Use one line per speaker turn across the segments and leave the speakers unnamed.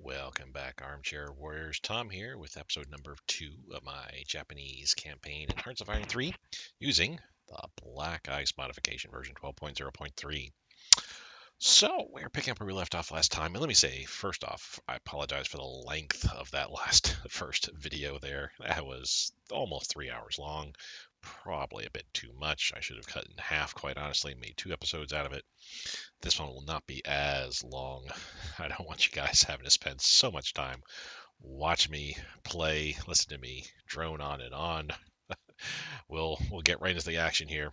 Welcome back, Armchair Warriors. Tom here with episode number 2 of my Japanese campaign in Hearts of Iron 3 using the Black Ice modification version 12.0.3. So, we're picking up where we left off last time. And let me say, first off, I apologize for the length of that last first video there. That was almost 3 hours long. Probably a bit too much. I should have cut in half, quite honestly, made 2 episodes out of it. This one will not be as long. I don't want you guys having to spend so much time watch me play, listen to me drone on and on. We'll get right into the action here.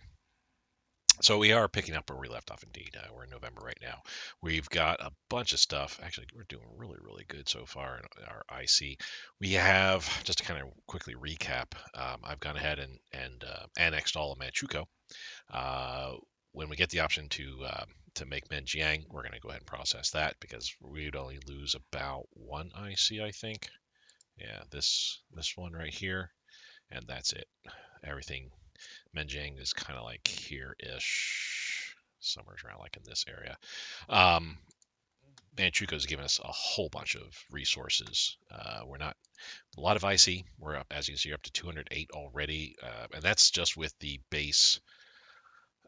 So we are picking up where we left off. Indeed, we're in November right now. We've got a bunch of stuff. Actually, we're doing really good so far in our IC. We have, just to kind of quickly recap, I've gone ahead and annexed all of Manchukuo. When we get the option to make Menjiang, we're going to go ahead and process that because we'd only lose about one IC, I think. Yeah, this one right here, and that's it. Everything Menjiang is kind of like here-ish, somewhere around like in this area. Manchukuo has given us a whole bunch of resources. We're not a lot of IC. We're up, as you can see, up to 208 already, and that's just with the base.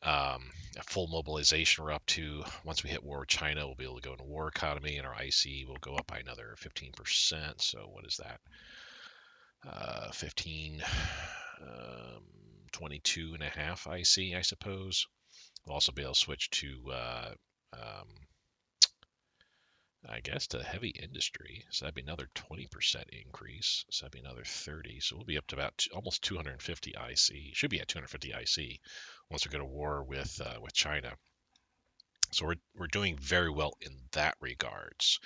Full mobilization we're up to. Once we hit war with China, we'll be able to go into war economy, and our IC will go up by another 15%. So what is that? 15, 22 and a half IC, I suppose. We'll also be able to switch to, I guess, to heavy industry. So that'd be another 20% increase. So that'd be another 30. So we'll be up to about almost 250 IC. Should be at 250 IC once we go to war with China. So we're doing very well in that regards.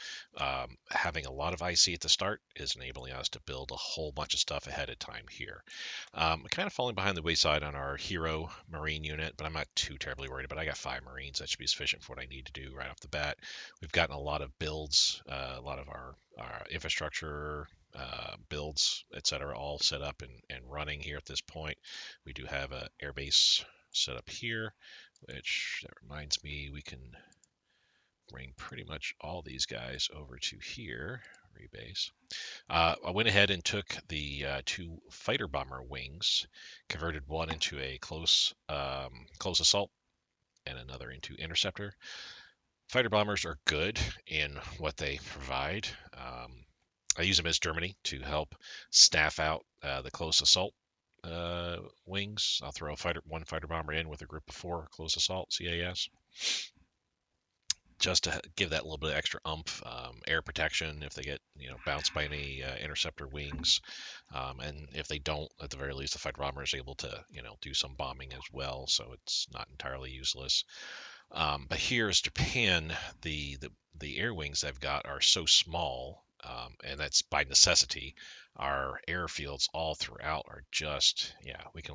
Having a lot of IC at the start is enabling us to build a whole bunch of stuff ahead of time here. Kind of falling behind the wayside on our hero Marine unit, but I'm not too terribly worried about it. I got 5 Marines. That should be sufficient for what I need to do right off the bat. We've gotten a lot of builds, a lot of our infrastructure builds, etc., all set up and running here at this point. We do have an airbase set up here, which that reminds me we can bring pretty much all these guys over to here, rebase. I went ahead and took the 2 fighter bomber wings, converted one into a close assault and another into interceptor. Fighter bombers are good in what they provide. I use them as Germany to help staff out the close assault wings. I'll throw one fighter bomber in with a group of 4 close assault CAS, just to give that little bit of extra umph, air protection if they get bounced by any interceptor wings, and if they don't, at the very least, the fighter bomber is able to do some bombing as well, so it's not entirely useless. But here's Japan. The air wings I've got are so small, and that's by necessity. Our airfields all throughout are just we can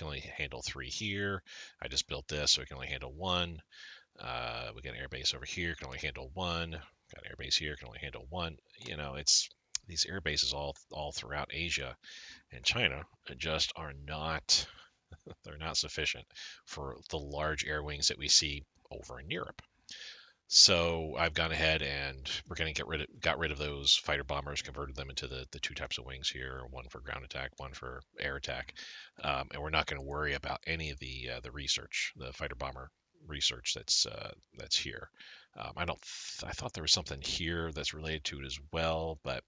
only handle 3 here. I just built this, so we can only handle 1. We got an airbase over here, can only handle 1. Got an airbase here, can only handle 1. It's these air bases all throughout Asia and China just are not they're not sufficient for the large air wings that we see over in Europe. So I've gone ahead and we're going to got rid of those fighter bombers, converted them into the 2 types of wings here, one for ground attack, one for air attack, and we're not going to worry about any of the research, the fighter bomber research that's here. I thought there was something here that's related to it as well, but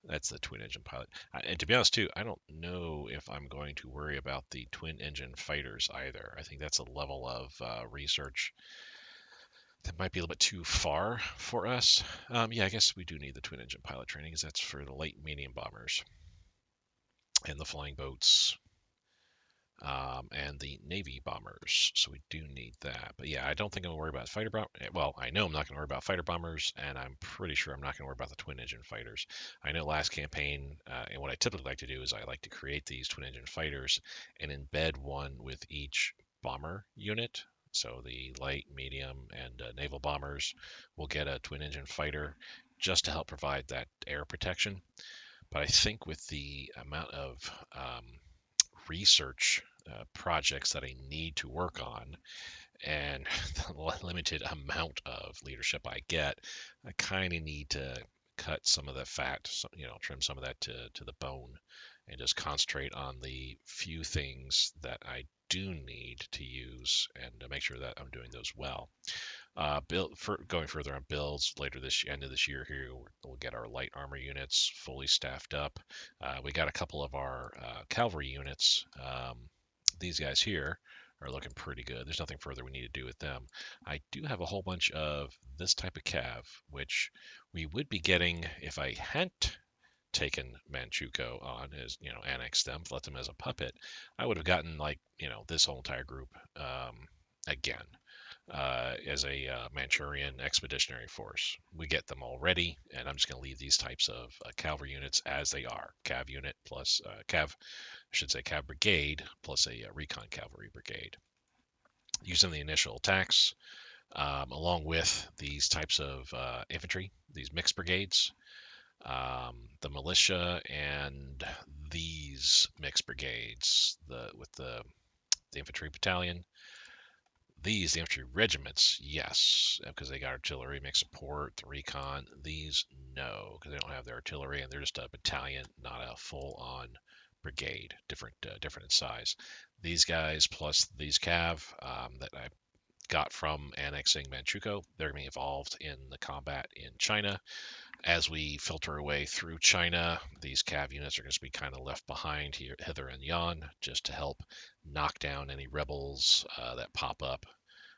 that's the twin engine pilot. And to be honest, too, I don't know if I'm going to worry about the twin engine fighters either. I think that's a level of research that might be a little bit too far for us. I guess we do need the twin engine pilot training because that's for the light medium bombers and the flying boats and the Navy bombers. So we do need that. But I don't think I'm going to worry about fighter bomber. Well, I know I'm not going to worry about fighter bombers, and I'm pretty sure I'm not going to worry about the twin engine fighters. I know last campaign, and what I typically like to do is I like to create these twin engine fighters and embed one with each bomber unit. So the light, medium, and naval bombers will get a twin engine fighter just to help provide that air protection. But I think with the amount of research projects that I need to work on, and the limited amount of leadership I get, I kind of need to cut some of the fat, trim some of that to the bone, and just concentrate on the few things that I do need to use, and make sure that I'm doing those well. Going further on builds later this end of this year here, we'll get our light armor units fully staffed up. We got a couple of our cavalry units. These guys here are looking pretty good. There's nothing further we need to do with them. I do have a whole bunch of this type of cav, which we would be getting if I hadn't taken Manchukuo on, as annexed them, left them as a puppet. I would have gotten this whole entire group again as a Manchurian expeditionary force. We get them already, and I'm just going to leave these types of cavalry units as they are. Cav unit plus cav brigade plus a recon cavalry brigade. Use them in the initial attacks, along with these types of infantry, these mixed brigades, the militia, and these mixed brigades, with the infantry battalion. These, the infantry regiments, yes, because they got artillery, make support, the recon. These, no, because they don't have the artillery, and they're just a battalion, not a full-on brigade, different in size. These guys plus these cav that I got from annexing Manchukuo, they're going to be involved in the combat in China. As we filter away through China, these cav units are going to be kind of left behind here, hither and yon, just to help knock down any rebels that pop up,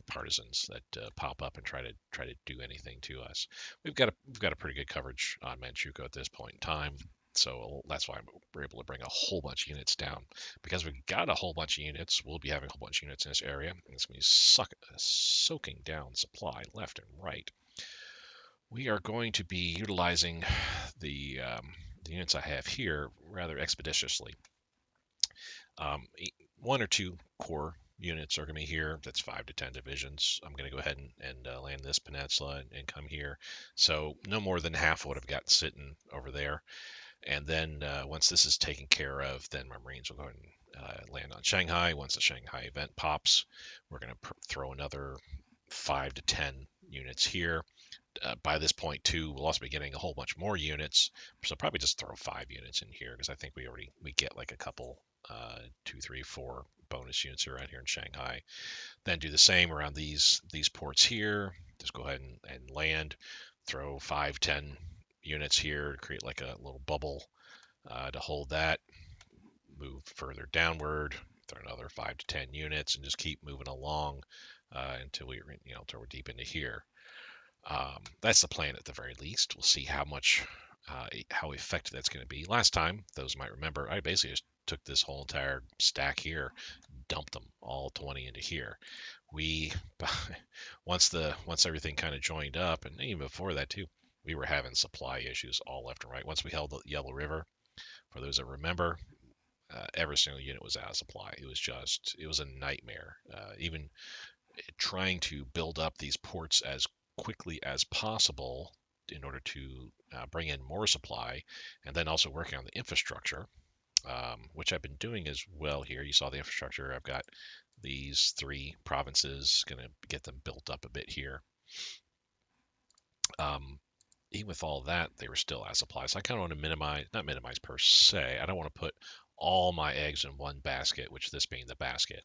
partisans that pop up and try to do anything to us. We've got a pretty good coverage on Manchukuo at this point in time, so that's why we're able to bring a whole bunch of units down. Because we got a whole bunch of units, we'll be having a whole bunch of units in this area, and it's going to be soaking down supply left and right. We are going to be utilizing the units I have here rather expeditiously. One or two core units are going to be here. That's 5 to 10 divisions. I'm going to go ahead and land this peninsula and come here. So no more than half of what I've got sitting over there. And then once this is taken care of, then my Marines will go ahead and land on Shanghai. Once the Shanghai event pops, we're going to throw another 5 to 10 units here. By this point too, we'll also be getting a whole bunch more units, so probably just throw 5 units in here, because I think we get like a couple 2 3 4 bonus units around here in Shanghai. Then do the same around these ports here. Just go ahead and land, throw 5 10 units here to create like a little bubble to hold that. Move further downward, throw another 5 to 10 units, and just keep moving along until we're deep into here. That's the plan at the very least. We'll see how effective that's going to be. Last time, those might remember, I basically just took this whole entire stack here, dumped them all 20 into here. We once everything kind of joined up, and even before that too, we were having supply issues all left and right. Once we held the Yellow River, for those that remember, every single unit was out of supply. It was a nightmare. Even trying to build up these ports as quickly as possible in order to bring in more supply, and then also working on the infrastructure, which I've been doing as well here. You saw the infrastructure. I've got these 3 provinces, going to get them built up a bit here. Even with all that, they were still out of supply. So I kind of want to not minimize per se. I don't want to put all my eggs in one basket, which this being the basket.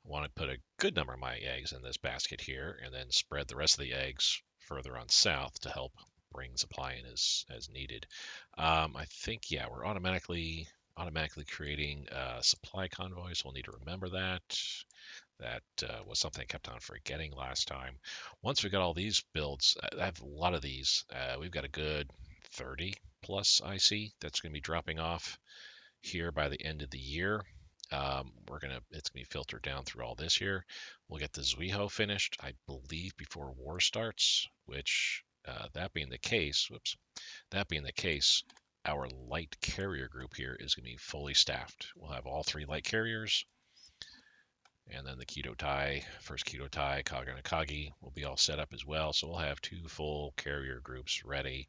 I want to put a good number of my eggs in this basket here, and then spread the rest of the eggs further on south to help bring supply in as needed. I think, yeah, we're automatically creating supply convoys. We'll need to remember that. That was something I kept on forgetting last time. Once we got all these builds, I have a lot of these. We've got a good 30 plus IC that's going to be dropping off here by the end of the year. It's gonna be filtered down through all this here. We'll get the Zuiho finished, I believe, before war starts. Which, that being the case, our light carrier group here is gonna be fully staffed. We'll have all 3 light carriers, and then the first Keto Tai, Kaga and Kagi will be all set up as well. So we'll have 2 full carrier groups ready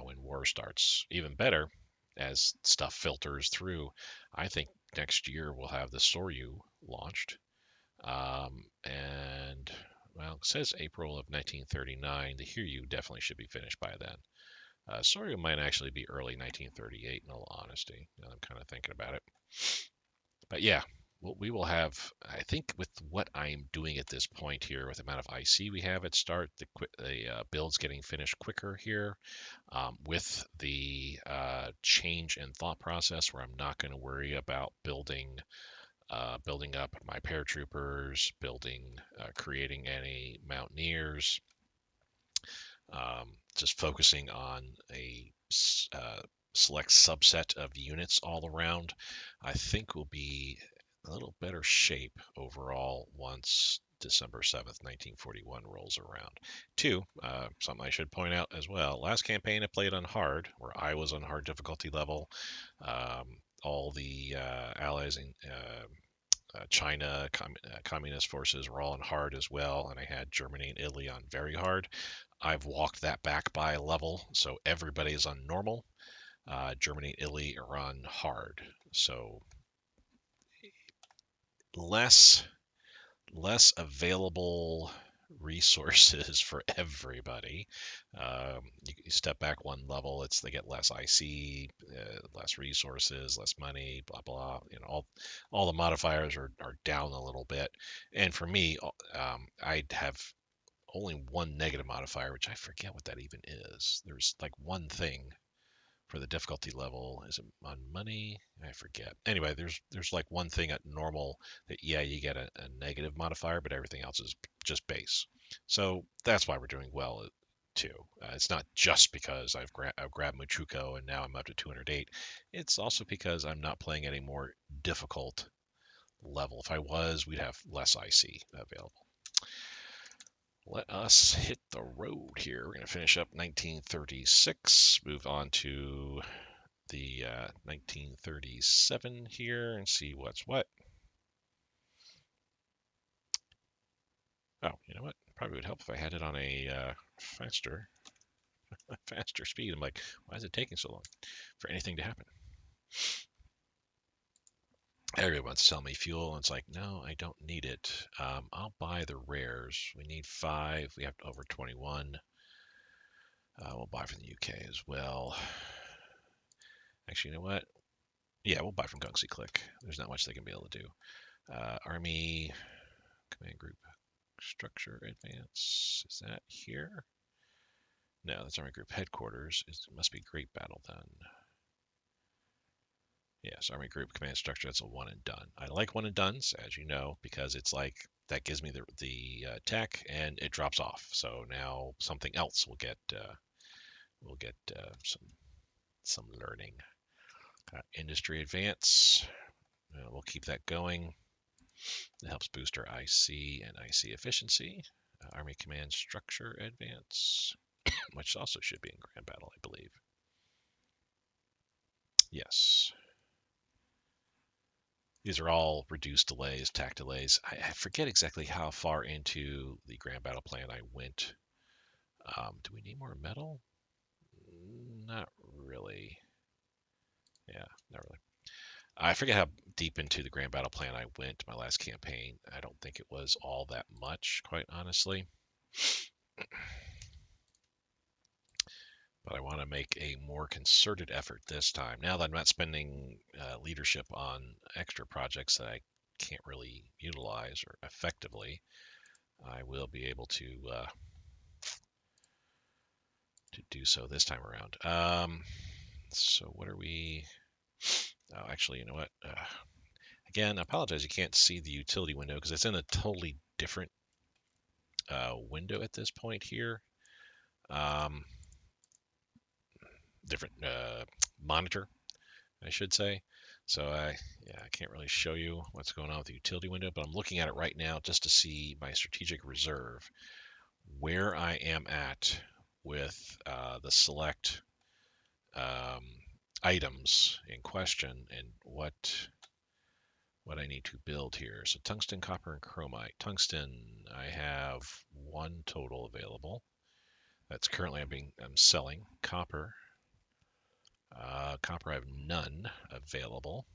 when war starts. Even better, as stuff filters through, I think next year we'll have the Soryu launched. And well, it says April of 1939. The Hiryu definitely should be finished by then. Soryu might actually be early 1938, in all honesty. Now I'm kind of thinking about it. But yeah, we will have, I think, with what I'm doing at this point here, with the amount of IC we have at start, the build's getting finished quicker here. With the change in thought process, where I'm not going to worry about building up my paratroopers, creating any mountaineers, just focusing on a select subset of units all around, I think we'll be a little better shape overall once December 7th, 1941 rolls around. Two, something I should point out as well. Last campaign I played on hard, where I was on hard difficulty level. All the allies in China, communist forces were all on hard as well, and I had Germany and Italy on very hard. I've walked that back by a level, so everybody's on normal. Germany and Italy are on hard, so less available resources for everybody. You step back one level, they get less IC, less resources, less money, blah blah. All the modifiers are down a little bit. And for me, I'd have only one negative modifier, which I forget what that even is. There's like one thing for the difficulty level. Is it on money? I forget. Anyway, there's like one thing at normal that, yeah, you get a negative modifier, but everything else is just base. So that's why we're doing well too. It's not just because I've grabbed Machuco and now I'm up to 208. It's also because I'm not playing any more difficult level. If I was, we'd have less IC available. Let us hit the road here. We're going to finish up 1936, move on to the 1937 here, and see what's what. Oh, you know what? Probably would help if I had it on a faster speed. I'm like, why is it taking so long for anything to happen? Everyone wants to sell me fuel, and it's like, no, I don't need it. I'll buy the rares. We need 5. We have over 21. We'll buy from the UK as well. Actually, you know what? Yeah, we'll buy from Gunksy Click. There's not much they can be able to do. Army Command Group Structure Advance. Is that here? No, that's Army Group Headquarters. It must be Great Battle then. Yes, Army Group Command Structure. That's a one and done. I like one and dones, as you know, because it's like that gives me the tech and it drops off. So now something else will get some learning. Industry Advance. We'll keep that going. It helps boost our IC and IC efficiency. Army Command Structure Advance, which also should be in Grand Battle, I believe. Yes. These are all reduced delays, tack delays. I forget exactly how far into the Grand Battle plan I went. Do we need more metal? Not really. Yeah, not really. I forget how deep into the Grand Battle plan I went my last campaign. I don't think it was all that much, quite honestly. But I want to make a more concerted effort this time. Now that I'm not spending leadership on extra projects that I can't really utilize or effectively, I will be able to do so this time around. So what are we? Oh, actually, you know what? Again, I apologize. You can't see the utility window because it's in a totally different window at this point here. Different monitor, I should say. So I can't really show you what's going on with the utility window, but I'm looking at it right now just to see my strategic reserve, where I am at with the select items in question and what I need to build here. So tungsten, copper, and chromite. Tungsten, I have 1 total available. That's currently I'm selling. Copper, I have none available.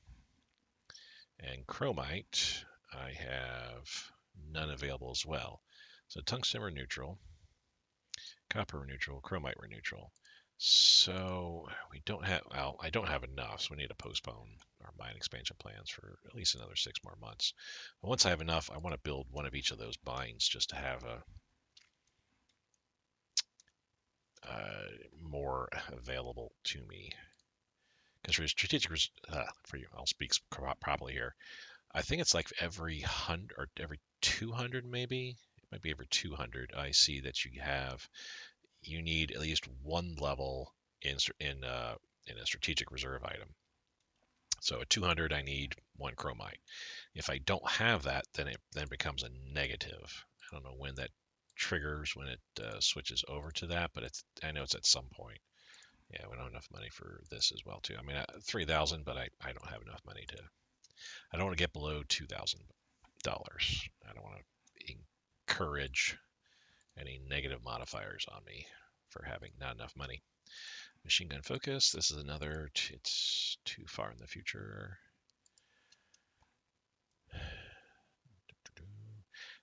And chromite, I have none available as well. So tungsten were neutral, copper were neutral, chromite were neutral. So we don't have, well, I don't have enough, so we need to postpone our mine expansion plans for at least another 6 more months. But once I have enough, I want to build one of each of those mines just to have a more available to me. Because for strategic, for you, I'll speak properly here. I think it's like every 100 or every 200, maybe. It might be every 200. I see that you need at least one level in a strategic reserve item. So at 200, I need one chromite. If I don't have that, then it then becomes a negative. I don't know when that triggers when it switches over to that, but I know it's at some point. Yeah, we don't have enough money for this as well too. I mean, 3,000, but I don't have enough money to. I don't want to get below $2,000. I don't want to encourage any negative modifiers on me for having not enough money. Machine gun focus. This is another. It's too far in the future.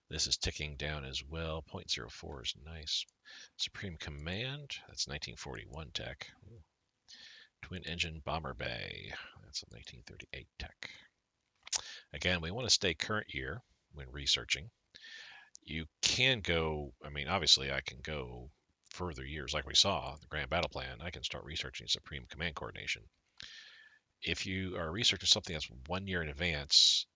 This is ticking down as well. 0.04 is nice. Supreme Command. That's 1941 tech. Ooh. Twin engine bomber bay. That's a 1938 tech. Again, we want to stay current year when researching. You can go, I mean, obviously I can go further years like we saw, the Grand Battle Plan. I can start researching Supreme Command Coordination. If you are researching something that's 1 year in advance,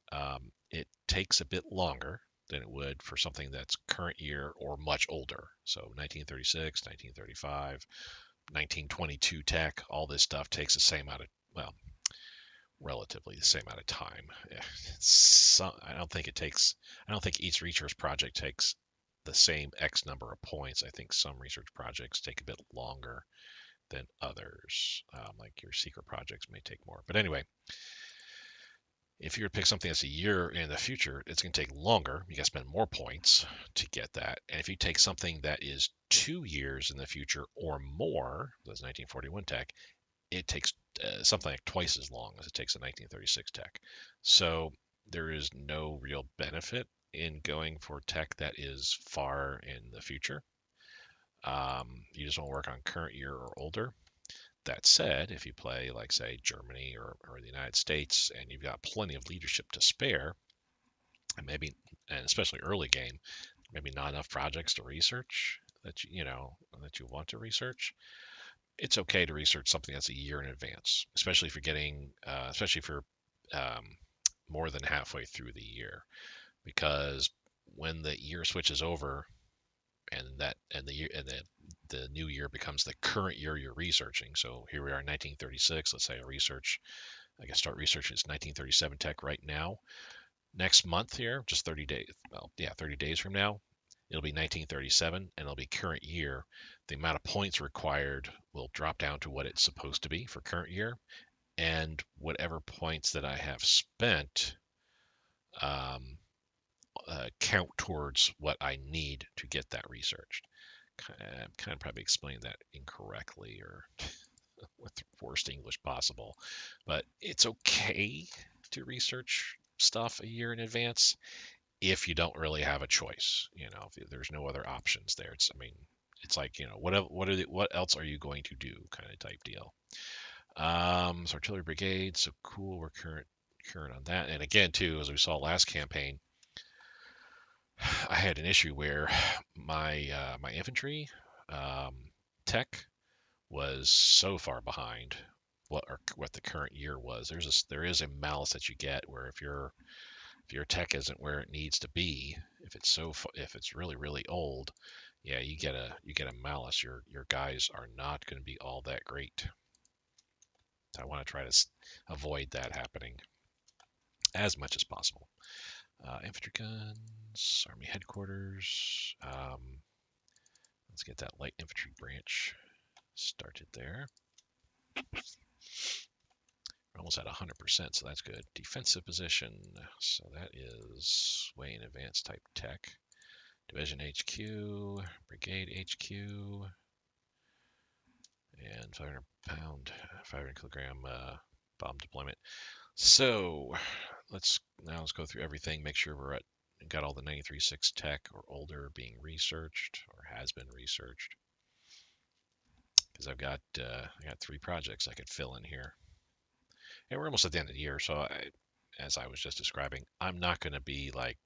it takes a bit longer than it would for something that's current year or much older. So 1936, 1935, 1922 tech, all this stuff takes the same amount of, well, relatively the same amount of time. I don't think each research project takes the same X number of points. I think some research projects take a bit longer than others. Like your secret projects may take more. But anyway, if you were to pick something that's a year in the future, it's going to take longer. You got to spend more points to get that. And if you take something that is 2 years in the future or more, that's 1941 tech, it takes something like twice as long as it takes a 1936 tech. So there is no real benefit in going for tech that is far in the future. You just want to work on current year or older. That said, if you play like say Germany or the United States and you've got plenty of leadership to spare, and especially early game, maybe not enough projects to research that you want to research, it's okay to research something that's a year in advance, especially if you're especially if you're um, more than halfway through the year, because when the year switches over and the new year becomes the current year you're researching. So here we are in 1936. Let's say I can start researching this 1937 tech right now. Next month here, just 30 days. Well, yeah, 30 days from now, it'll be 1937 and it'll be current year. The amount of points required will drop down to what it's supposed to be for current year, and whatever points that I have spent um, count towards what I need to get that researched. I'm kind of probably explained that incorrectly or with the worst English possible, but it's okay to research stuff a year in advance if you don't really have a choice. If there's no other options there. It's like what else are you going to do kind of type deal. So artillery brigade, so cool. We're current on that. And again, too, as we saw last campaign, I had an issue where my infantry tech was so far behind what the current year was. There is a malus that you get where if your tech isn't where it needs to be, if it's really old, yeah, you get a malus. Your guys are not going to be all that great. I want to try to avoid that happening as much as possible. Infantry guns, Army headquarters. Let's get that light infantry branch started there. We're almost at 100%, so that's good. Defensive position, so that is way in advanced type tech. Division HQ, Brigade HQ, and 500 kilogram bomb deployment. So let's go through everything, make sure we're at got all the 93.6 tech or older being researched or has been researched. Because I got 3 projects I could fill in here. And we're almost at the end of the year, so as I was just describing, I'm not going to be like,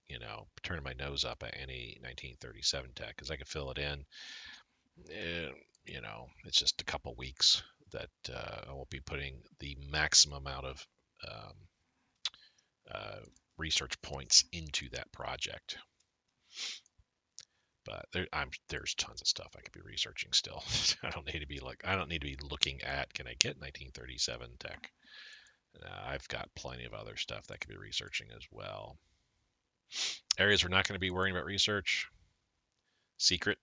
turning my nose up at any 1937 tech because I could fill it in. It's just a couple weeks that I will be putting the maximum amount of um, research points into that project. But there's tons of stuff I could be researching still. I don't need to be looking at, can I get 1937 tech? I've got plenty of other stuff that I could be researching as well. Areas we're not going to be worrying about research: secret,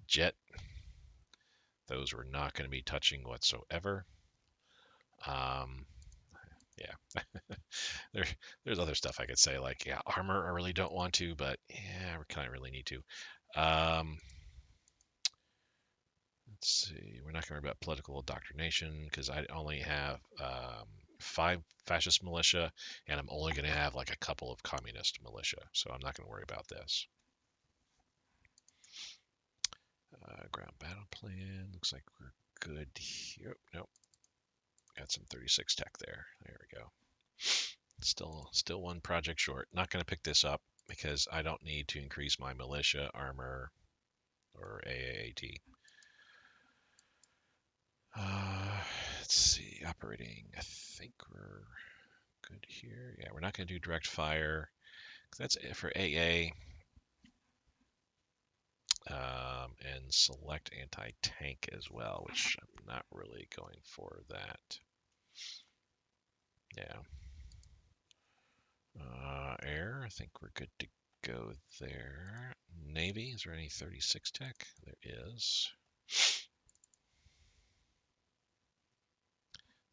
jet. Those we're not going to be touching whatsoever. Yeah, there's other stuff I could say, like, yeah, armor I really don't want to, but yeah, we kind of really need to. Let's see, we're not going to worry about political indoctrination because I only have 5 fascist militia, and I'm only going to have like a couple of communist militia, so I'm not going to worry about this. Ground battle plan, looks like we're good here. Nope, got some 36 tech there. There we go. Still 1 project short. Not going to pick this up because I don't need to increase my militia, armor, or AAAT. Let's see, operating. I think we're good here. Yeah, we're not going to do direct fire. That's it for AA. And select anti-tank as well, which I'm not really going for that. Yeah. Air, I think we're good to go there. Navy, is there any 36 tech? There is.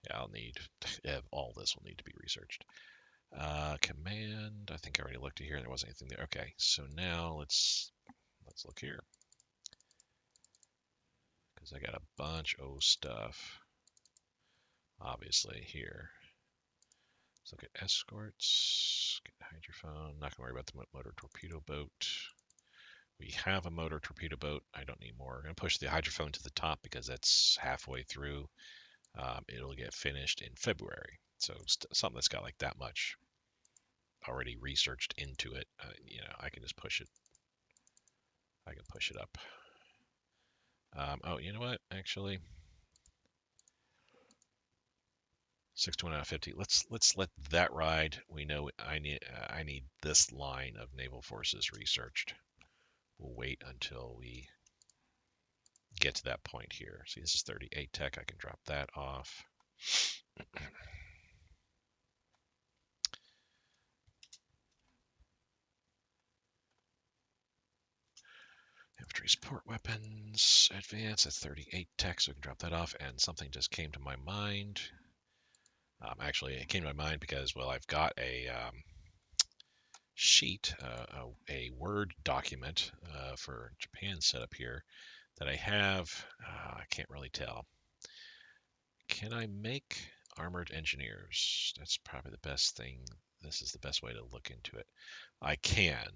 Yeah, all this will need to be researched. Command, I think I already looked at here and there wasn't anything there. Okay, so now let's look here. Because I got a bunch of stuff, obviously, here. Let's look at escorts, get hydrophone. Not going to worry about the motor torpedo boat. We have a motor torpedo boat. I don't need more. I'm going to push the hydrophone to the top because that's halfway through. It'll get finished in February. So something that's got like that much already researched into it, I can just push it. I can push it up. Oh, you know what? Actually, 621 out of 50. Let's let that ride. We know I need this line of naval forces researched. We'll wait until we get to that point here. See, this is 38 tech. I can drop that off. Infantry support weapons, advance, that's 38 tech, so we can drop that off. And something just came to my mind. Actually, it came to my mind because, well, I've got a sheet, a Word document for Japan set up here that I have. I can't really tell. Can I make armored engineers? That's probably the best thing. This is the best way to look into it. I can.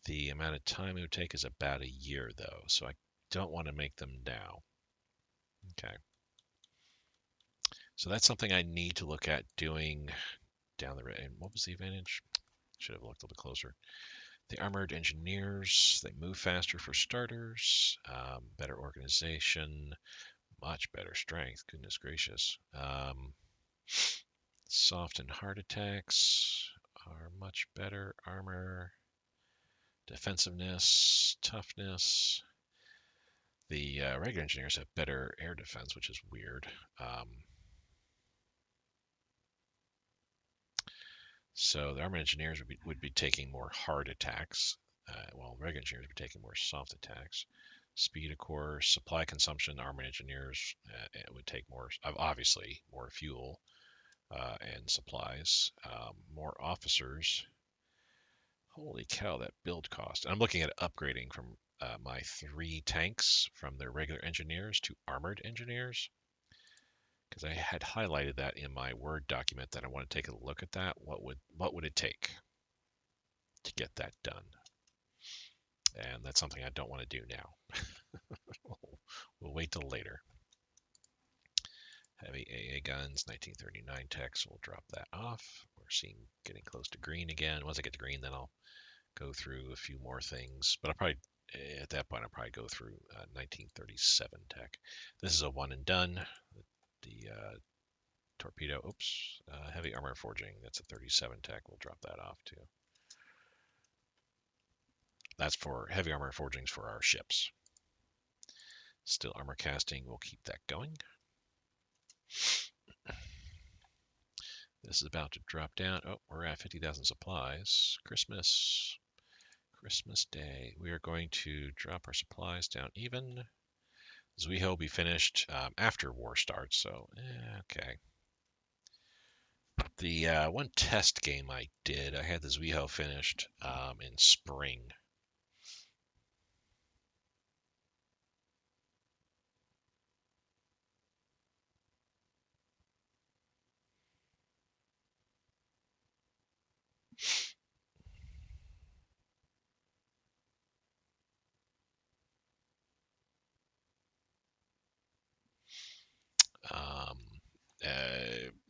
The amount of time it would take is about a year, though, so I don't want to make them now. Okay. So that's something I need to look at doing down the road. And what was the advantage? Should have looked a little bit closer. The armored engineers, they move faster for starters, better organization, much better strength, goodness gracious. Soft and hard attacks are much better. Armor, defensiveness, toughness. The regular engineers have better air defense, which is weird. So the armored engineers would be taking more hard attacks, while regular engineers would be taking more soft attacks. Speed, of course, supply consumption. Armored engineers would take more, obviously, more fuel and supplies. More officers. Holy cow, that build cost. And I'm looking at upgrading from my 3 tanks from their regular engineers to armored engineers. because I had highlighted that in my Word document that I want to take a look at that. What would it take to get that done? And that's something I don't want to do now. We'll wait till later. Heavy AA guns, 1939 text. We'll drop that off. We're getting close to green again. Once I get to green, then I'll go through a few more things. But at that point, I'll probably go through 1937 tech. This is a one and done. The torpedo, heavy armor forging. That's a 37 tech. We'll drop that off too. That's for heavy armor forgings for our ships. Still armor casting. We'll keep that going. This is about to drop down. Oh, we're at 50,000 supplies. Christmas Day. We are going to drop our supplies down even. Zuiho will be finished after war starts, so okay. The one test game I did, I had the Zuiho finished in spring. Um,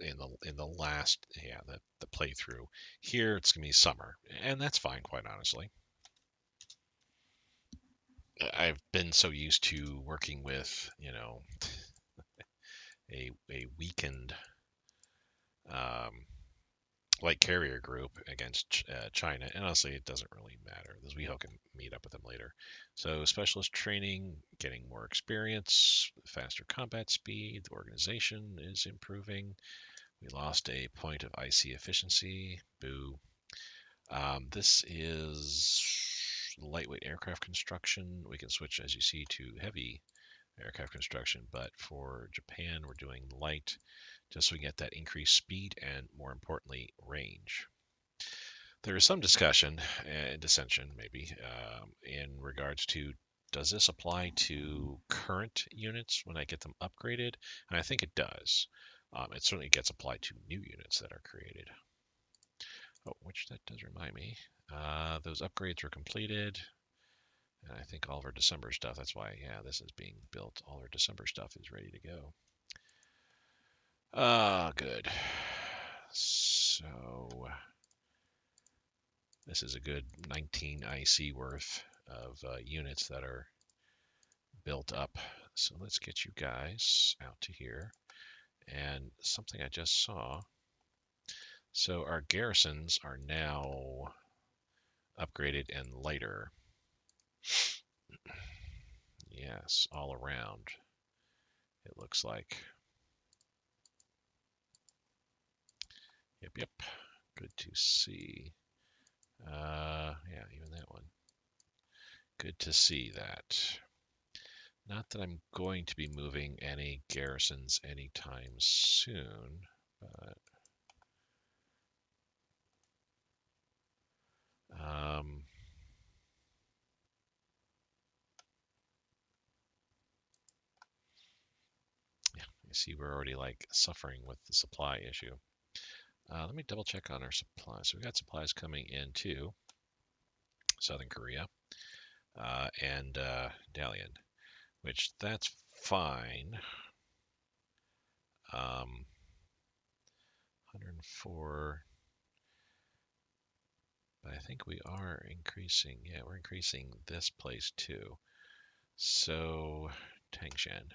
in the last the playthrough. Here it's gonna be summer, and that's fine, quite honestly. I've been so used to working with a weakened um, light carrier group against China, and honestly, it doesn't really matter. We can meet up with them later. So specialist training, getting more experience, faster combat speed. The organization is improving. We lost a point of IC efficiency. Boo. This is lightweight aircraft construction. We can switch, as you see, to heavy aircraft construction, but for Japan, we're doing light just so we get that increased speed and, more importantly, range. There is some discussion and dissension, maybe, in regards to does this apply to current units when I get them upgraded? And I think it does. It certainly gets applied to new units that are created. Oh, which that does remind me. Those upgrades were completed. And I think all of our December stuff, that's why, yeah, this is being built. All our December stuff is ready to go. Good. So this is a good 19 IC worth of units that are built up. So let's get you guys out to here. And something I just saw. So our garrisons are now upgraded and lighter. Yes, all around, it looks like. Yep. Good to see. Yeah, even that one. Good to see that. Not that I'm going to be moving any garrisons anytime soon, but yeah, you see we're already like suffering with the supply issue. Let me double check on our supplies. So we got supplies coming in to Southern Korea and Dalian, which that's fine. 104. But I think we are increasing. Yeah, we're increasing this place too. So Tangshan.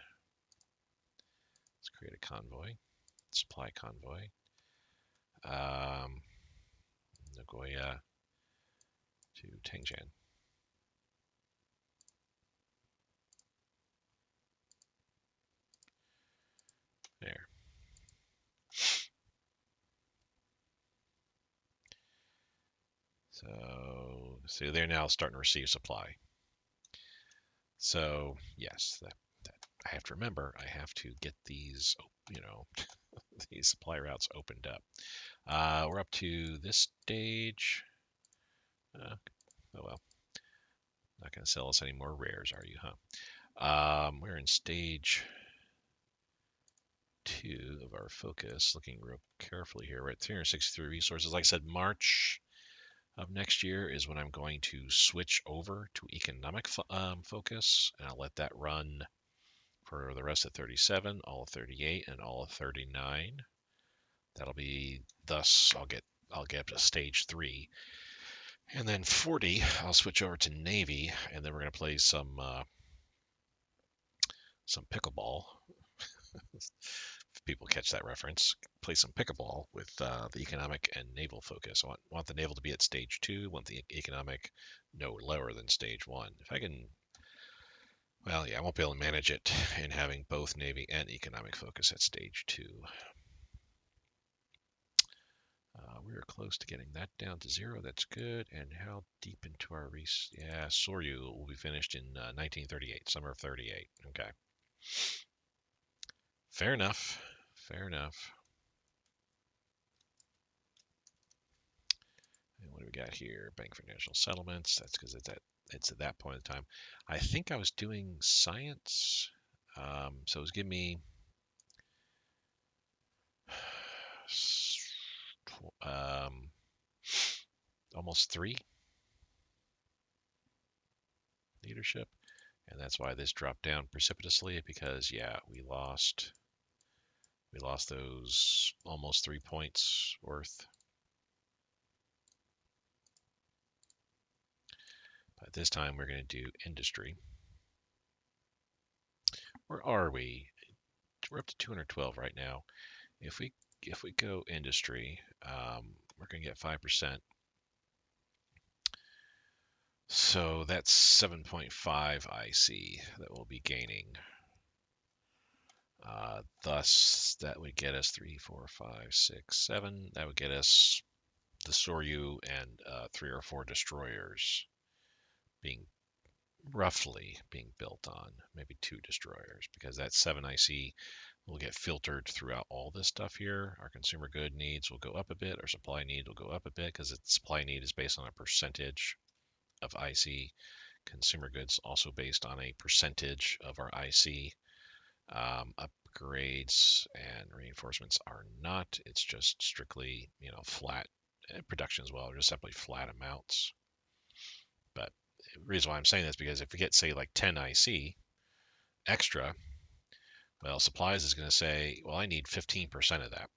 Let's create a convoy. Supply convoy. Nagoya to Tangshan. There. So they're now starting to receive supply. So yes, that I have to remember. I have to get these, these supply routes opened up. We're up to this stage. Oh well, not going to sell us any more rares, are you, huh? We're in stage 2 of our focus, looking real carefully here, we're at 363 resources. Like I said, March of next year is when I'm going to switch over to economic focus, and I'll let that run for the rest of 37, all of 38, and all of 39. That'll be thus I'll get up to stage 3, and then 40 I'll switch over to Navy, and then we're gonna play some pickleball. If people catch that reference, play some pickleball with the economic and naval focus. I want the naval to be at stage 2, want the economic no lower than stage 1. If I can, well, yeah, I won't be able to manage it in having both Navy and economic focus at stage 2. We are close to getting that down to 0. That's good. And how deep into our yeah, Soryu will be finished in 1938, summer of 38. Okay. Fair enough. Fair enough. And what do we got here? Bank for National Settlements. That's because it's at that point in time. I think I was doing science. So it was giving me almost 3 leadership. And that's why this dropped down precipitously, because yeah, we lost those almost 3 points worth. But this time we're going to do industry. Where are we? We're up to 212 right now. If we go industry, we're going to get 5%. So that's 7.5 IC that we'll be gaining. Thus, that would get us 3, 4, 5, 6, 7. That would get us the Soryu and 3 or 4 destroyers roughly being built on, maybe 2 destroyers, because that 7 IC will get filtered throughout all this stuff here. Our consumer good needs will go up a bit. Our supply need will go up a bit, because its supply need is based on a percentage of IC. Consumer goods also based on a percentage of our IC. Upgrades and reinforcements are not. It's just strictly, flat. Production as well, just simply flat amounts. But the reason why I'm saying this is because if we get, say, like 10 IC extra, well, supplies is going to say, well, I need 15% of that.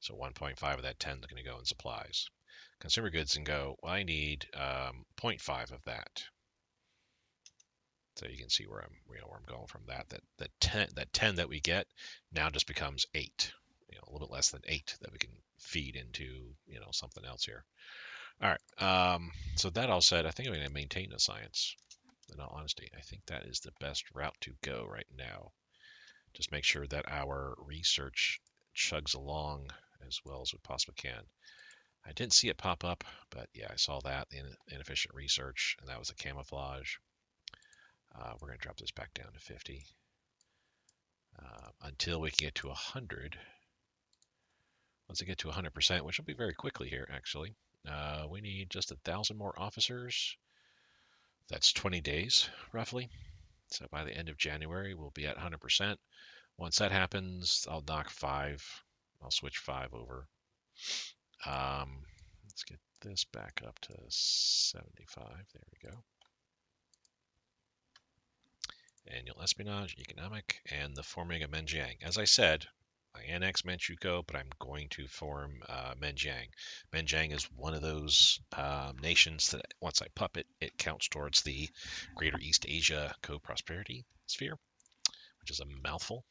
So 1.5 of that 10 is going to go in supplies. Consumer goods can go, well, I need 0.5 of that. So you can see where I'm going from that. That 10 that we get now just becomes 8. A little bit less than 8 that we can feed into something else here. All right. So that all said, I think I'm going to maintain the science. In all honesty, I think that is the best route to go right now. Just make sure that our research chugs along as well as we possibly can. I didn't see it pop up, but yeah, I saw that, the inefficient research, and that was a camouflage. We're going to drop this back down to 50 until we can get to 100. Once we get to 100%, which will be very quickly here, actually, we need just 1,000 more officers. That's 20 days, roughly. So by the end of January, we'll be at 100%. Once that happens, I'll knock 5. I'll switch 5 over. Let's get this back up to 75. There we go. Annual espionage, economic, and the forming of Menjiang. As I said, I annex Manchukuo, but I'm going to form Menjiang. Menjiang is one of those nations that once I puppet, it counts towards the Greater East Asia Co-Prosperity Sphere, which is a mouthful.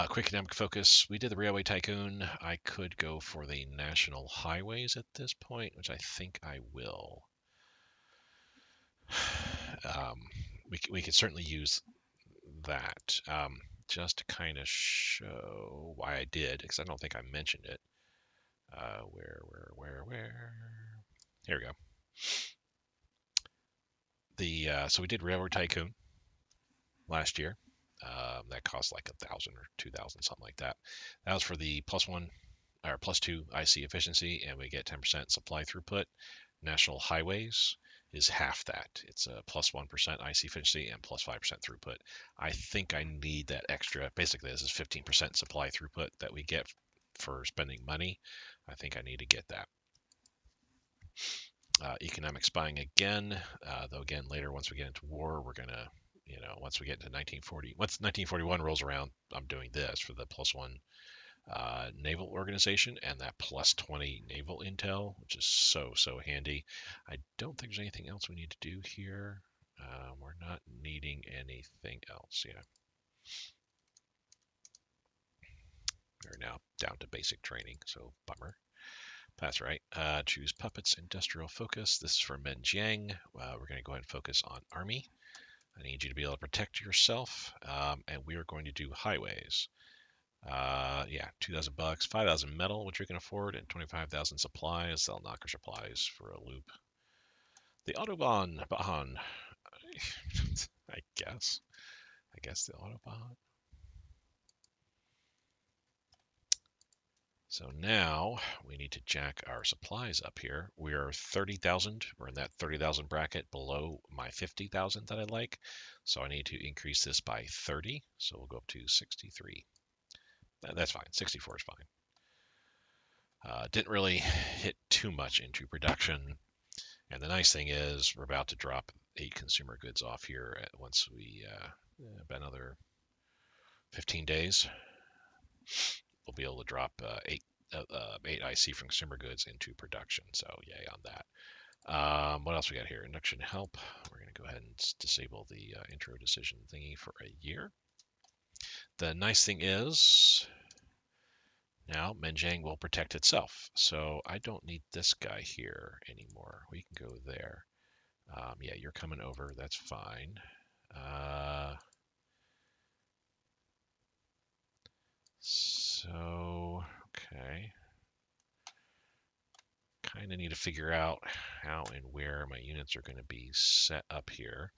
Quick economic focus. We did the Railway Tycoon. I could go for the National Highways at this point, which I think I will. We could certainly use that just to kind of show why I did, because I don't think I mentioned it. Where? Here we go. So we did Railroad Tycoon last year. That cost like 1,000 or 2,000, something like that. That was for the +1 or +2 IC efficiency, and we get 10% supply throughput. National Highways, is half that. It's a plus 1% IC efficiency and plus 5% throughput. I think I need that extra. Basically, this is 15% supply throughput that we get for spending money. I think I need to get that. Economic spying again, though again later once we get into war, we're gonna, once we get into 1940, once 1941 rolls around, I'm doing this for the plus 1 naval organization and that plus 20 naval intel, which is so handy. I don't think there's anything else we need to do here. We're not needing anything else. Yeah. We're now down to basic training, so bummer. That's right. Choose puppets, industrial focus. This is for Men Jiang. We're going to go ahead and focus on army. I need you to be able to protect yourself, and we are going to do highways. Yeah, $2,000, 5,000 metal, which we can afford, and 25,000 supplies. They'll knock our supplies for a loop. The Autobahn, Bahan. I guess the Autobahn. So now we need to jack our supplies up here. We are 30,000. We're in that 30,000 bracket below my 50,000 that I like. So I need to increase this by 30. So we'll go up to 63. That's fine. 64 is fine. Didn't really hit too much into production. And the nice thing is we're about to drop 8 consumer goods off here once we, about another 15 days. We'll be able to drop 8 IC from consumer goods into production. So yay on that. What else we got here? Induction help. We're going to go ahead and disable the intro decision thingy for a year. The nice thing is now Menjiang will protect itself. So I don't need this guy here anymore. We can go there. Yeah, you're coming over. That's fine. So, okay. Kind of need to figure out how and where my units are going to be set up here.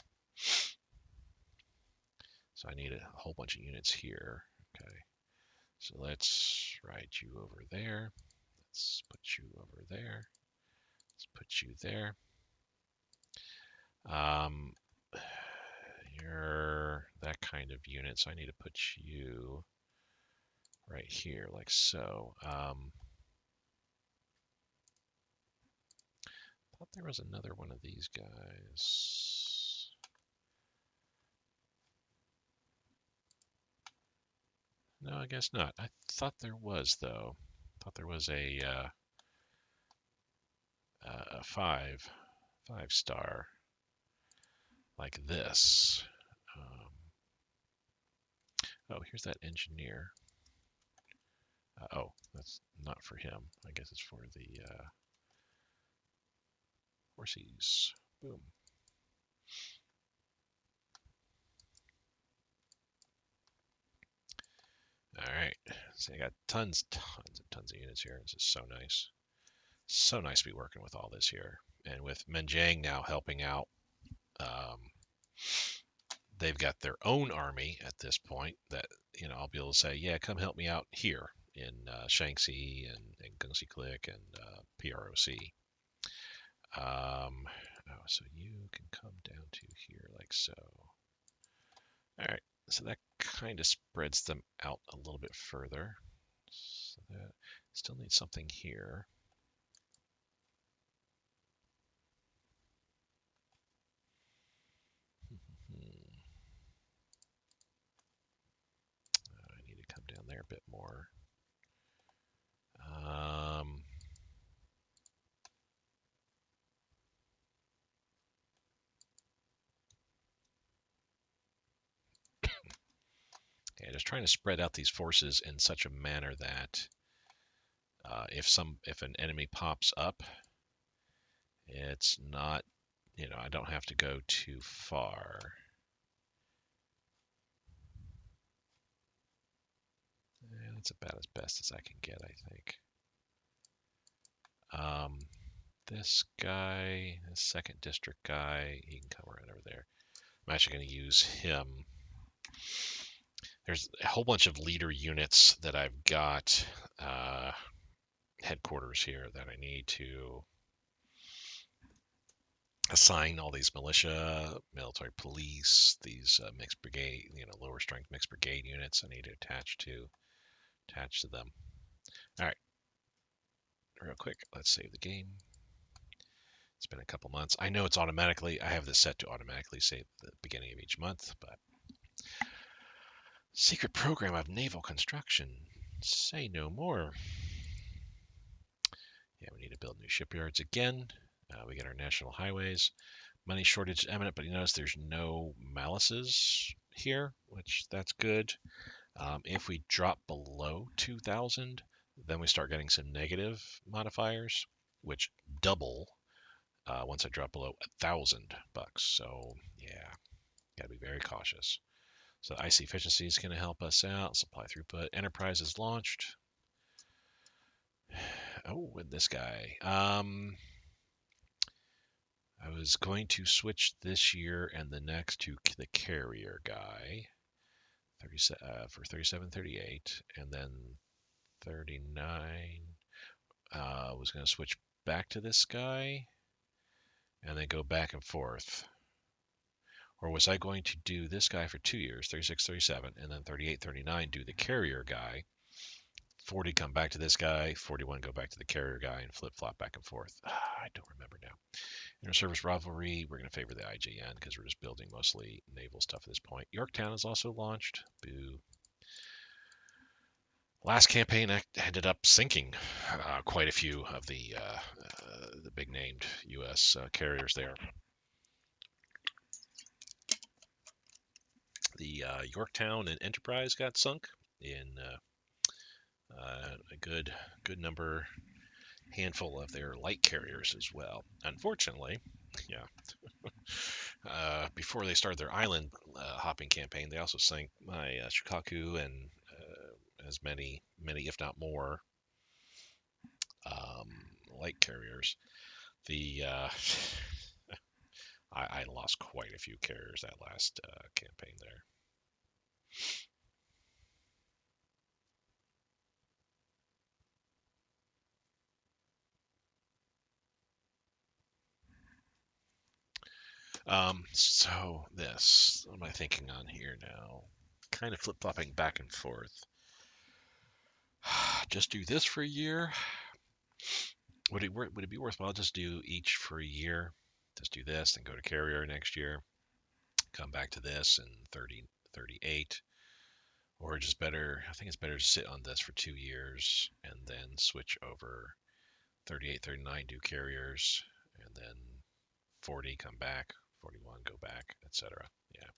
So I need a whole bunch of units here. Okay. So let's write you over there. Let's put you over there. Let's put you there. You're that kind of unit, so I need to put you right here, like so. Thought there was another one of these guys. No, I guess not. I thought there was, though. I thought there was a 5-star like this. Oh, here's that engineer. Oh, that's not for him. I guess it's for the horsies. Boom. All right. So I got tons of units here. This is so nice. So nice to be working with all this here. And with Menjiang now helping out, they've got their own army at this point that, I'll be able to say, yeah, come help me out here in Shaanxi and Gengsi Click and PROC. So you can come down to here like so. All right, so that kind of spreads them out a little bit further. So that still needs something here. I need to come down there a bit more. Okay, just trying to spread out these forces in such a manner that if an enemy pops up, it's not, I don't have to go too far. And that's about as best as I can get, I think. This guy, this second district guy, he can come around over there. I'm actually going to use him. There's a whole bunch of leader units that I've got headquarters here that I need to assign all these militia, military police, these mixed brigade, lower strength mixed brigade units. I need to attach to them. All right, real quick, let's save the game. It's been a couple months. I know it's automatically. I have this set to automatically save the beginning of each month, but secret program of naval construction. Say no more. Yeah, we need to build new shipyards again. We get our national highways. Money shortage imminent, but you notice there's no malices here, which that's good. If we drop below 2,000, then we start getting some negative modifiers, which double once I drop below $1,000. So yeah, got to be very cautious. So IC efficiency is going to help us out. Supply throughput. Enterprise is launched. Oh, with this guy. I was going to switch this year and the next to the carrier guy, for 37, 38, and then 39. Was going to switch back to this guy, and then go back and forth. Or was I going to do this guy for 2 years, 36, 37, and then 38, 39, do the carrier guy, 40 come back to this guy, 41 go back to the carrier guy, and flip-flop back and forth? I don't remember now. Inter-service rivalry, we're going to favor the IJN because we're just building mostly naval stuff at this point. Yorktown is also launched. Boo. Last campaign ended up sinking quite a few of the big-named U.S. Carriers there. The Yorktown and Enterprise got sunk in a good handful of their light carriers as well. Unfortunately, yeah. Before they started their island hopping campaign, they also sank my Shikaku and as many, if not more, light carriers. The I lost quite a few carriers that last campaign there. So this, what am I thinking on here now? Kind of flip-flopping back and forth. Just do this for a year. Would it be worthwhile just do each for a year? Just do this, then go to carrier next year. Come back to this in 30, 38. Or just better, I think it's better to sit on this for 2 years and then switch over 38, 39, do carriers, and then 40, come back, 41, go back, etc. Yeah,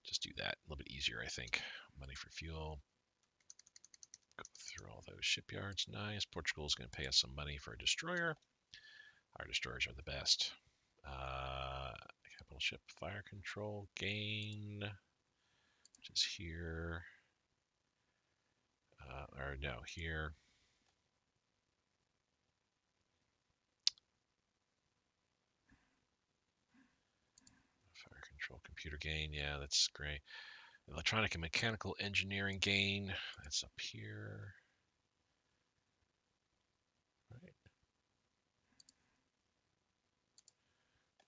just do that. A little bit easier, I think. Money for fuel. Go through all those shipyards. Nice. Portugal is going to pay us some money for a destroyer. Our destroyers are the best. Capital ship fire control gain, which is here. Or no, here. Fire control computer gain. Yeah, that's great. Electronic and mechanical engineering gain. That's up here. Right.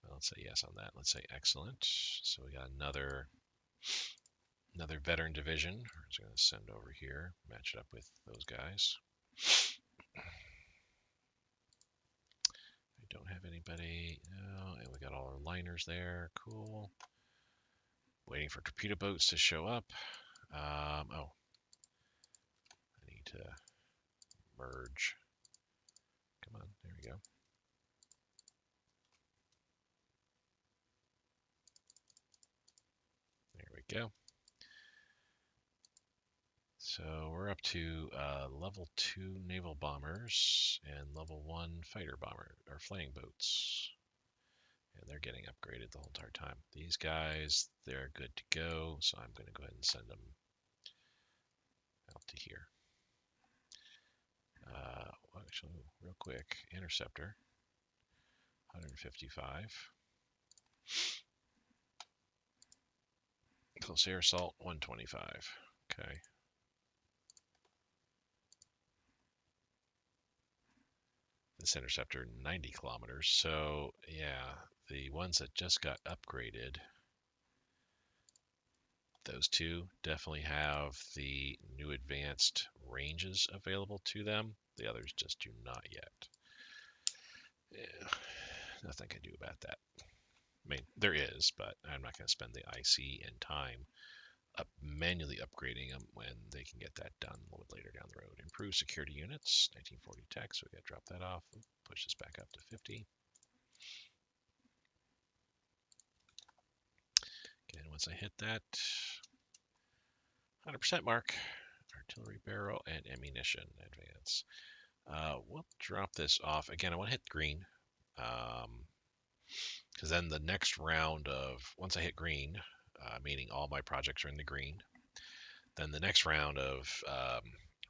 Well, let's say yes on that. Let's say excellent. So we got another veteran division. We're just going to send over here, match it up with those guys. I don't have anybody. No, and we got all our liners there. Cool. Waiting for torpedo boats to show up. I need to merge. Come on, there we go. There we go. So we're up to level 2 naval bombers and level 1 fighter bomber or flying boats. And they're getting upgraded the whole entire time. These guys, they're good to go. So I'm going to go ahead and send them out to here. Actually, real quick, interceptor, 155. Close air assault, 125. Okay. this interceptor 90 kilometers. So yeah, the ones that just got upgraded, those two definitely have the new advanced ranges available to them. The others just do not yet. Yeah, nothing I can do about that. I mean, there is, but I'm not going to spend the IC and time manually upgrading them when they can get that done a little bit later down the road. Improve security units, 1940 tech, so we got to drop that off. Push this back up to 50. Again, once I hit that 100% mark, artillery barrel and ammunition advance. We'll drop this off. Again, I want to hit green. Because then the next round of, once I hit green, meaning all my projects are in the green, then the next round of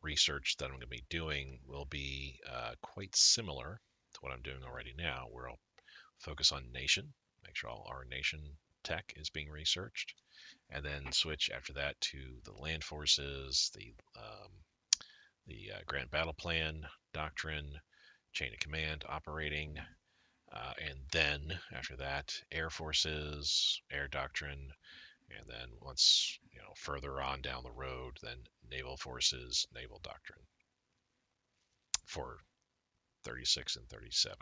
research that I'm going to be doing will be quite similar to what I'm doing already now, where I'll focus on nation, make sure all our nation tech is being researched, and then switch after that to the land forces, the Grant Battle Plan, doctrine, chain of command, operating, and then after that, air forces, air doctrine, and then once further on down the road, then naval forces, naval doctrine for 36 and 37,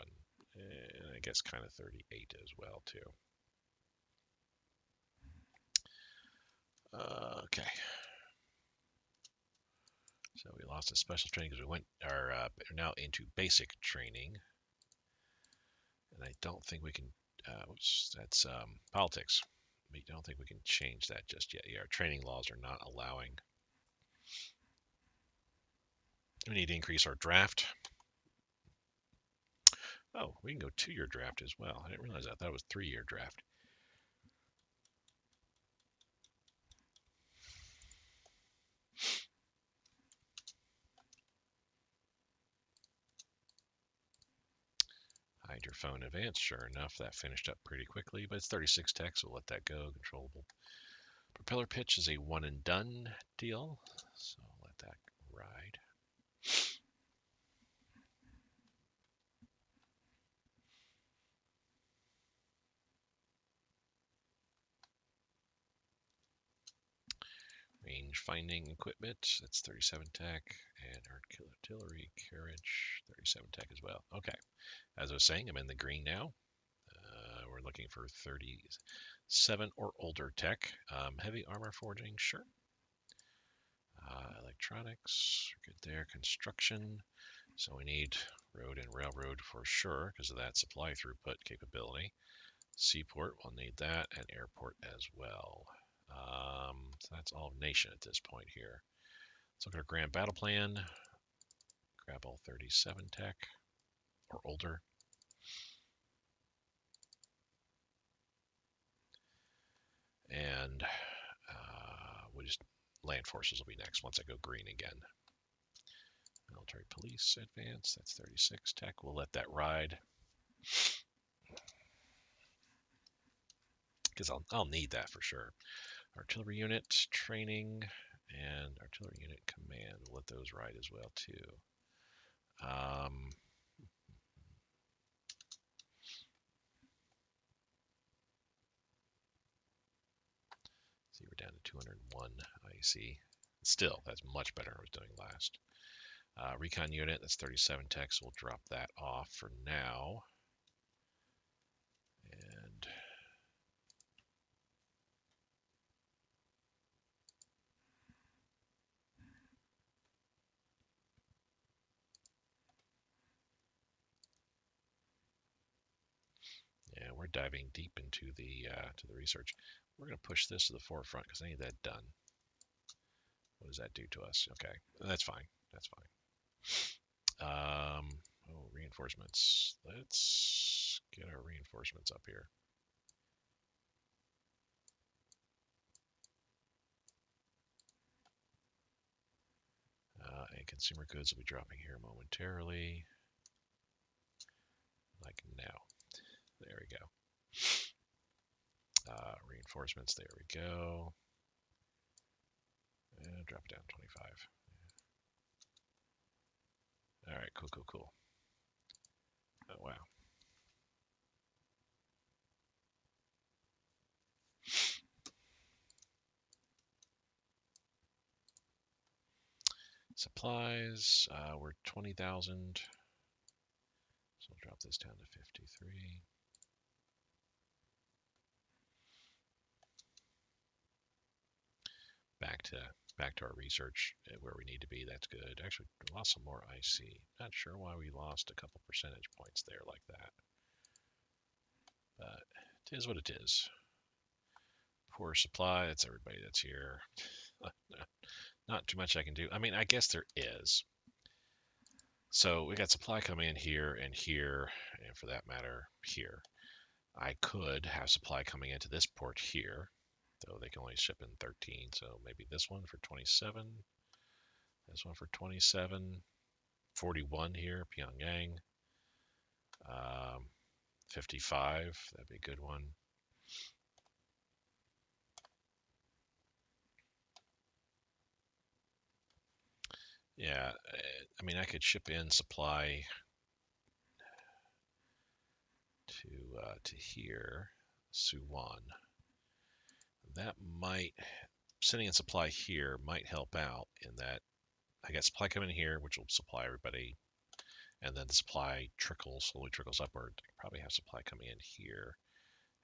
and I guess kind of 38 as well too. Okay. So we lost a special training because we are now into basic training. And I don't think we can, that's politics. We don't think we can change that just yet. Yeah, our training laws are not allowing. We need to increase our draft. Oh, we can go 2-year draft as well. I didn't realize that. That was 3-year draft. Hydrophone advanced. Sure enough, that finished up pretty quickly, but it's 36 tech, so we'll let that go. Controllable. Propeller pitch is a one and done deal, so let that ride. Range finding equipment, that's 37 tech, and artillery carriage, 37 tech as well. Okay, as I was saying, I'm in the green now. We're looking for 37 or older tech. Heavy armor forging, sure. Electronics, good there. Construction, so we need road and railroad for sure because of that supply throughput capability. Seaport, we'll need that, and airport as well. So that's all nation at this point here. Let's look at our grand battle plan. Grab all 37 tech or older. And we'll just, land forces will be next once I go green again. Military police advance, that's 36 tech. We'll let that ride. Because I'll need that for sure. Artillery unit training and artillery unit command. We'll let those ride as well too. See, we're down to 201 IC. Still, that's much better than I was doing last. Recon unit, that's 37 tech, so we'll drop that off for now. And yeah, we're diving deep into the research. We're going to push this to the forefront because I need that done. What does that do to us? Okay, that's fine. That's fine. Oh, reinforcements. Let's get our reinforcements up here. And consumer goods will be dropping here momentarily. Like now. There we go. Reinforcements, there we go. And drop it down 25. All right, cool. Oh, wow. Supplies, we're 20,000. So I'll drop this down to 53. Back to our research where we need to be. That's good. Actually, we lost some more IC. Not sure why we lost a couple percentage points there like that. But it is what it is. Poor supply. That's everybody that's here. Not too much I can do. I mean, I guess there is. So we got supply coming in here, and for that matter, here. I could have supply coming into this port here, though they can only ship in 13. So maybe this one for 27. This one for 27. 41 here, Pyongyang. 55. That'd be a good one. Yeah, I mean, I could ship in supply to here, Suwon. That might, sending in supply here might help out in that I got supply coming in here, which will supply everybody, and then the supply slowly trickles upward. I could probably have supply coming in here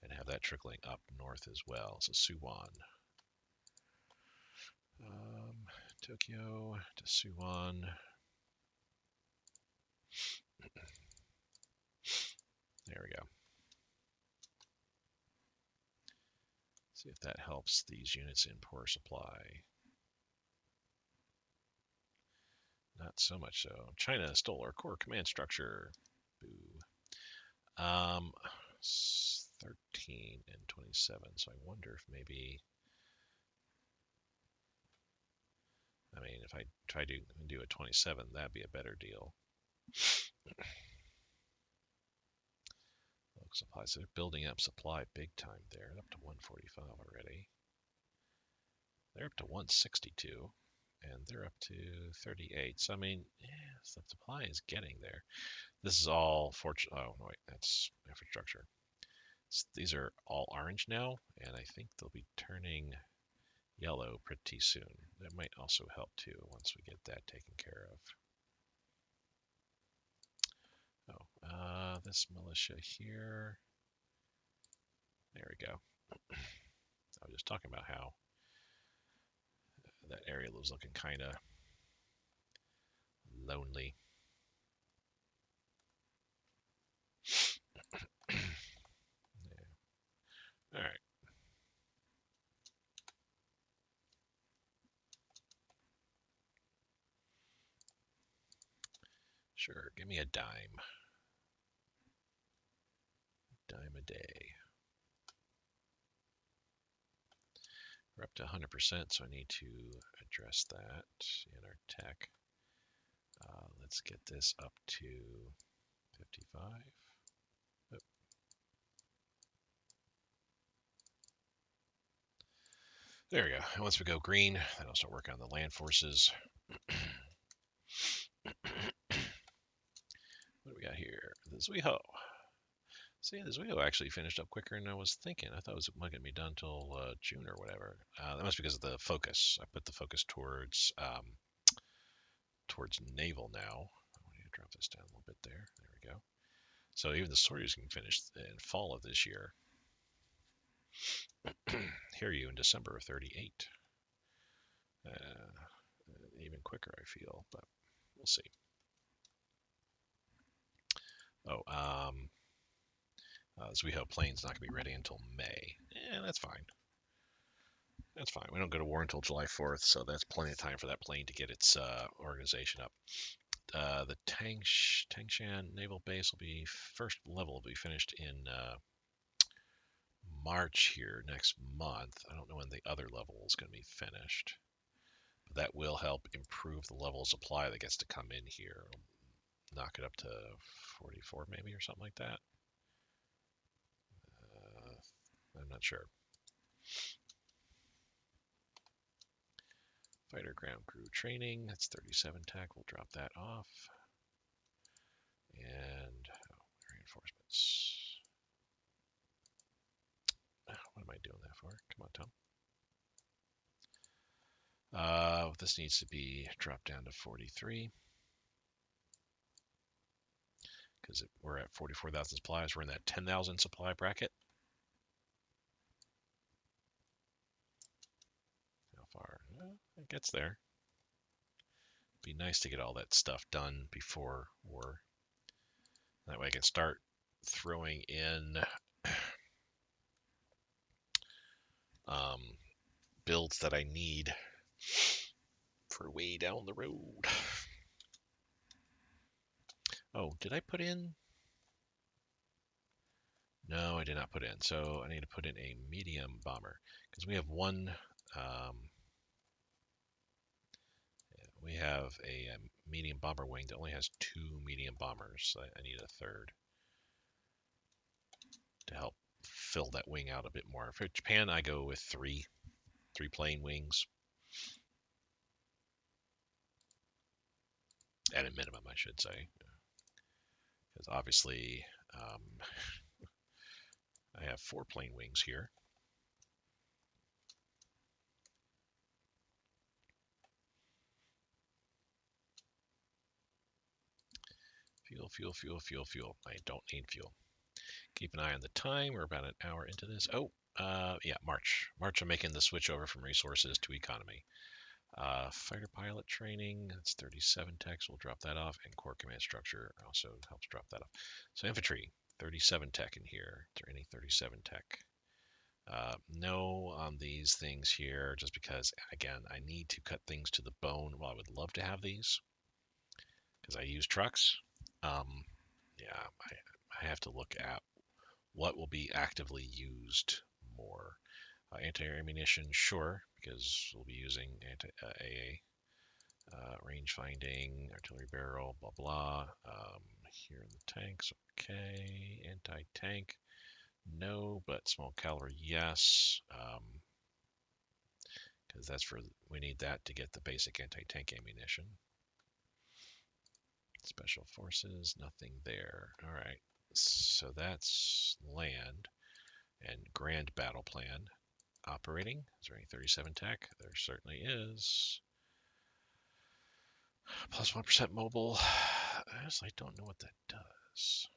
and have that trickling up north as well. So Suwon. Tokyo to Suwon. There we go. See if that helps these units in poor supply. Not so much so. China stole our core command structure. Boo. 13 and 27. So I wonder if maybe, I mean, if I try to do a 27, that'd be a better deal. Local supply. So they're building up supply big time there. Up to 145 already. They're up to 162. And they're up to 38. So I mean, yeah, the supply is getting there. This is all oh no, wait, that's infrastructure. These are all orange now, and I think they'll be turning yellow pretty soon. That might also help too once we get that taken care of. Oh, this militia here. There we go. I was just talking about how that area was looking kind of lonely. Yeah. All right. Sure, give me a dime. Dime a day. We're up to 100%, so I need to address that in our tech. Let's get this up to 55. Oh. There we go. And once we go green, then I'll start working on the land forces. What do we got here? The Zuiho. See, the Zuiho actually finished up quicker than I was thinking. I thought it was going to be done until June or whatever. That must be because of the focus. I put the focus towards naval now. I need to drop this down a little bit there. There we go. So even the sorties can finish in fall of this year. Hear you in December of 38. Even quicker, I feel, but we'll see. Oh, Zuiho plane's not going to be ready until May. Yeah, that's fine. That's fine. We don't go to war until July 4th, so that's plenty of time for that plane to get its organization up. The Tangshan Naval Base will be, first level will be finished in March here next month. I don't know when the other level is going to be finished. But that will help improve the level of supply that gets to come in here. Knock it up to 44 maybe or something like that. I'm not sure. Fighter ground crew training, that's 37 tack. We'll drop that off. And What am I doing that for? Come on, Tom. This needs to be dropped down to 43 because we're at 44,000 supplies. We're in that 10,000 supply bracket. How far? It gets there. Be nice to get all that stuff done before war. That way I can start throwing in builds that I need for way down the road. Oh, did I put in? No, I did not put in. So I need to put in a medium bomber because we have one. We have a medium bomber wing that only has 2 medium bombers. So I need a third to help fill that wing out a bit more. For Japan, I go with three plane wings. At a minimum, I should say. Because obviously, I have 4 plane wings here. Fuel. I don't need fuel. Keep an eye on the time. We're about an hour into this. Oh, yeah, March. I'm making the switch over from resources to economy. Fighter pilot training, that's 37 tech, so we'll drop that off. And core command structure also helps drop that off. So infantry, 37 tech in here. Is there any 37 tech? No on these things here, just because, again, I need to cut things to the bone. Well, I would love to have these because I use trucks. Yeah, I have to look at what will be actively used more. Anti-air ammunition, sure, because we'll be using AA. Range finding, artillery barrel, blah blah. Here in the tanks, okay. Anti-tank, no, but small caliber, yes. Because that's for, we need that to get the basic anti-tank ammunition. Special forces, nothing there. All right, so that's land and grand battle plan. Operating, is there any 37 tech? There certainly is. Plus 1% mobile. I honestly don't know what that does.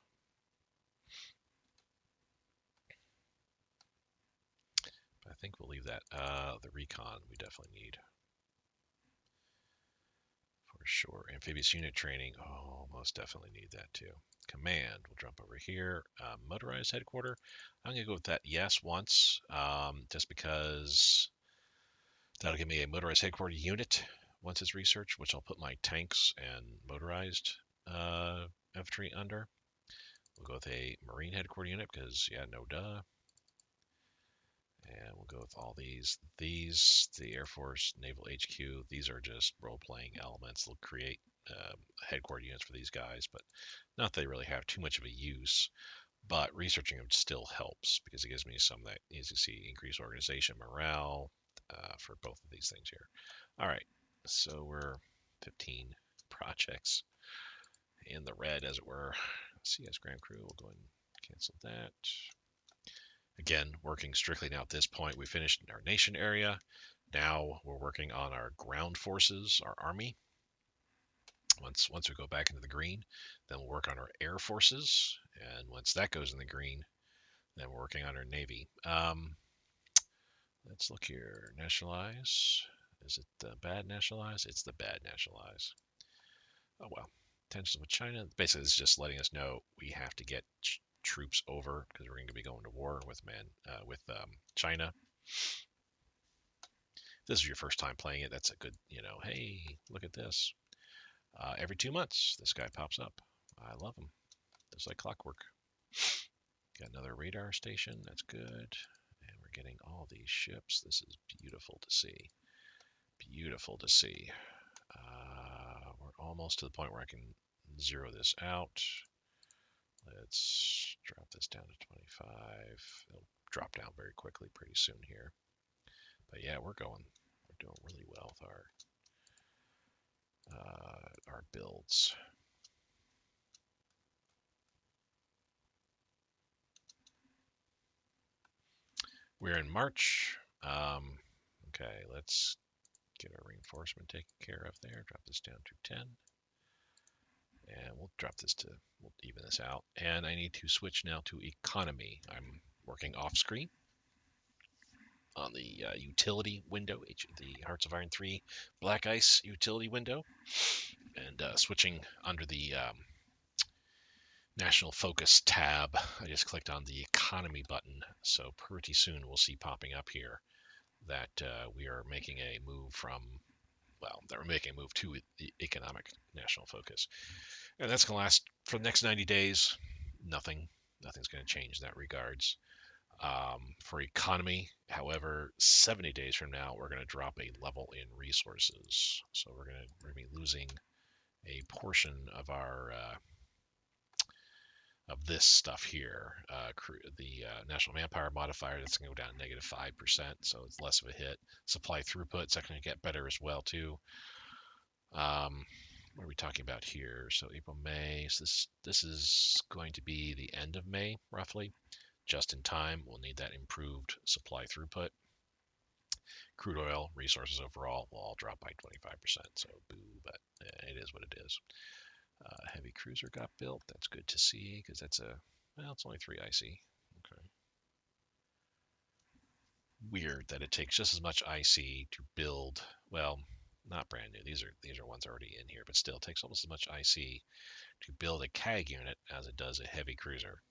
I think we'll leave that. The recon we definitely need. For sure. Amphibious unit training. Oh, most definitely need that too. Command. We'll jump over here. Motorized headquarter. I'm going to go with that yes once. Just because that'll give me a motorized headquarter unit once it's researched, which I'll put my tanks and motorized infantry under. We'll go with a marine headquarter unit because, yeah, no duh. And we'll go with all these. These, the Air Force Naval HQ, these are just role-playing elements. They'll create headquarter units for these guys, but not that they really have too much of a use. But researching them still helps because it gives me some that, as you see, increased organization, morale for both of these things here. All right, so we're 15 projects in the red, as it were. CS Grand Crew, we'll go ahead and cancel that. Again, working strictly now at this point, we finished our nation area. Now we're working on our ground forces, our army. Once we go back into the green, then we'll work on our air forces. And once that goes in the green, then we're working on our navy. Let's look here. Nationalize. Is it the bad nationalize? It's the bad nationalize. Oh well. Tensions with China. Basically, it's just letting us know we have to get troops over because we're going to be going to war with China. If this is your first time playing it, that's a good, hey, look at this. Every 2 months, this guy pops up. I love him. Just like clockwork. Got another radar station. That's good. And we're getting all these ships. This is beautiful to see. Beautiful to see. We're almost to the point where I can zero this out. Let's drop this down to 25. It'll drop down very quickly pretty soon here. But yeah, we're doing really well with our builds. We're in March. Okay, let's get our reinforcement taken care of there. Drop this down to 10. And we'll drop this to, we'll even this out. And I need to switch now to economy. I'm working off screen on the utility window, the Hearts of Iron 3 Black Ice utility window, and switching under the National Focus tab. I just clicked on the economy button, so pretty soon we'll see popping up here that we are making a move from, well, that we're making a move to the economic national focus. And that's going to last for the next 90 days. Nothing's going to change in that regards. For economy, however, 70 days from now, we're going to drop a level in resources. So we're going to be losing a portion of our of this stuff here. The national manpower modifier, that's going to go down -5%, so it's less of a hit. Supply throughput's going to get better as well too. What are we talking about here? So April, May. So this is going to be the end of May, roughly. Just in time, we'll need that improved supply throughput. Crude oil, resources overall will all drop by 25%. So boo, but it is what it is. Heavy cruiser got built. That's good to see because that's well, it's only 3 IC. Okay. Weird that it takes just as much IC to build. Well, not brand new. These are ones already in here, but still it takes almost as much IC to build a CAG unit as it does a heavy cruiser.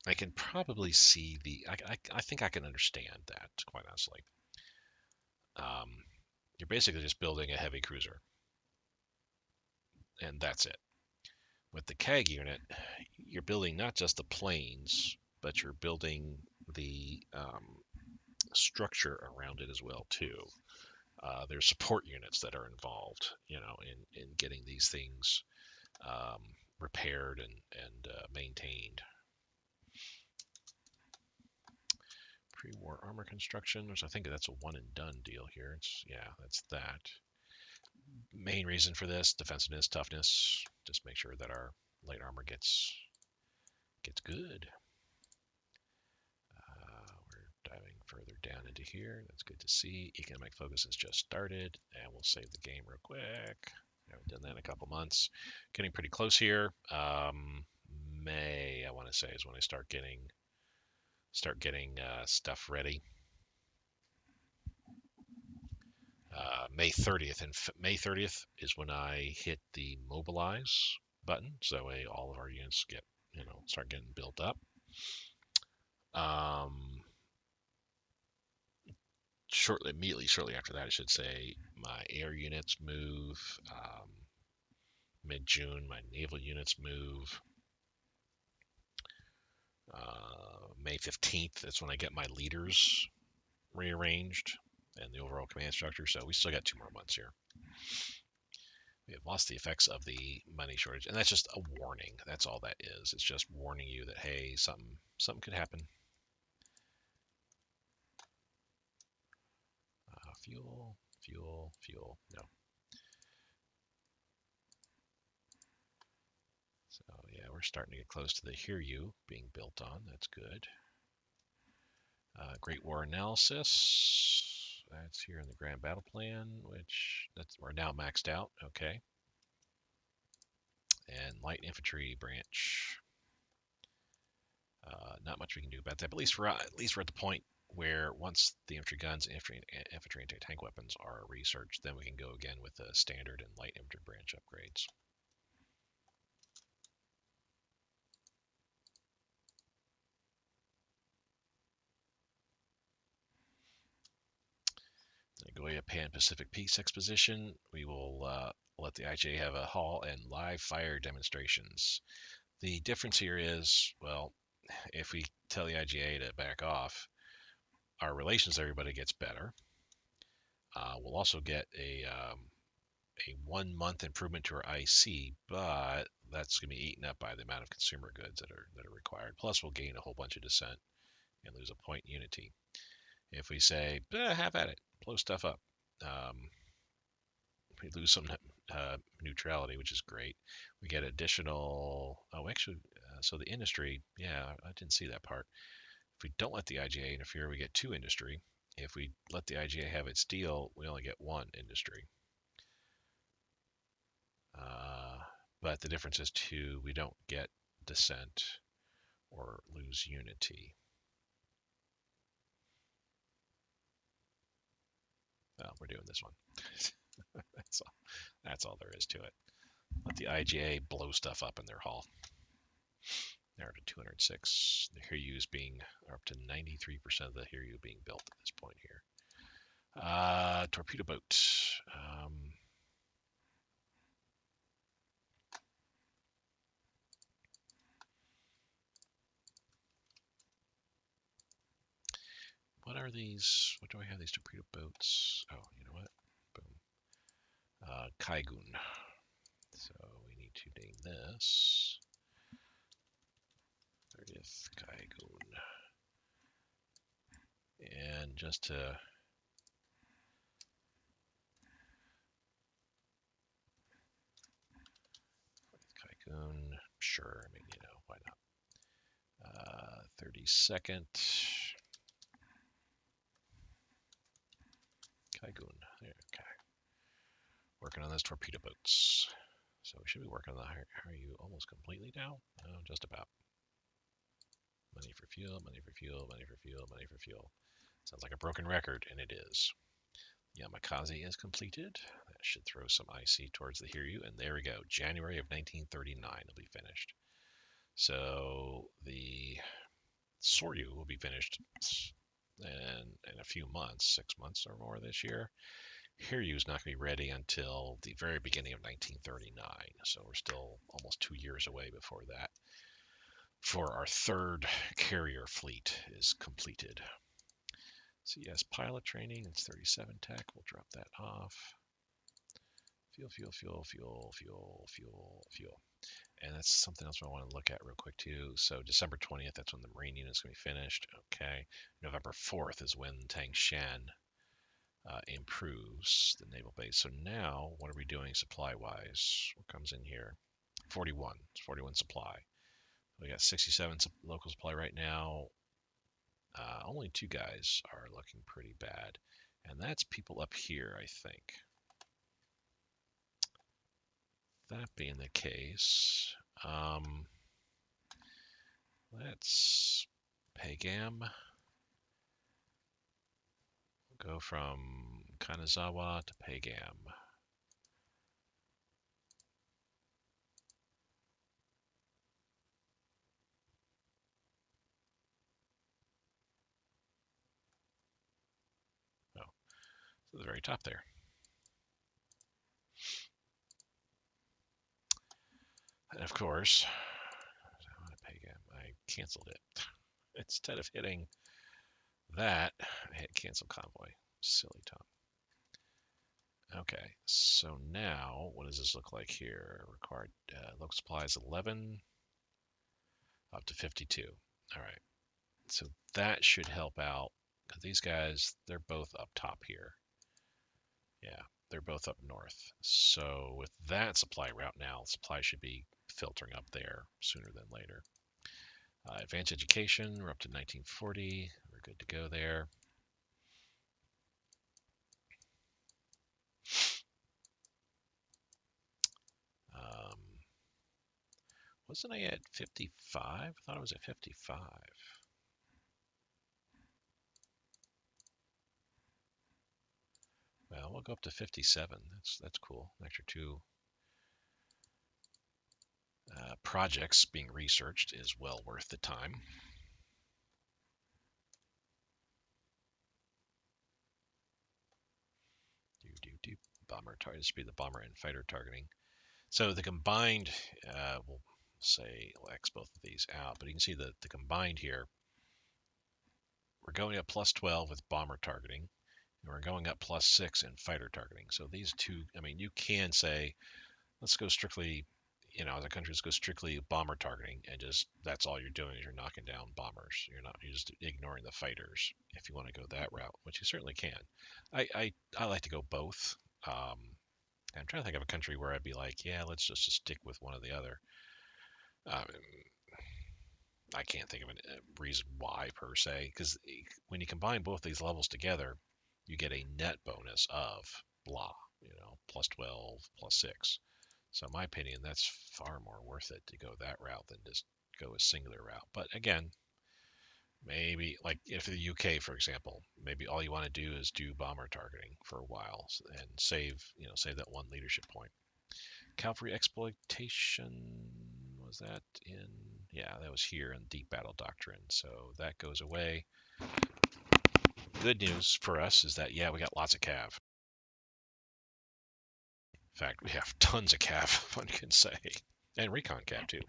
I can probably see I think I can understand that, quite honestly. You're basically just building a heavy cruiser, and that's it. With the CAG unit, you're building not just the planes, but you're building the structure around it as well too. There's support units that are involved, in getting these things repaired and maintained. Pre-war armor construction, which I think that's a one and done deal here. That's that. Main reason for this: defensiveness, toughness. Just make sure that our light armor gets good. We're diving further down into here. That's good to see. Economic focus has just started, and we'll save the game real quick. Haven't done that in a couple months. Getting pretty close here. May, I want to say, is when I start getting stuff ready. May 30th, and May 30th is when I hit the mobilize button, so that way all of our units get, start getting built up. Immediately shortly after that, I should say, my air units move. Mid-June, my naval units move. May 15th, that's when I get my leaders rearranged and the overall command structure. So we still got 2 more months here. We have lost the effects of the money shortage, and that's just a warning. That's all that is. It's just warning you that, hey, something could happen. Fuel. No. So yeah, we're starting to get close to the Hear You being built on. That's good. Great War Analysis. That's here in the Grand Battle Plan, we're now maxed out. Okay. And Light Infantry Branch. Not much we can do about that, but at least we're at the point where once the infantry guns, infantry anti-tank weapons are researched, then we can go again with the standard and light infantry branch upgrades. Nagoya Pan-Pacific Peace Exposition. We will let the IJA have a hall and live fire demonstrations. The difference here is, well, if we tell the IJA to back off, our relations with everybody gets better. We'll also get a 1 month improvement to our IC, but that's going to be eaten up by the amount of consumer goods that are required. Plus, we'll gain a whole bunch of dissent and lose a point unity. If we say, have at it, blow stuff up, we lose some neutrality, which is great. We get additional. So the industry, I didn't see that part. If we don't let the IGA interfere, we get 2 industry. If we let the IGA have its deal, we only get 1 industry. But the difference is 2, we don't get dissent or lose unity. Well, we're doing this one. That's all there is to it. Let the IGA blow stuff up in their hull. They're up to 206. The HIRUs are up to 93% of the HIRU being built at this point here. Torpedo boat. What are these? What do I have these torpedo boats? Oh, you know what? Boom. Kaigun. So we need to name this 30th Kaigun. And just to Kaigun, sure. I mean, why not? 32nd Kaigun. There, okay. Working on those torpedo boats. So we should be working on the HIRU almost completely now. No, just about. Money for fuel, money for fuel, money for fuel, money for fuel. Sounds like a broken record, and it is. Yamakaze is completed. That should throw some IC towards the Hiryu, and there we go. January of 1939 will be finished. So the Soryu will be finished in a few months, 6 months or more this year. Hiryu is not going to be ready until the very beginning of 1939, so we're still almost 2 years away before that. For our 3rd carrier fleet is completed. So yes, pilot training, it's 37 tech. We'll drop that off. Fuel, fuel, fuel, fuel, fuel, fuel, fuel. And that's something else I want to look at real quick too. So December 20th, that's when the Marine unit is going to be finished. Okay. November 4th is when Tangshan improves the naval base. So now, what are we doing supply-wise? What comes in here? 41. It's 41 supply. We got 67 local supply right now. Only 2 guys are looking pretty bad. And that's people up here, I think. That being the case, let's Pagam. We'll go from Kanazawa to Pagam. Oh, to the very top there. And of course, I canceled it. Instead of hitting that, I hit cancel convoy. Silly Tom. Okay, so now what does this look like here? Required local supplies 11 up to 52. All right, so that should help out because these guys, they're both up top here. Yeah, they're both up north. So with that supply route now, supply should be filtering up there sooner than later. Advanced education, we're up to 1940. We're good to go there. Wasn't I at 55? I thought I was at 55. Well, we'll go up to 57. That's cool. An extra 2 projects being researched is well worth the time. Bomber target, this would be the bomber and fighter targeting. So the combined, we'll say, we'll X both of these out, but you can see the combined here, we're going up plus 12 with bomber targeting, and we're going up plus 6 in fighter targeting. So these 2, I mean, you can say, let's go strictly, as a country, let's go strictly bomber targeting, and just, that's all you're doing is you're knocking down bombers. You're just ignoring the fighters if you want to go that route, which you certainly can. I like to go both. I'm trying to think of a country where I'd be like, yeah, let's just stick with one or the other. I can't think of a reason why per se, because when you combine both these levels together, you get a net bonus of blah, plus 12, plus 6. So in my opinion, that's far more worth it to go that route than just go a singular route. But again, maybe like if the UK, for example, maybe all you want to do is do bomber targeting for a while and save that one leadership point. Cavalry exploitation, was that in? Yeah, that was here in deep battle doctrine. So that goes away. Good news for us is that, yeah, we got lots of cav. In fact, we have tons of cav, one can say, and recon cav too.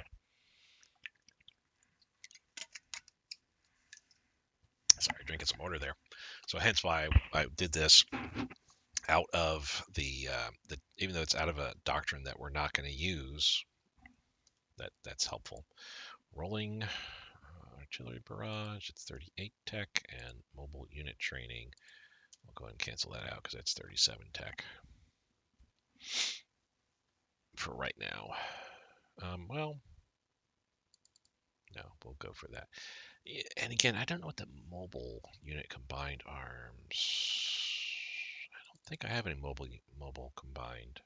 Sorry, drinking some water there. So hence why I did this out of the even though it's out of a doctrine that we're not going to use, that's helpful. Rolling artillery barrage, it's 38 tech, and mobile unit training. I'll go ahead and cancel that out because that's 37 tech for right now. Well, no, we'll go for that. And again, I don't know what the mobile unit combined arms. I don't think I have any mobile combined.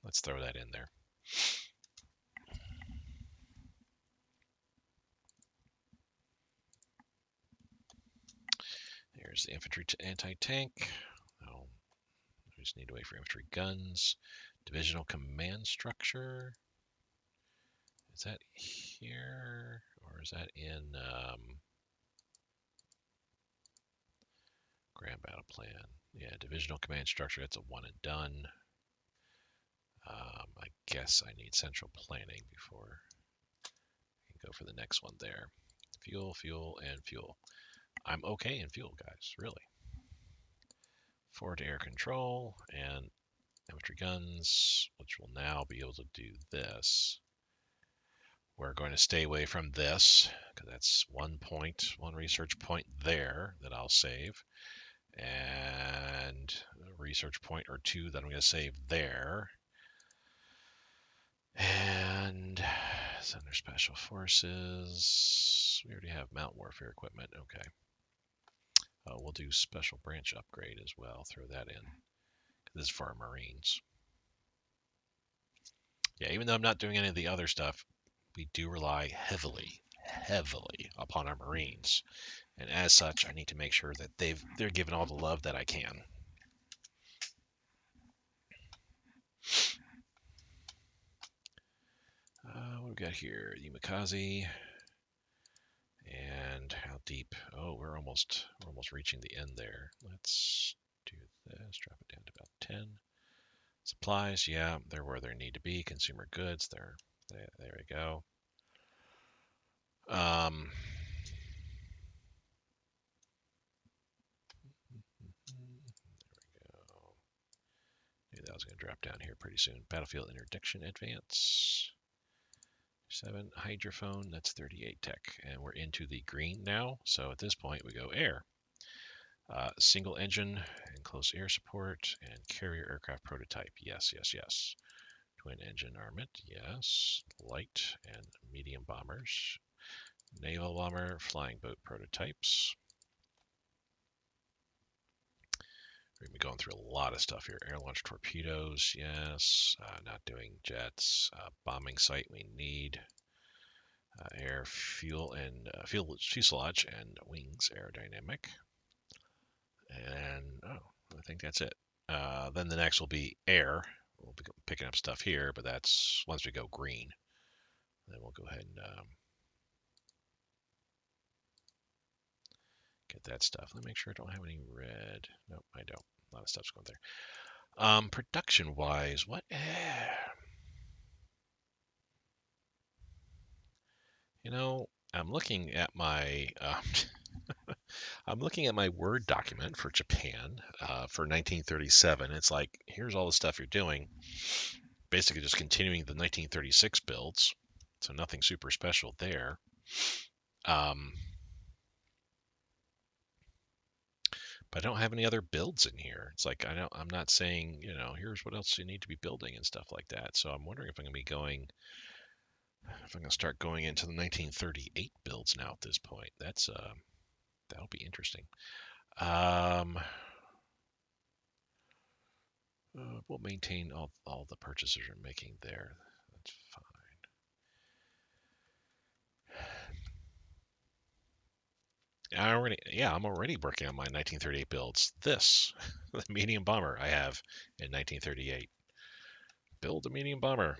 Let's throw that in there. Here's the infantry to anti-tank. Oh, we just need to wait for infantry guns. Divisional command structure. Is that here or is that in Grand Battle Plan? Yeah, divisional command structure. That's a one and done. I guess I need central planning before I can go for the next one there. Fuel, fuel, and fuel. I'm okay in fuel, guys, really. Forward to air control and infantry guns, which will now be able to do this. We're going to stay away from this because that's one research point there that I'll save. And a research point or two that I'm going to save there. And Center Special Forces. We already have Mountain Warfare equipment. Okay. We'll do Special Branch Upgrade as well. Throw that in. This is for our Marines. Yeah, even though I'm not doing any of the other stuff, we do rely heavily upon our Marines. And as such, I need to make sure that they're given all the love that I can. What we got here? Yumikaze. And how deep? Oh, we're almost reaching the end there. Let's do this. Drop it down to about 10. Supplies, yeah, they're where they need to be. Consumer goods, there we go. There we go. Maybe that was going to drop down here pretty soon. Battlefield interdiction advance. 7 hydrophone, that's 38 tech, and we're into the green now. So at this point, we go air. Single engine and close air support and carrier aircraft prototype. Yes, yes, yes. Twin engine armament. Yes. Light and medium bombers. Naval bomber, flying boat prototypes. We're going to be going through a lot of stuff here. Air launch torpedoes. Yes. Not doing jets. Bombing site we need. Air fuel and fuselage and wings aerodynamic. And I think that's it. Then the next will be air. We'll be picking up stuff here, but that's once we go green. Then we'll go ahead and get that stuff. Let me make sure I don't have any red. Nope, I don't. A lot of stuff's going there. Production wise, what? I'm looking at my I'm looking at my Word document for Japan for 1937. It's like, here's all the stuff you're doing. Basically just continuing the 1936 builds. So nothing super special there. But I don't have any other builds in here. It's like, I'm not saying, here's what else you need to be building and stuff like that. So I'm wondering if I'm going to be going If I'm going to start going into the 1938 builds now at this point, that'll be interesting. We'll maintain all the purchases are making there. That's fine. I'm already working on my 1938 builds. This, the medium bomber I have in 1938. Build a medium bomber.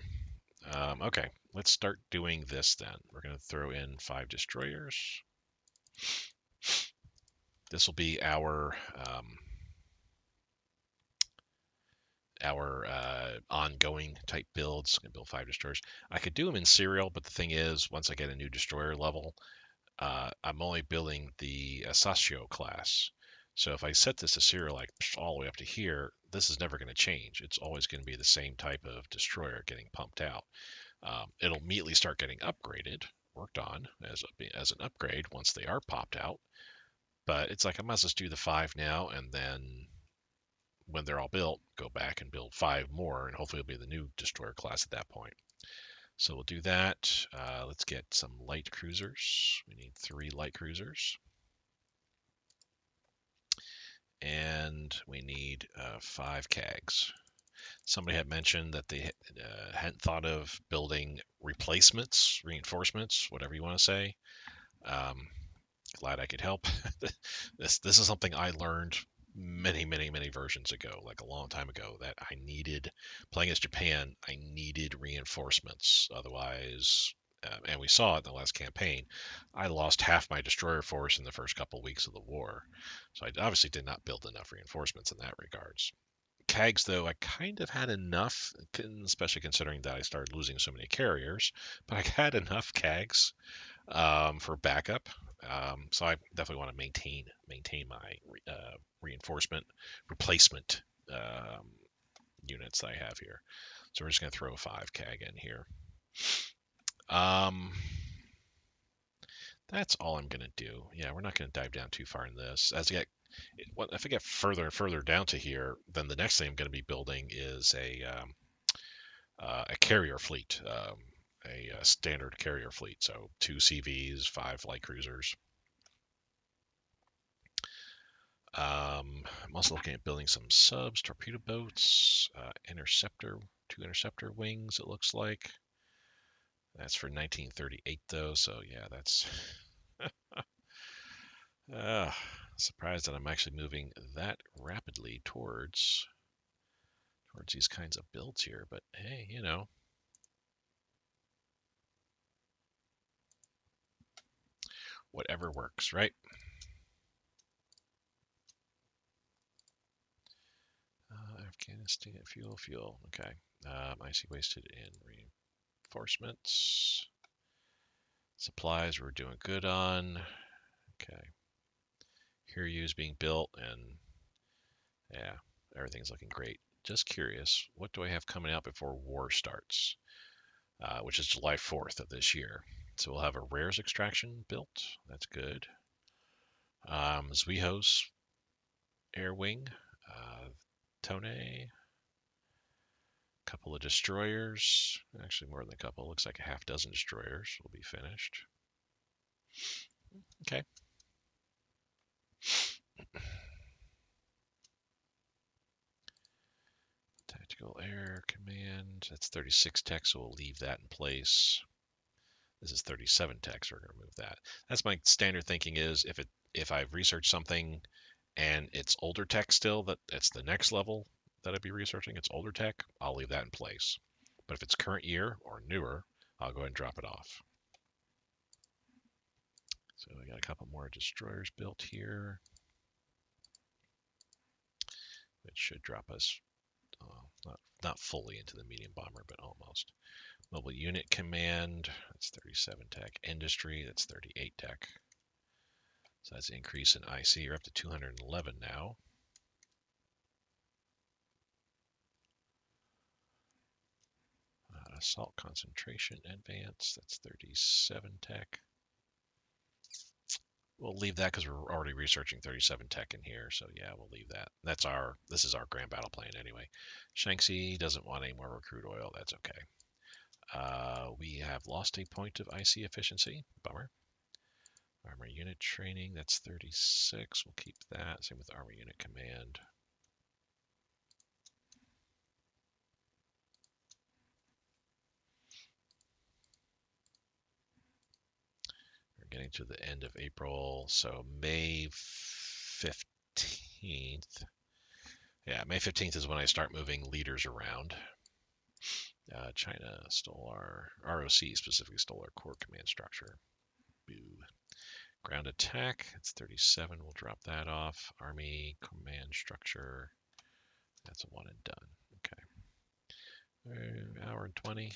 Okay, let's start doing this then. We're going to throw in 5 destroyers. This will be our ongoing type builds. I'm going to build 5 destroyers. I could do them in serial, but the thing is, once I get a new destroyer level, I'm only building the Sasho class. So if I set this to serial like all the way up to here, this is never going to change. It's always going to be the same type of destroyer getting pumped out. It'll immediately start getting upgraded, worked on as an upgrade once they are popped out. But it's like I must just do the 5 now, and then when they're all built, go back and build 5 more, and hopefully it'll be the new destroyer class at that point. So we'll do that. Let's get some light cruisers. We need 3 light cruisers. And we need 5 CAGs. Somebody had mentioned that they hadn't thought of building replacements, reinforcements, whatever you want to say. Glad I could help. This is something I learned many versions ago, like a long time ago, that I needed, playing as Japan, I needed reinforcements. Otherwise, and we saw it in the last campaign, I lost half my destroyer force in the first couple weeks of the war. So I obviously did not build enough reinforcements in that regards. CAGs, though, I kind of had enough, especially considering that I started losing so many carriers, but I had enough CAGs for backup. So I definitely want to maintain my reinforcement replacement units that I have here. So we're just going to throw a 5 CAG in here. That's all I'm going to do. Yeah, we're not going to dive down too far in this. If I get further and further down to here, then the next thing I'm going to be building is a carrier fleet, a standard carrier fleet. So 2 CVs, 5 light cruisers. I'm also looking at building some subs, torpedo boats, interceptor, 2 interceptor wings, it looks like. That's for 1938 though, so yeah, that's surprised that I'm actually moving that rapidly towards these kinds of builds here, but hey, whatever works, right? Afghanistan fuel. Okay. I see wasted in reinforcements. Supplies we're doing good on. Okay. Here is being built, and yeah, everything's looking great. Just curious, what do I have coming out before war starts? Which is July 4th of this year. So we'll have a rares extraction built. That's good. Zwihos air wing. Tone. Couple of destroyers. Actually, more than a couple. Looks like a half dozen destroyers will be finished. Okay. Tactical Air Command. That's 36 tech, so we'll leave that in place. This is 37 tech, so we're going to move that. That's my standard thinking is if I've researched something and it's older tech still, that's the next level that I'd be researching, it's older tech, I'll leave that in place. But if it's current year or newer, I'll go ahead and drop it off. So we got a couple more destroyers built here, which should drop us not fully into the medium bomber, but almost. Mobile unit command, that's 37 tech. Industry, that's 38 tech. So that's an increase in IC. You're up to 211 now. Assault concentration advance, that's 37 tech. We'll leave that because we're already researching 37 tech in here. So yeah, we'll leave that. This is our grand battle plan anyway. Shanxi doesn't want any more recruit oil. That's okay. We have lost a point of IC efficiency. Bummer. Armor unit training, that's 36. We'll keep that. Same with armor unit command. We're getting to the end of April, so May 15th. Yeah, May 15th is when I start moving leaders around. China stole our ROC, specifically stole our core command structure. Boo. Ground attack, it's 37. We'll drop that off. Army command structure, that's a one and done. Okay. Hour and 20.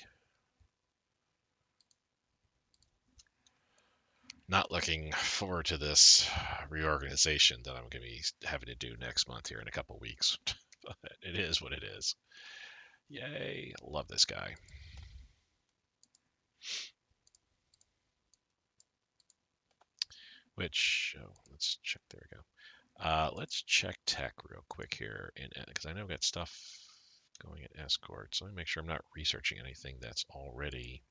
Not looking forward to this reorganization that I'm going to be having to do next month here in a couple weeks. But it is what it is. Yay. Love this guy. Which, oh, let's check. There we go. Let's check tech real quick here, because I know I've got stuff going at escort. So let me make sure I'm not researching anything that's already.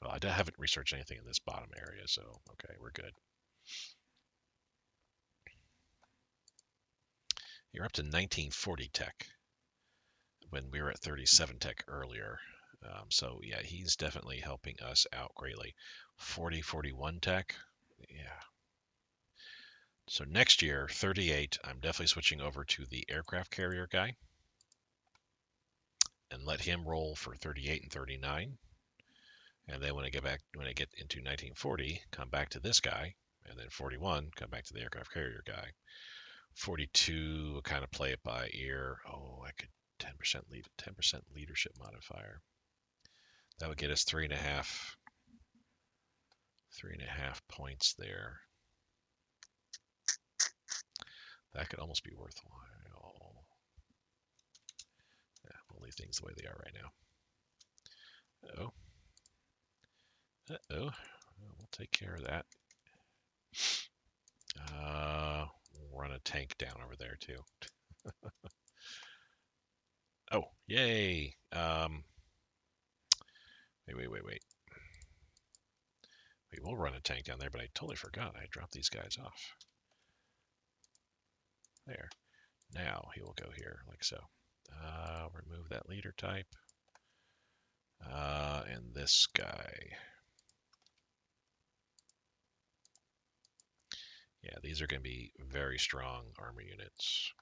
Well, I haven't researched anything in this bottom area, so okay, we're good. You're up to 1940 tech when we were at 37 tech earlier. So yeah, he's definitely helping us out greatly. 4041 tech, yeah. So next year, 38, I'm definitely switching over to the aircraft carrier guy and let him roll for 38 and 39. And then when I get into 1940, come back to this guy, and then 41, come back to the aircraft carrier guy. 42, kind of play it by ear. Oh, I could 10% lead, 10% leadership modifier. That would get us 3.5 points there. That could almost be worthwhile. Yeah, we'll leave things the way they are right now. Uh-oh. We'll take care of that. We'll run a tank down over there too. Oh, yay. Wait. We will run a tank down there, but I totally forgot. I dropped these guys off. There. Now he will go here, like so. Remove that leader type. And this guy. Yeah, these are going to be very strong armor units.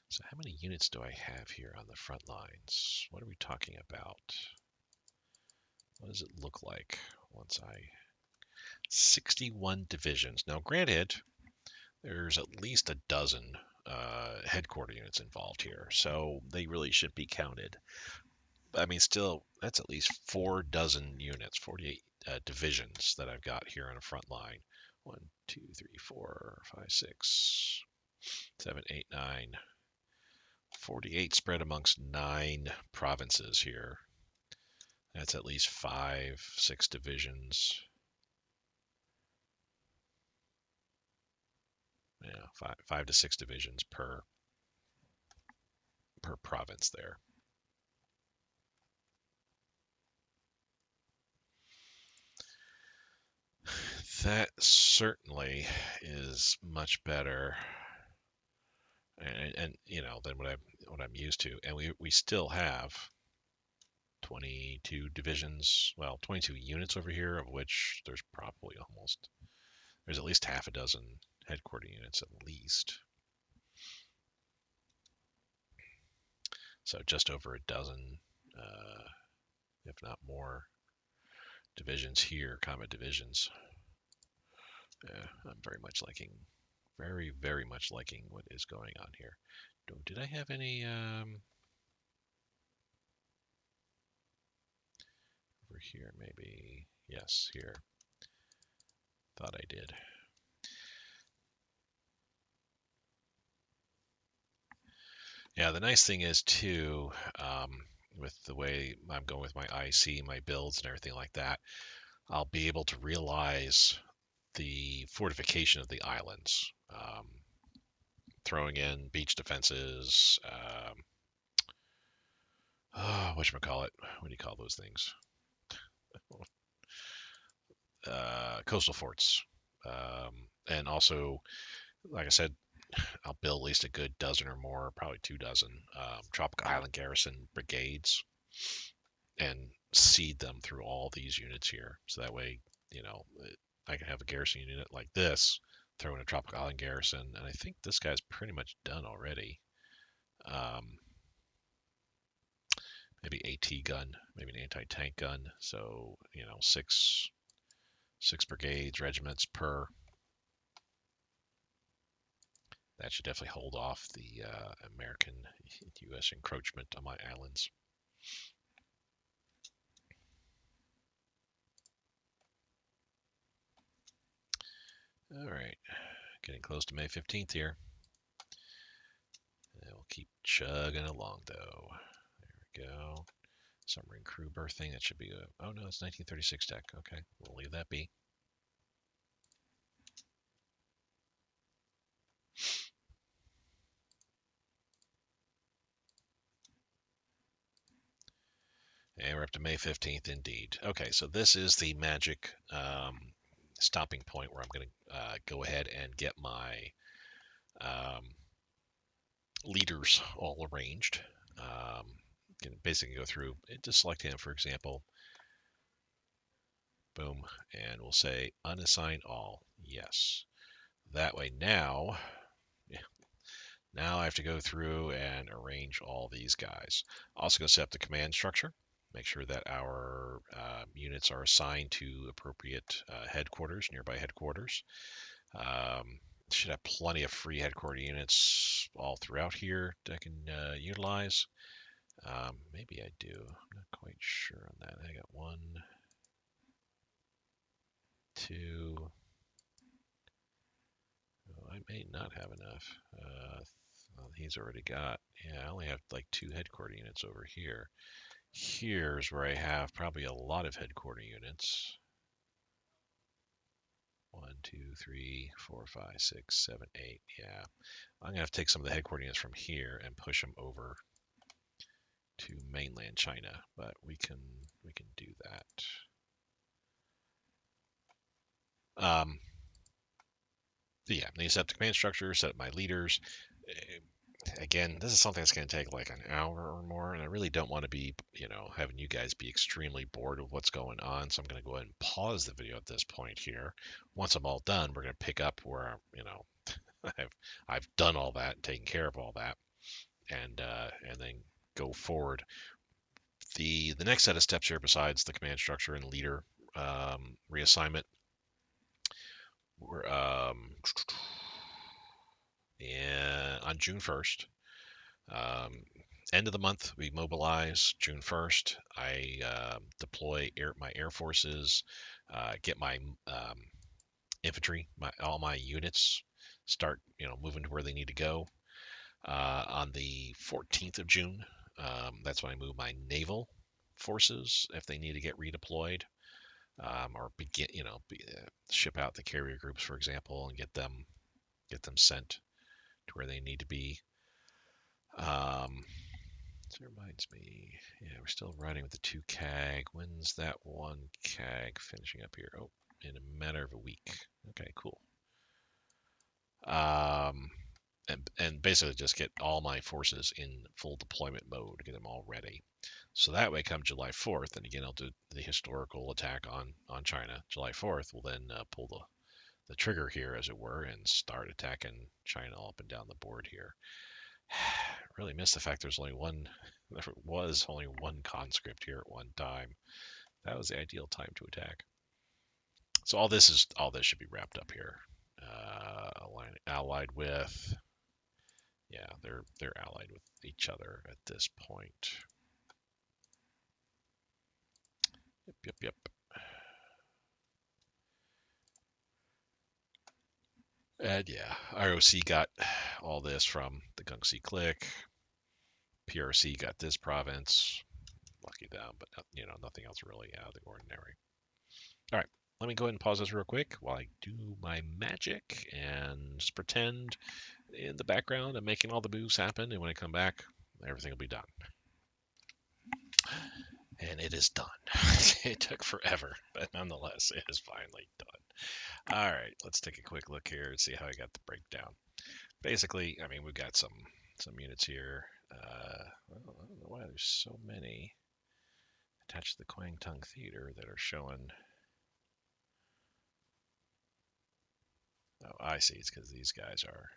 So how many units do I have here on the front lines? What are we talking about? What does it look like once 61 divisions. Now, granted, there's at least a dozen headquarter units involved here, so they really should be counted. I mean, still, that's at least 4 dozen units, 48 divisions that I've got here on a front line. 1, 2, 3, 4, 5, 6, 7, 8, 9. 48 spread amongst 9 provinces here. That's at least 5, 6 divisions. Yeah, 5 to 6 divisions per province there. That certainly is much better, and you know, than what I'm used to. And we still have 22 divisions, well, 22 units over here, of which there's at least half a dozen headquarter units at least. So just over a dozen, if not more, divisions here, combat divisions. I'm very much liking what is going on here. Did I have any over here? Maybe, yes, here. Thought I did. Yeah, the nice thing is too, with the way I'm going with my IC, my builds and everything like that, I'll be able to realize the fortification of the islands throwing in beach defenses, whatchamacallit, what do you call those things? Coastal forts. And also, like I said, I'll build at least a good dozen or more, probably 2 dozen tropical island garrison brigades and seed them through all these units here. So that way, I can have a garrison unit like this, throw in a tropical island garrison, and I think this guy's pretty much done already. Maybe AT gun, maybe an anti-tank gun. So, six brigades, regiments per. That should definitely hold off the American U.S. encroachment on my islands. All right, getting close to May 15th here. And we'll keep chugging along, though. There we go. Submarine crew berthing. That should be a. Oh no, it's 1936 tech. Okay, we'll leave that be. And we're up to May 15th indeed. Okay, so this is the magic stopping point where I'm going to go ahead and get my leaders all arranged. Can basically go through, just select him, for example. Boom, and we'll say unassign all. Yes. That way now I have to go through and arrange all these guys. Also going to set up the command structure. Make sure that our units are assigned to appropriate headquarters, nearby headquarters. Should have plenty of free headquarter units all throughout here that I can utilize. Maybe I do. I'm not quite sure on that. I got 1, 2. Oh, I may not have enough. Well, he's already got. Yeah, I only have like 2 headquarter units over here. Here's where I have probably a lot of headquarter units. 1, 2, 3, 4, 5, 6, 7, 8. Yeah, I'm gonna have to take some of the headquarter units from here and push them over to mainland China, but we can do that. Yeah, need to set up the command structure, set up my leaders. Again, this is something that's going to take like an hour or more, and I really don't want to be, having you guys be extremely bored with what's going on. So I'm going to go ahead and pause the video at this point here. Once I'm all done, we're going to pick up where, I've done all that, taken care of all that, and then go forward. The next set of steps here, besides the command structure and leader reassignment, we're on June 1st. End of the month, we mobilize. June 1st, I deploy my air forces, get my infantry, all my units start, moving to where they need to go. On the 14th of June, that's when I move my naval forces if they need to get redeployed, or begin, ship out the carrier groups, for example, and get them sent to where they need to be. So it reminds me, yeah, we're still riding with the 2 CAG. When's that 1 CAG finishing up here? Oh, in a matter of a week. Okay, cool. And basically just get all my forces in full deployment mode, get them all ready. So that way, come July 4th, and again, I'll do the historical attack on China. July 4th, we'll then pull the trigger here, as it were, and start attacking China all up and down the board here. Really missed the fact there was only one conscript here at one time. That was the ideal time to attack. So all this should be wrapped up here. Allied with, yeah, they're allied with each other at this point. Yep. And yeah, ROC got all this from the Gungsi clique. PRC got this province. Lucky them, but nothing else really out of the ordinary. All right, let me go ahead and pause this real quick while I do my magic and just pretend in the background and making all the moves happen. And when I come back, everything will be done. And it is done. It took forever, but nonetheless, it is finally done. All right, let's take a quick look here and see how I got the breakdown. Basically, I mean, we've got some units here. Well, I don't know why there's so many attached to the Kwangtung Theater that are showing. Oh, I see. It's because these guys are.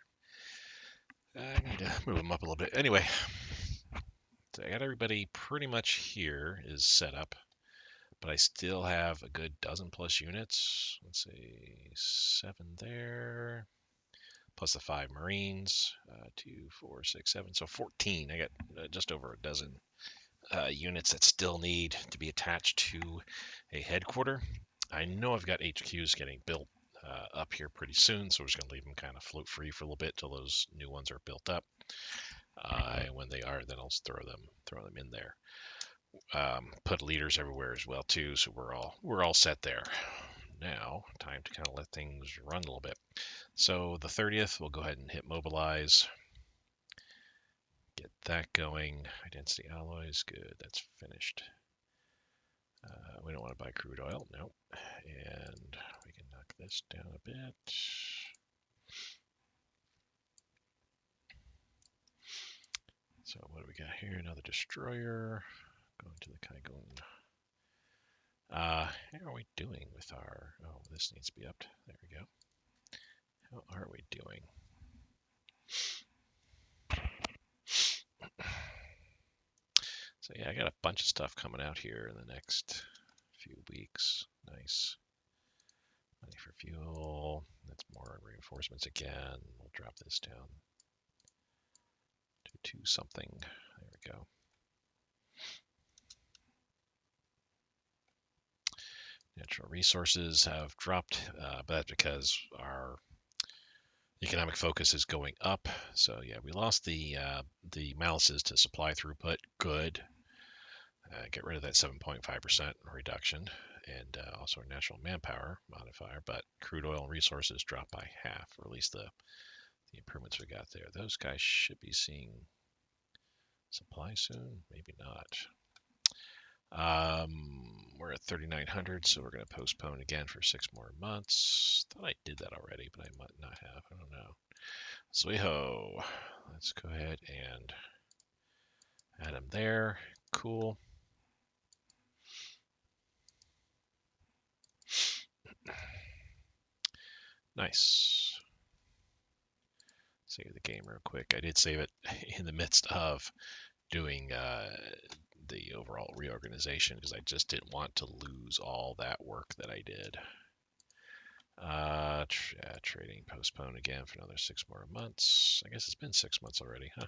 I need to move them up a little bit. Anyway, so I got everybody pretty much here is set up, but I still have a good dozen plus units. Let's see, 7 there, plus the 5 Marines, 2, 4, 6, 7, so 14. I got just over a dozen units that still need to be attached to a headquarter. I know I've got HQs getting built up here pretty soon, so we're just going to leave them kind of float free for a little bit till those new ones are built up. And when they are, then I'll throw them in there. Put leaders everywhere as well too, so we're all set there. Now, time to kind of let things run a little bit. So the 30th, we'll go ahead and hit mobilize. Get that going. High density alloys, good. That's finished. We don't want to buy crude oil, nope. And we can knock this down a bit. So what do we got here? Another destroyer. Going to the Kaigun. How are we doing with our... Oh, this needs to be upped. There we go. How are we doing? So yeah, I got a bunch of stuff coming out here in the next few weeks. Nice. Money for fuel. That's more reinforcements again. We'll drop this down to 2 something. There we go. Natural resources have dropped, but that's because our economic focus is going up. So yeah, we lost the malices to supply throughput. Good. Get rid of that 7.5% reduction, and also our national manpower modifier. But crude oil and resources dropped by half, or at least the improvements we got there. Those guys should be seeing supply soon. Maybe not. We're at 3,900, so we're going to postpone again for 6 more months. Thought I did that already, but I might not have. I don't know. Sweho. Let's go ahead and add them there. Cool. Nice. Save the game real quick. I did save it in the midst of doing the overall reorganization because I just didn't want to lose all that work that I did. Trading postponed again for another 6 more months. I guess it's been 6 months already, huh?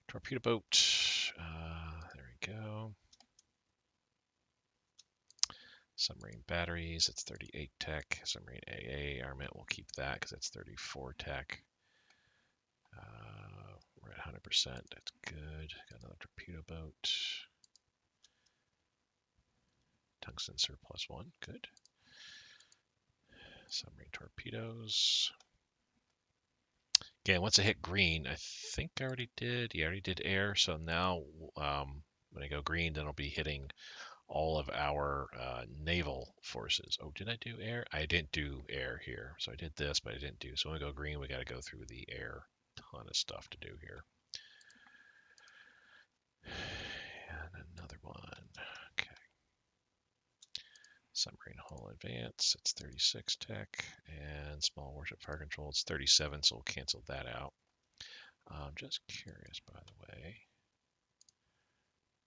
Torpedo boat. There we go. Submarine batteries. It's 38 tech. Submarine AA armament. We'll keep that because it's 34 tech. We're at 100%. That's good. Got another torpedo boat. Tungsten surplus 1. Good. Submarine torpedoes. Again, once I hit green, I think I already did. Yeah, I already did air. So now when I go green, then I'll be hitting all of our naval forces. Oh, did I do air? I didn't do air here. So I did this, but I didn't do. So when we go green, we got to go through the air. Ton of stuff to do here. And another one. Okay. Submarine hull advance, it's 36 tech, and small warship fire control, it's 37, so we'll cancel that out. I'm just curious, by the way.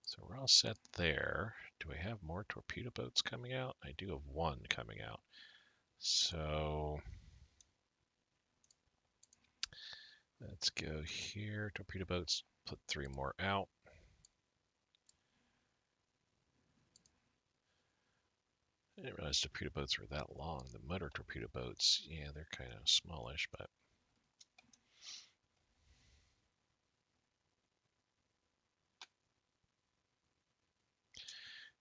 So we're all set there. Do I have more torpedo boats coming out? I do have 1 coming out. So let's go here. Torpedo boats, put 3 more out. I didn't realize torpedo boats were that long. The motor torpedo boats, yeah, they're kind of smallish, but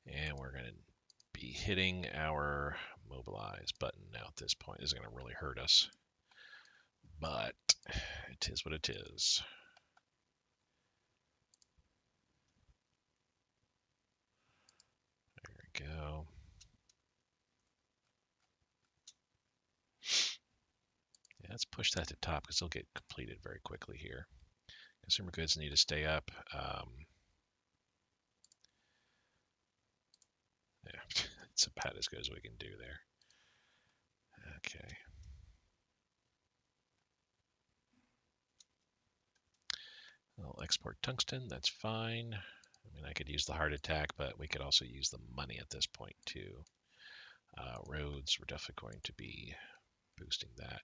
and we're going to be hitting our mobilize button now at this point. This is going to really hurt us, but It is what it is. There we go. Yeah, let's push that to top because they'll get completed very quickly here. Consumer goods need to stay up. Yeah, it's about as good as we can do there. Okay. I'll export tungsten, that's fine. I mean, I could use the heart attack, but we could also use the money at this point too. Roads, we're definitely going to be boosting that.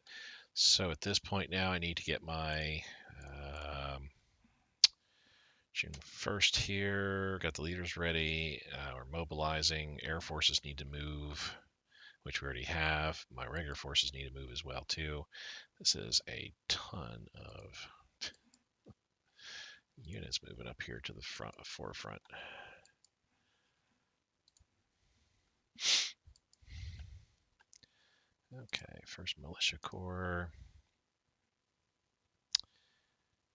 So at this point now, I need to get my June 1st here. Got the leaders ready. We're mobilizing. Air forces need to move, which we already have. My regular forces need to move as well too. This is a ton of units moving up here to the forefront. Okay, first militia corps.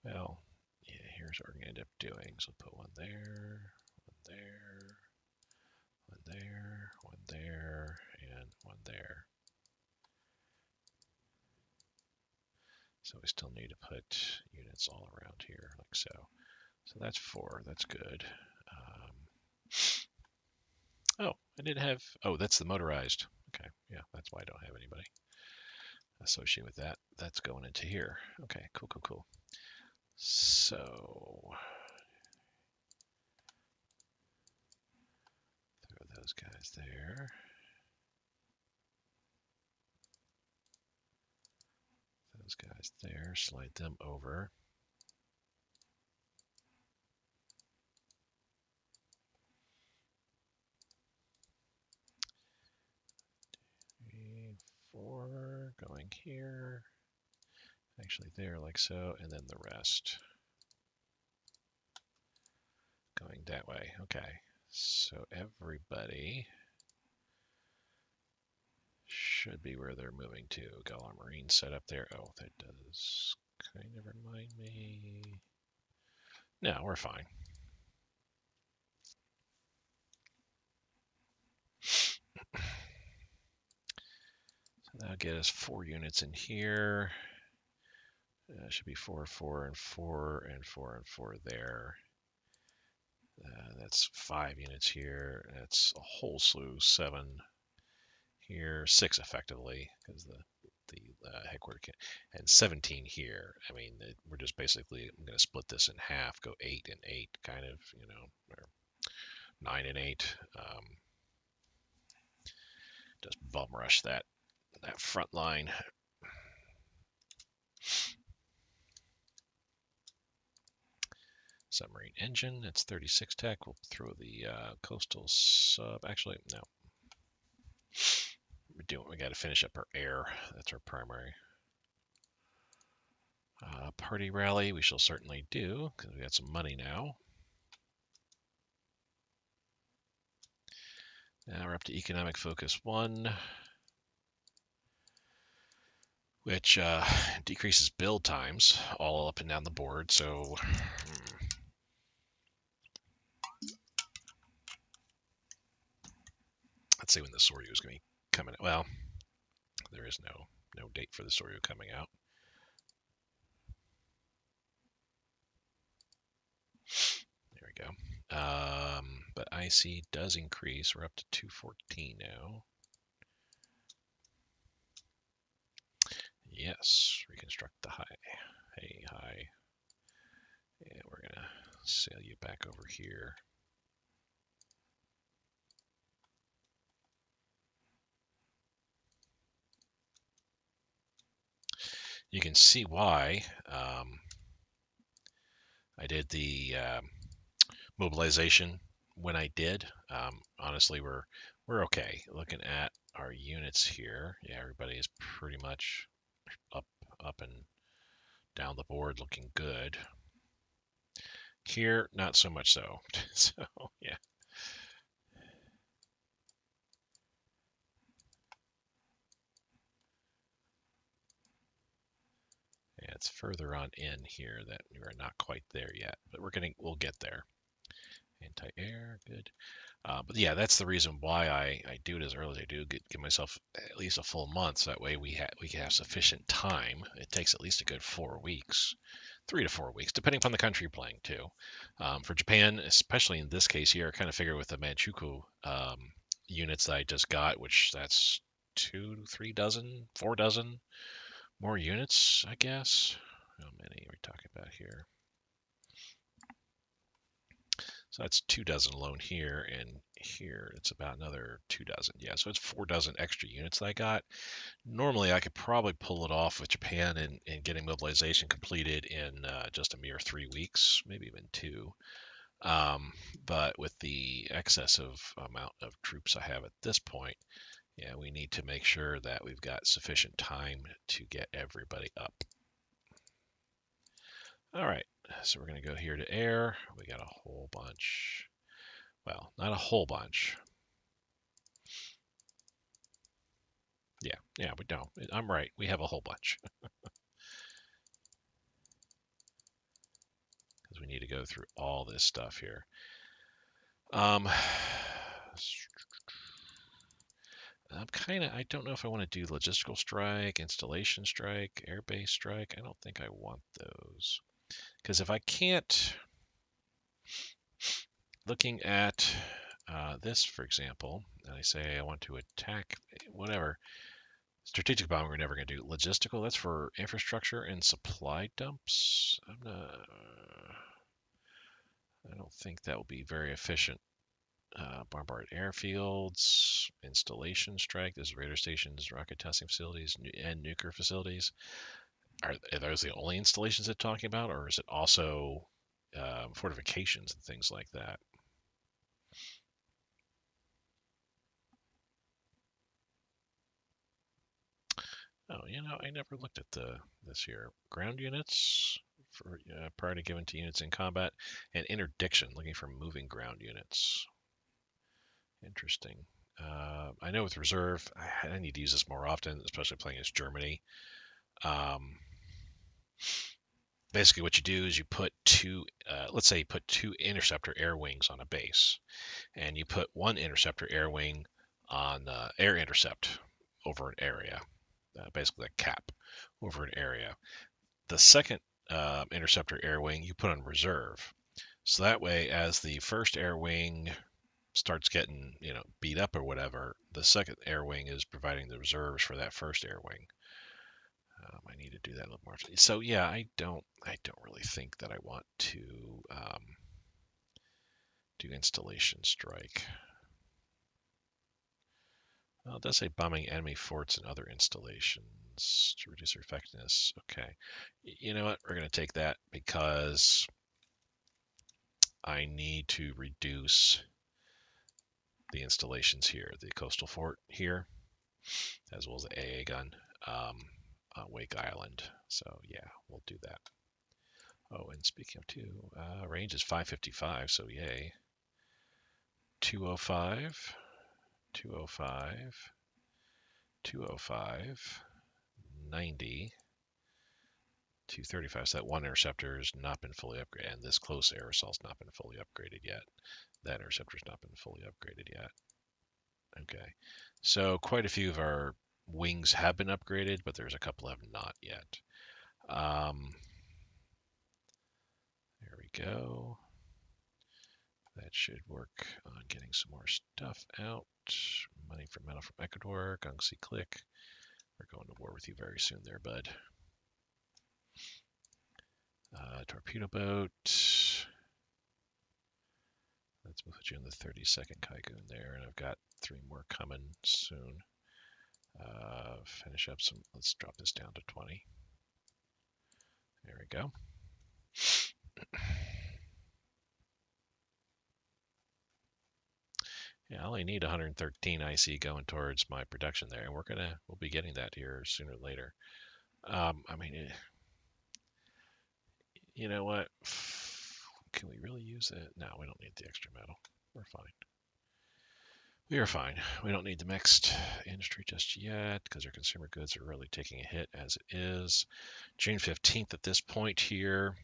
Well, yeah, here's what we're going to end up doing. So put one there, one there, one there, one there, and one there. So we still need to put units all around here, like so. So that's 4. That's good. Oh, I didn't have. Oh, that's the motorized. Okay, yeah, that's why I don't have anybody associated with that. That's going into here. Okay, cool, cool, cool. So throw those guys there. Those guys there. Slide them over. Three, 4 going here. Actually there, like so, and then the rest going that way. Okay, so everybody should be where they're moving to. Got our Marines set up there. Oh, that does kind of remind me. No, we're fine. So that'll get us 4 units in here. Should be 4, 4, and 4, and 4, and 4 there. That's 5 units here. That's a whole slew. 7 here, 6 effectively, because the headquarters, and 17 here. I mean, we're just basically, I'm going to split this in half, go 8 and 8, kind of, or 9 and 8. Just bum rush that front line. Submarine engine, that's 36 tech. We'll throw the coastal sub. Actually, no. We got to finish up our air. That's our primary. Party rally, we shall certainly do, because we got some money now. Now we're up to economic focus 1, which decreases build times all up and down the board. So let's see when the Soryu is going to be coming out. Well, there is no date for the Soryu coming out. There we go. But IC does increase. We're up to 214 now. Yes, reconstruct the high. Hey, high. And we're going to sail you back over here. You can see why I did the mobilization when I did. Honestly, we're okay. Looking at our units here, yeah, everybody is pretty much up and down the board, looking good. Here, not so much so. So yeah. Yeah, that's further on in here that we're not quite there yet, but we'll get there. Anti-air, good. But yeah, that's the reason why I do it as early as I do. Give myself at least a full month, so that way we can have sufficient time. It takes at least a good 4 weeks, 3 to 4 weeks, depending upon the country you're playing too. For Japan, especially in this case here, I kind of figure with the Manchukuo units that I just got, which that's 2, 3 dozen, 4 dozen more units, I guess. How many are we talking about here? So that's 2 dozen alone here, and here it's about another 2 dozen. Yeah, so it's 4 dozen extra units that I got. Normally, I could probably pull it off with Japan and getting mobilization completed in just a mere 3 weeks, maybe even 2. But with the excessive amount of troops I have at this point, yeah, we need to make sure that we've got sufficient time to get everybody up. All right, so we're going to go here to air. We got a whole bunch. Well, not a whole bunch. Yeah, we don't. I'm right. We have a whole bunch. Because we need to go through all this stuff here. I don't know if I want to do logistical strike, installation strike, airbase strike. I don't think I want those. Because if I can't, looking at this, for example, and I say I want to attack whatever, strategic bombing we're never going to do. Logistical, that's for infrastructure and supply dumps. I don't think that will be very efficient. Bombard airfields, installation strike. There's radar stations, rocket testing facilities, and nuclear facilities. Are those the only installations it's talking about, or is it also fortifications and things like that? Oh, I never looked at this here. Ground units for priority given to units in combat, and interdiction, looking for moving ground units. Interesting. I know with reserve, I need to use this more often, especially playing as Germany. Basically, what you do is you put let's say you put 2 interceptor air wings on a base, and you put 1 interceptor air wing on air intercept over an area, basically a cap over an area. The second interceptor air wing you put on reserve. So that way, as the first air wing starts getting beat up or whatever, the second air wing is providing the reserves for that first air wing. I need to do that a little more. So yeah, I don't really think that I want to do installation strike. Well, it does say bombing enemy forts and other installations to reduce their effectiveness. Okay, you know what? We're going to take that because I need to reduce the installations here, the coastal fort here, as well as the AA gun on Wake Island. So yeah, we'll do that. Oh, and speaking of 2, range is 555, so yay. 205, 205, 205, 90, 235. So that 1 interceptor has not been fully upgraded, and this close air assault's not been fully upgraded yet. That interceptor's not been fully upgraded yet. Okay, so quite a few of our wings have been upgraded, but there's a couple have not yet. There we go. That should work on getting some more stuff out. Money for metal from Ecuador. Gungsi click. We're going to war with you very soon there, bud. Torpedo boat. Let's put you in the 32nd Kaigun there, and I've got 3 more coming soon. Finish up some. Let's drop this down to 20. There we go. Yeah, I only need 113 IC going towards my production there, and we'll be getting that here sooner or later. I mean, you know what? Can we really use it? No, we don't need the extra metal. We're fine. We are fine. We don't need the mixed industry just yet because our consumer goods are really taking a hit as it is. June 15th at this point here.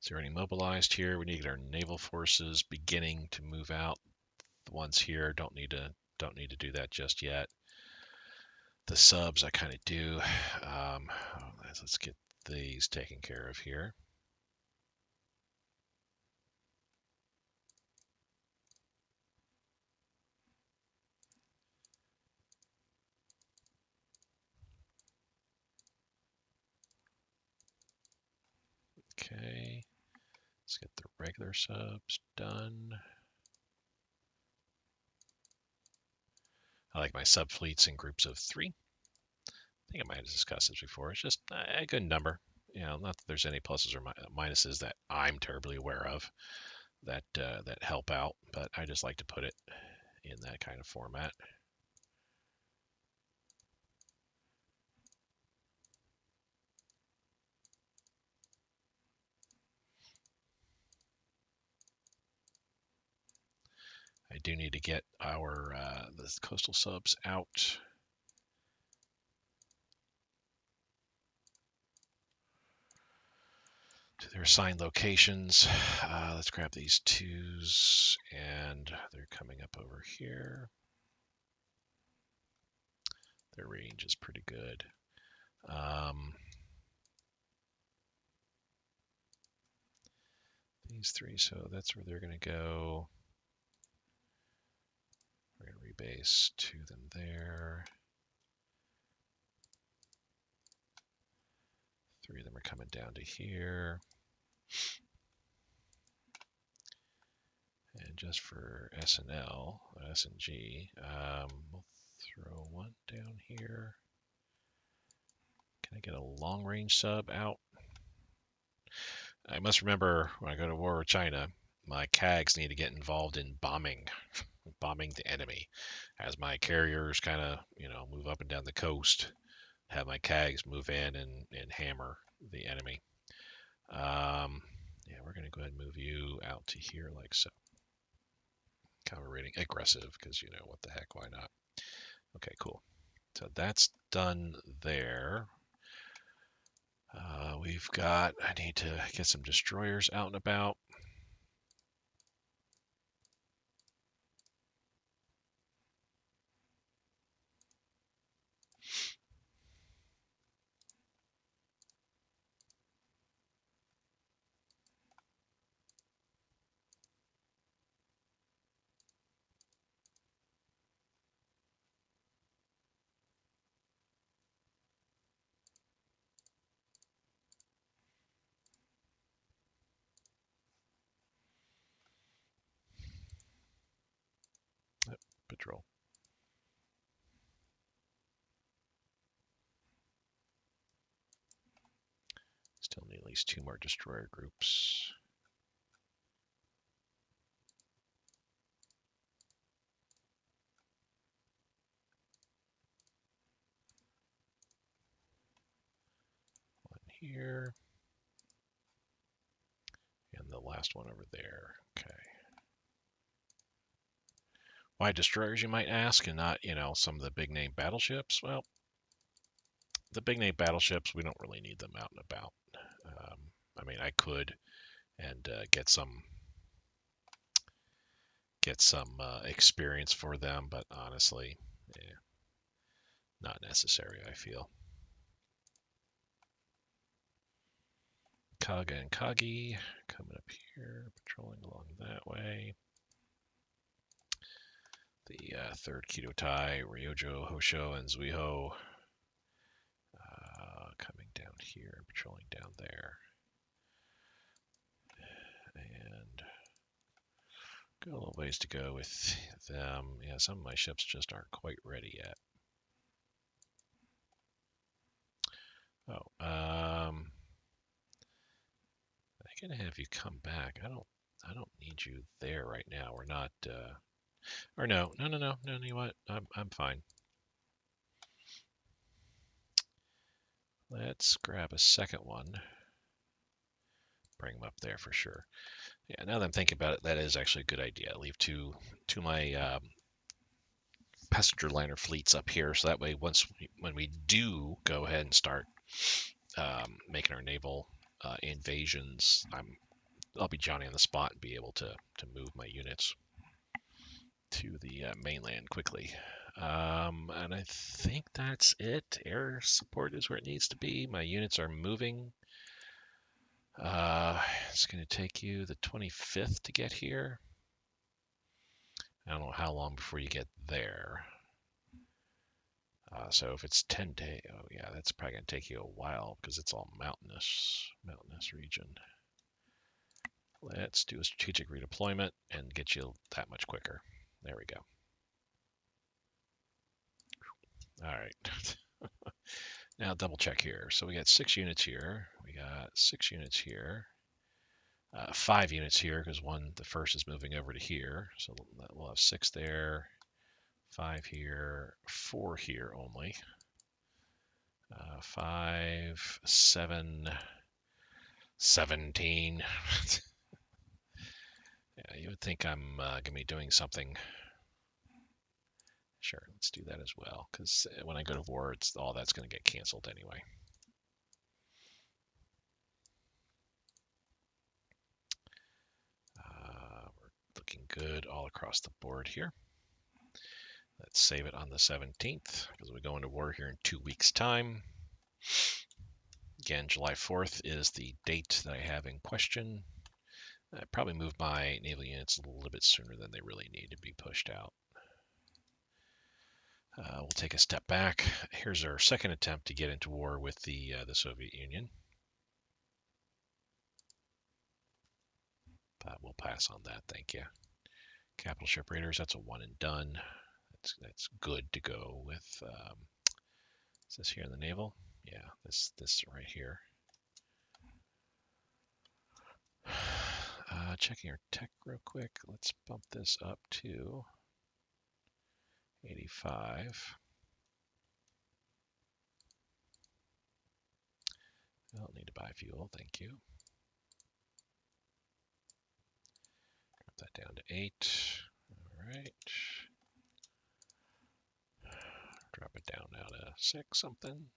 Is there any mobilized here? We need to get our naval forces beginning to move out. The ones here don't need to do that just yet. The subs I kind of do. Let's get these taken care of here. Okay, let's get the regular subs done. I like my sub fleets in groups of 3. I think I might have discussed this before. It's just a good number. Not that there's any pluses or minuses that I'm terribly aware of that help out, but I just like to put it in that kind of format. I do need to get our the coastal subs out. To their assigned locations. Let's grab these 2s, and they're coming up over here. Their range is pretty good. These 3, so that's where they're going to go. We're going to rebase 2 them there. 3 of them are coming down to here. And just for S&L, S&G, we'll throw 1 down here. Can I get a long range sub out? I must remember when I go to war with China, my CAGs need to get involved in bombing the enemy. As my carriers kind of, move up and down the coast, have my CAGs move in and hammer the enemy. Yeah, we're going to go ahead and move you out to here like so. Cover rating aggressive because, what the heck, why not? Okay, cool. So that's done there. I need to get some destroyers out and about. Patrol. Still need at least 2 more destroyer groups. One here. And the last one over there. Okay. Why destroyers, you might ask, and not, some of the big name battleships? Well, the big name battleships, we don't really need them out and about. I could and get some experience for them, but honestly, not necessary, I feel. Kaga and Kagi coming up here, patrolling along that way. The 3rd Kidotai, Ryojo, Hosho, and Zuiho coming down here, patrolling down there. And got a little ways to go with them. Yeah, some of my ships just aren't quite ready yet. Oh, I'm gonna have you come back. I don't need you there right now. We're not. Or no. You know what? I'm fine. Let's grab a second one. bring them up there for sure. Yeah, now that I'm thinking about it, that is actually a good idea. Leave two my passenger liner fleets up here, so that way when we do go ahead and start making our naval invasions, I'll be Johnny on the spot and be able to move my units to the mainland quickly. And I think that's it. Air support is where it needs to be. My units are moving. It's going to take you the 25th to get here. I don't know how long before you get there. So if it's 10 days, oh yeah, that's probably going to take you a while because it's all mountainous region. Let's do a strategic redeployment and get you that much quicker. There we go. All right. Now double check here. So we got 6 units here. We got 6 units here. 5 units here because the first is moving over to here. So we'll have 6 there, 5 here, 4 here only. 5, 7, 17. Yeah, you would think I'm going to be doing something. Sure, let's do that as well, because when I go to war, all that's going to get canceled anyway. We're looking good all across the board here. Let's save it on the 17th, because we go into war here in 2 weeks' time. Again, July 4th is the date that I have in question. I probably moved my naval units a little bit sooner than they really need to be pushed out. We'll take a step back. Here's our second attempt to get into war with the Soviet Union. But we'll pass on that, thank you. Capital ship raiders, that's a one and done. That's good to go with. Is this here in the naval? Yeah, this right here. Checking our tech real quick. Let's bump this up to 85. I don't need to buy fuel, thank you. Drop that down to 8. All right. Drop it down now to 6 something.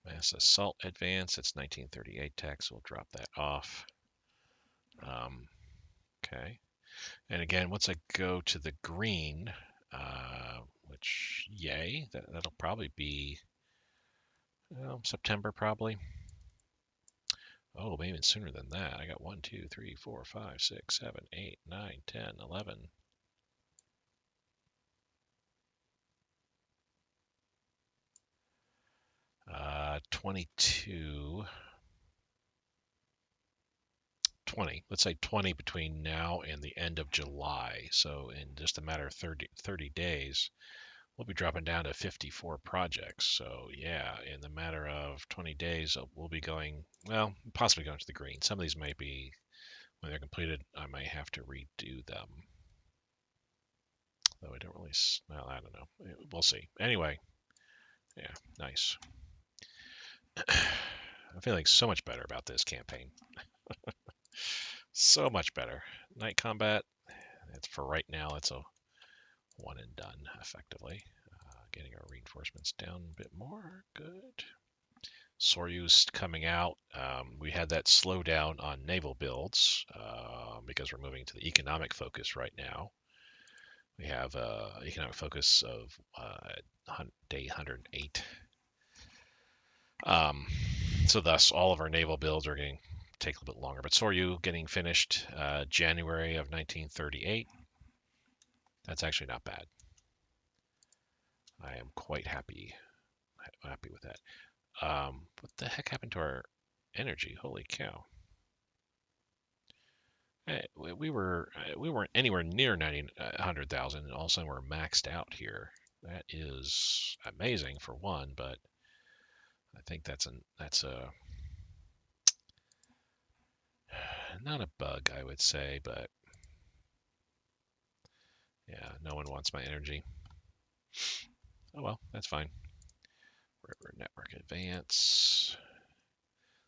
Mass assault advance, it's 1938 tech, so we'll drop that off. Okay. And again, once I go to the green, which, yay, that'll probably be September probably. Oh, maybe even sooner than that. I got 1, 2, 3, 4, 5, 6, 7, 8, 9, 10, 11. 22, 20. Let's say 20 between now and the end of July. So in just a matter of 30 days, we'll be dropping down to 54 projects. So yeah, in the matter of 20 days, we'll be going, well, possibly going to the green. Some of these might be, when they're completed, I might have to redo them. Though I don't really, well, I don't know. We'll see. Anyway, yeah, nice. I'm feeling so much better about this campaign. So much better. Night combat, it's for right now, it's a one and done effectively. Getting our reinforcements down a bit more. Good. Soyuz coming out. We had that slowdown on naval builds because we're moving to the economic focus right now. We have economic focus of day 108. So thus, all of our naval builds are going to take a little bit longer. But Soryu getting finished January of 1938. That's actually not bad. I am quite happy with that. What the heck happened to our energy? Holy cow! We weren't anywhere near 100,000, and all of a sudden we're maxed out here. That is amazing for one, but I think that's a not a bug, I would say, but yeah, no one wants my energy. Oh well, that's fine. River network advance.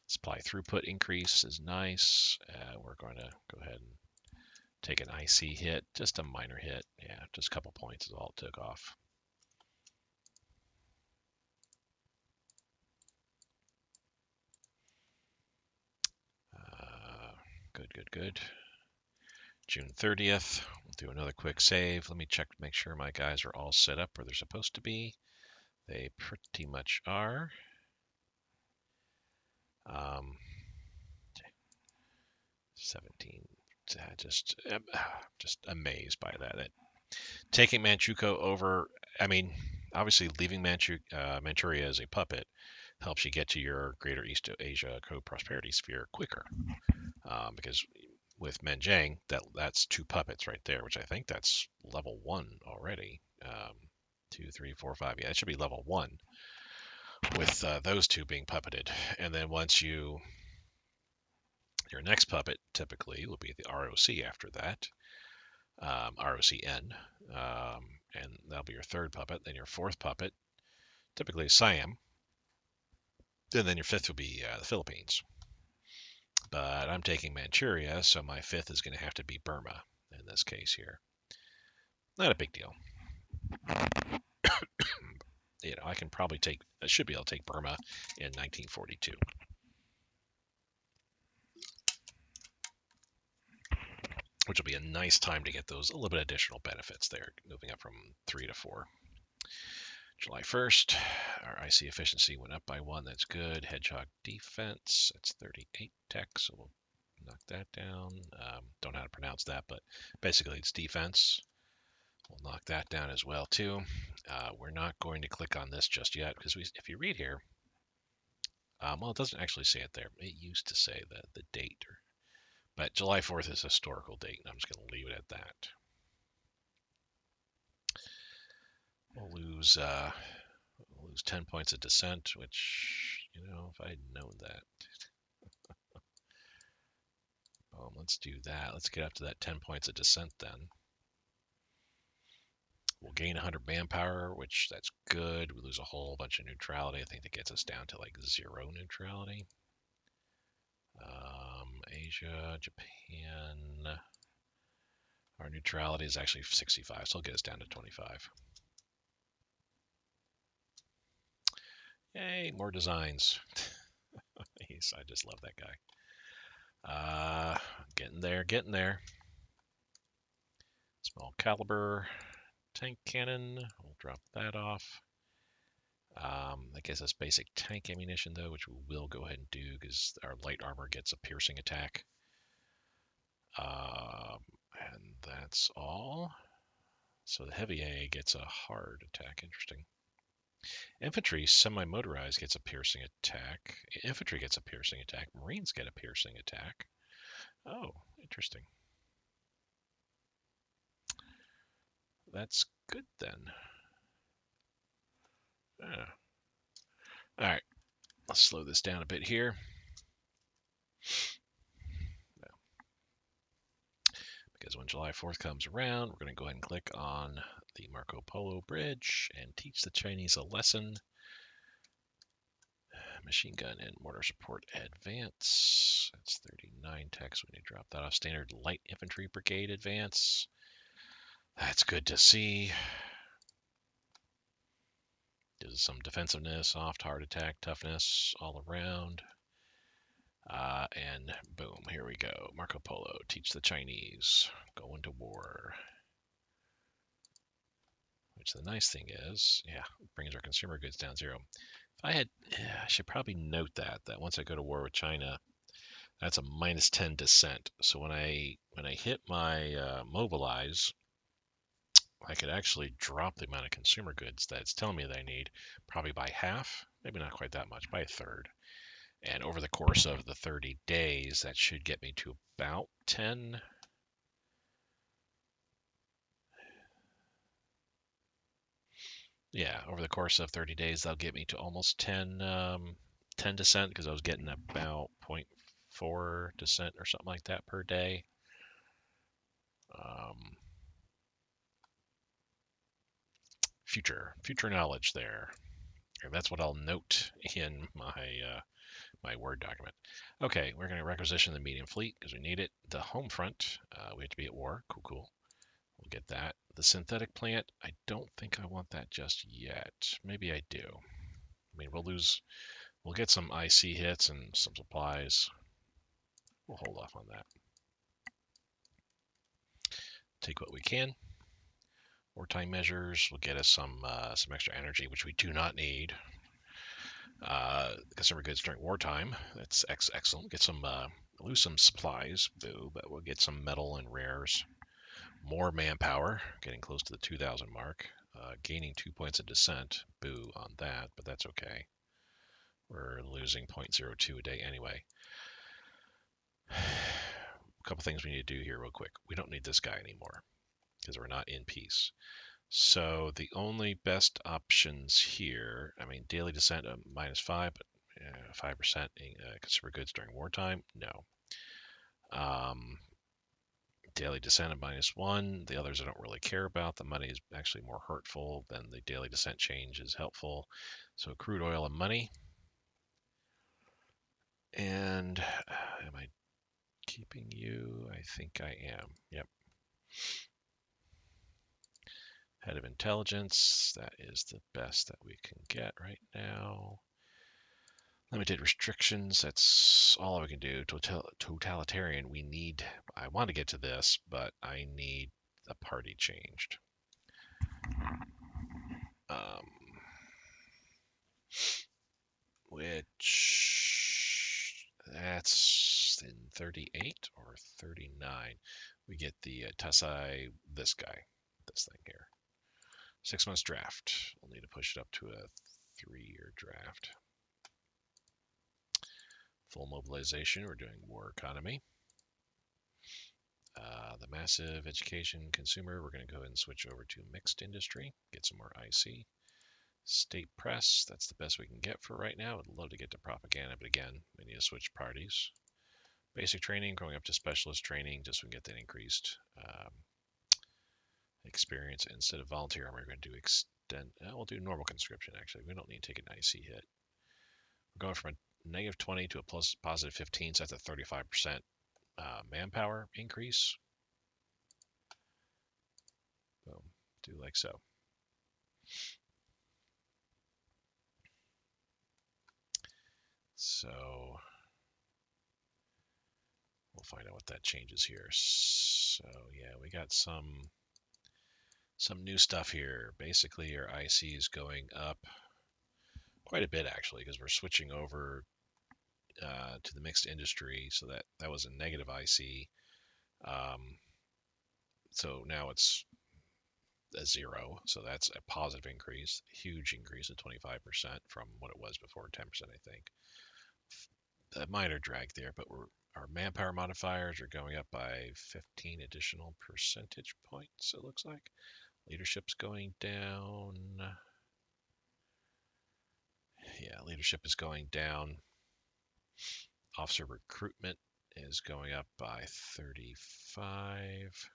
Supply throughput increase is nice. We're going to go ahead and take an IC hit, just a minor hit. Yeah, just a couple points is all it took off. Good. June 30th, we'll do another quick save. Let me check to make sure my guys are all set up where they're supposed to be. They pretty much are. 17. Just amazed by that. Taking Manchukuo over, I mean, obviously leaving Manchuria as a puppet helps you get to your Greater East Asia Co-Prosperity Sphere quicker. Because with Menjiang, that's 2 puppets right there, which I think that's level 1 already. 2, 3, 4, 5. Yeah, it should be level 1 with those 2 being puppeted. And then once your next puppet typically will be the ROC after that, ROCN, and that'll be your 3rd puppet. Then your 4th puppet, typically Siam, and then your 5th will be the Philippines. But I'm taking Manchuria, so my 5th is going to have to be Burma in this case here. Not a big deal. I should be able to take Burma in 1942. Which will be a nice time to get those a little bit additional benefits there, moving up from 3 to 4. July 1st, our IC efficiency went up by 1. That's good. Hedgehog defense, that's 38 tech, so we'll knock that down. Don't know how to pronounce that, but basically it's defense. We'll knock that down as well too. We're not going to click on this just yet because if you read here, well, it doesn't actually say it there. It used to say the date, but July 4th is a historical date, and I'm just going to leave it at that. We'll lose 10 points of descent, which, if I had known that. Let's do that. Let's get up to that 10 points of descent then. We'll gain 100 manpower, which that's good. We lose a whole bunch of neutrality. I think that gets us down to like 0 neutrality. Asia, Japan. Our neutrality is actually 65, so it'll get us down to 25. Yay, more designs. I just love that guy. Getting there. Small caliber tank cannon. We'll drop that off. That gives us basic tank ammunition, though, which we will go ahead and do because our light armor gets a piercing attack. And that's all. So the heavy A gets a hard attack. Interesting. Infantry, semi-motorized, gets a piercing attack. Infantry gets a piercing attack. Marines get a piercing attack. Oh, interesting. That's good then. Yeah. All right, let's slow this down a bit here. Because when July 4th comes around, we're going to go ahead and click on the Marco Polo Bridge and teach the Chinese a lesson. Machine gun and mortar support advance. That's 39 tech, so we need to drop that off. Standard light infantry brigade advance. That's good to see. Gives us some defensiveness, soft, hard attack, toughness all around. And boom, here we go. Marco Polo, teach the Chinese, go into war. Which the nice thing is, brings our consumer goods down 0. I should probably note that once I go to war with China, that's a -10 descent. So when I hit my mobilize, I could actually drop the amount of consumer goods that it's telling me that I need, probably by half, maybe not quite that much, by a third. And over the course of the 30 days, that should get me to about 10. Yeah, over the course of 30 days, that'll get me to almost 10 descent because I was getting about 4 descent or something like that per day. Future knowledge there. And that's what I'll note in my Word document. Okay, we're going to requisition the medium fleet because we need it. The home front, we have to be at war. Cool. We'll get that. The synthetic plant, I don't think I want that just yet. Maybe I do. I mean, we'll get some IC hits and some supplies. We'll hold off on that. Take what we can. Wartime measures will get us some extra energy, which we do not need. Consumer goods during wartime. That's excellent. Get some lose some supplies, boo, but we'll get some metal and rares. More manpower, getting close to the 2,000 mark. Gaining 2 points of descent, boo on that, but that's okay. We're losing 0.02 a day anyway. A couple things we need to do here real quick. We don't need this guy anymore because we're not in peace. So the only best options here, I mean, daily descent of -5, but 5% in consumer goods during wartime, no. Daily descent of -1, the others I don't really care about. The money is actually more hurtful than the daily descent change is helpful. So crude oil and money. And am I keeping you? I think I am. Yep. Head of intelligence, that is the best that we can get right now. Limited restrictions, that's all we can do. Totalitarian, I want to get to this, but I need the party changed. Which, that's in 38 or 39. We get the Tasai, this thing here. 6 months draft. We'll need to push it up to a 3-year draft. Full mobilization. We're doing war economy. The massive education consumer. We're going to go ahead and switch over to mixed industry. Get some more IC. State press. That's the best we can get for right now. I'd love to get to propaganda, but again, we need to switch parties. Basic training, going up to specialist training, just so we can get that increased experience. Instead of volunteer army, we're going to do we'll do normal conscription, actually. We don't need to take an IC hit. We're going from a -20 to a +15, so that's a 35% manpower increase. Boom, do like so. So we'll find out what that changes here. So yeah, we got some new stuff here. Basically, our IC is going up quite a bit, actually, because we're switching over to the mixed industry. So that was a negative IC. So now it's a 0. So that's a positive increase, huge increase of 25% from what it was before, 10%, I think. A minor drag there, but our manpower modifiers are going up by 15 additional percentage points, it looks like. Leadership's going down. Yeah, leadership is going down. Officer recruitment is going up by 35.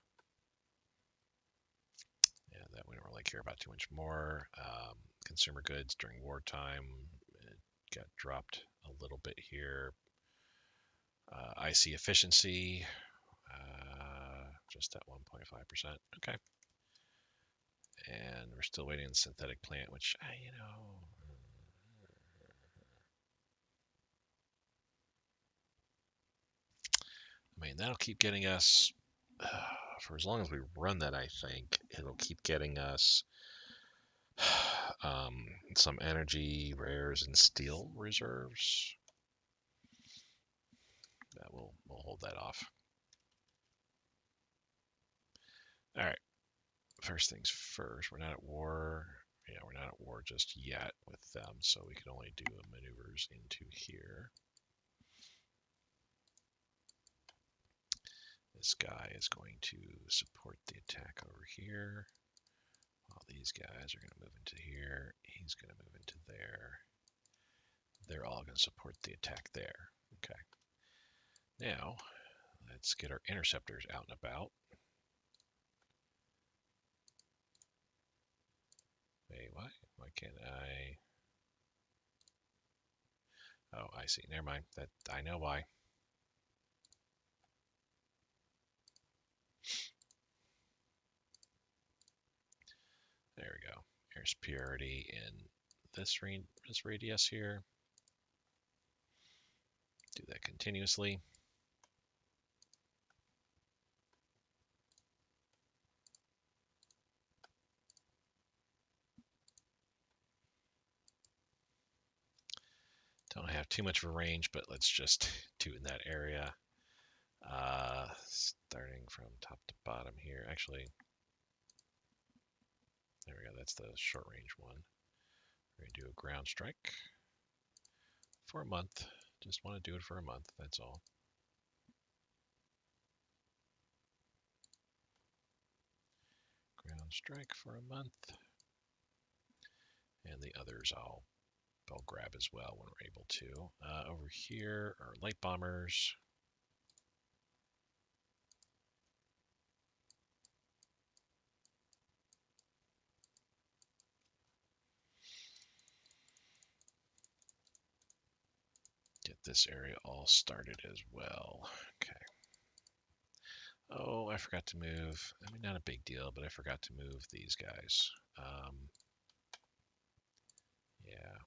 Yeah, that we don't really care about too much more. Consumer goods during wartime, it got dropped a little bit here. IC efficiency, just at 1.5%. Okay. And we're still waiting on the synthetic plant, which, I mean, that'll keep getting us, for as long as we run that, I think, it'll keep getting us some energy, rares, and steel reserves. That we'll hold that off. All right. First things first, we're not at war. Yeah, we're not at war just yet with them, so we can only do maneuvers into here. This guy is going to support the attack over here. While these guys are going to move into here. He's going to move into there. They're all going to support the attack there. Okay. Now, let's get our interceptors out and about. Wait, why? Why can't I? Oh, I see. Never mind. That I know why. There we go. There's purity in this radius here. Do that continuously. Don't have too much of a range, but let's just do it in that area. Starting from top to bottom here. Actually, there we go. That's the short range one. We're going to do a ground strike for a month. Just want to do it for a month. That's all. Ground strike for a month. And the others I'll grab as well when we're able to. Over here are light bombers. Get this area all started as well. Okay. Oh, I forgot to move. I mean, not a big deal, but I forgot to move these guys. Yeah.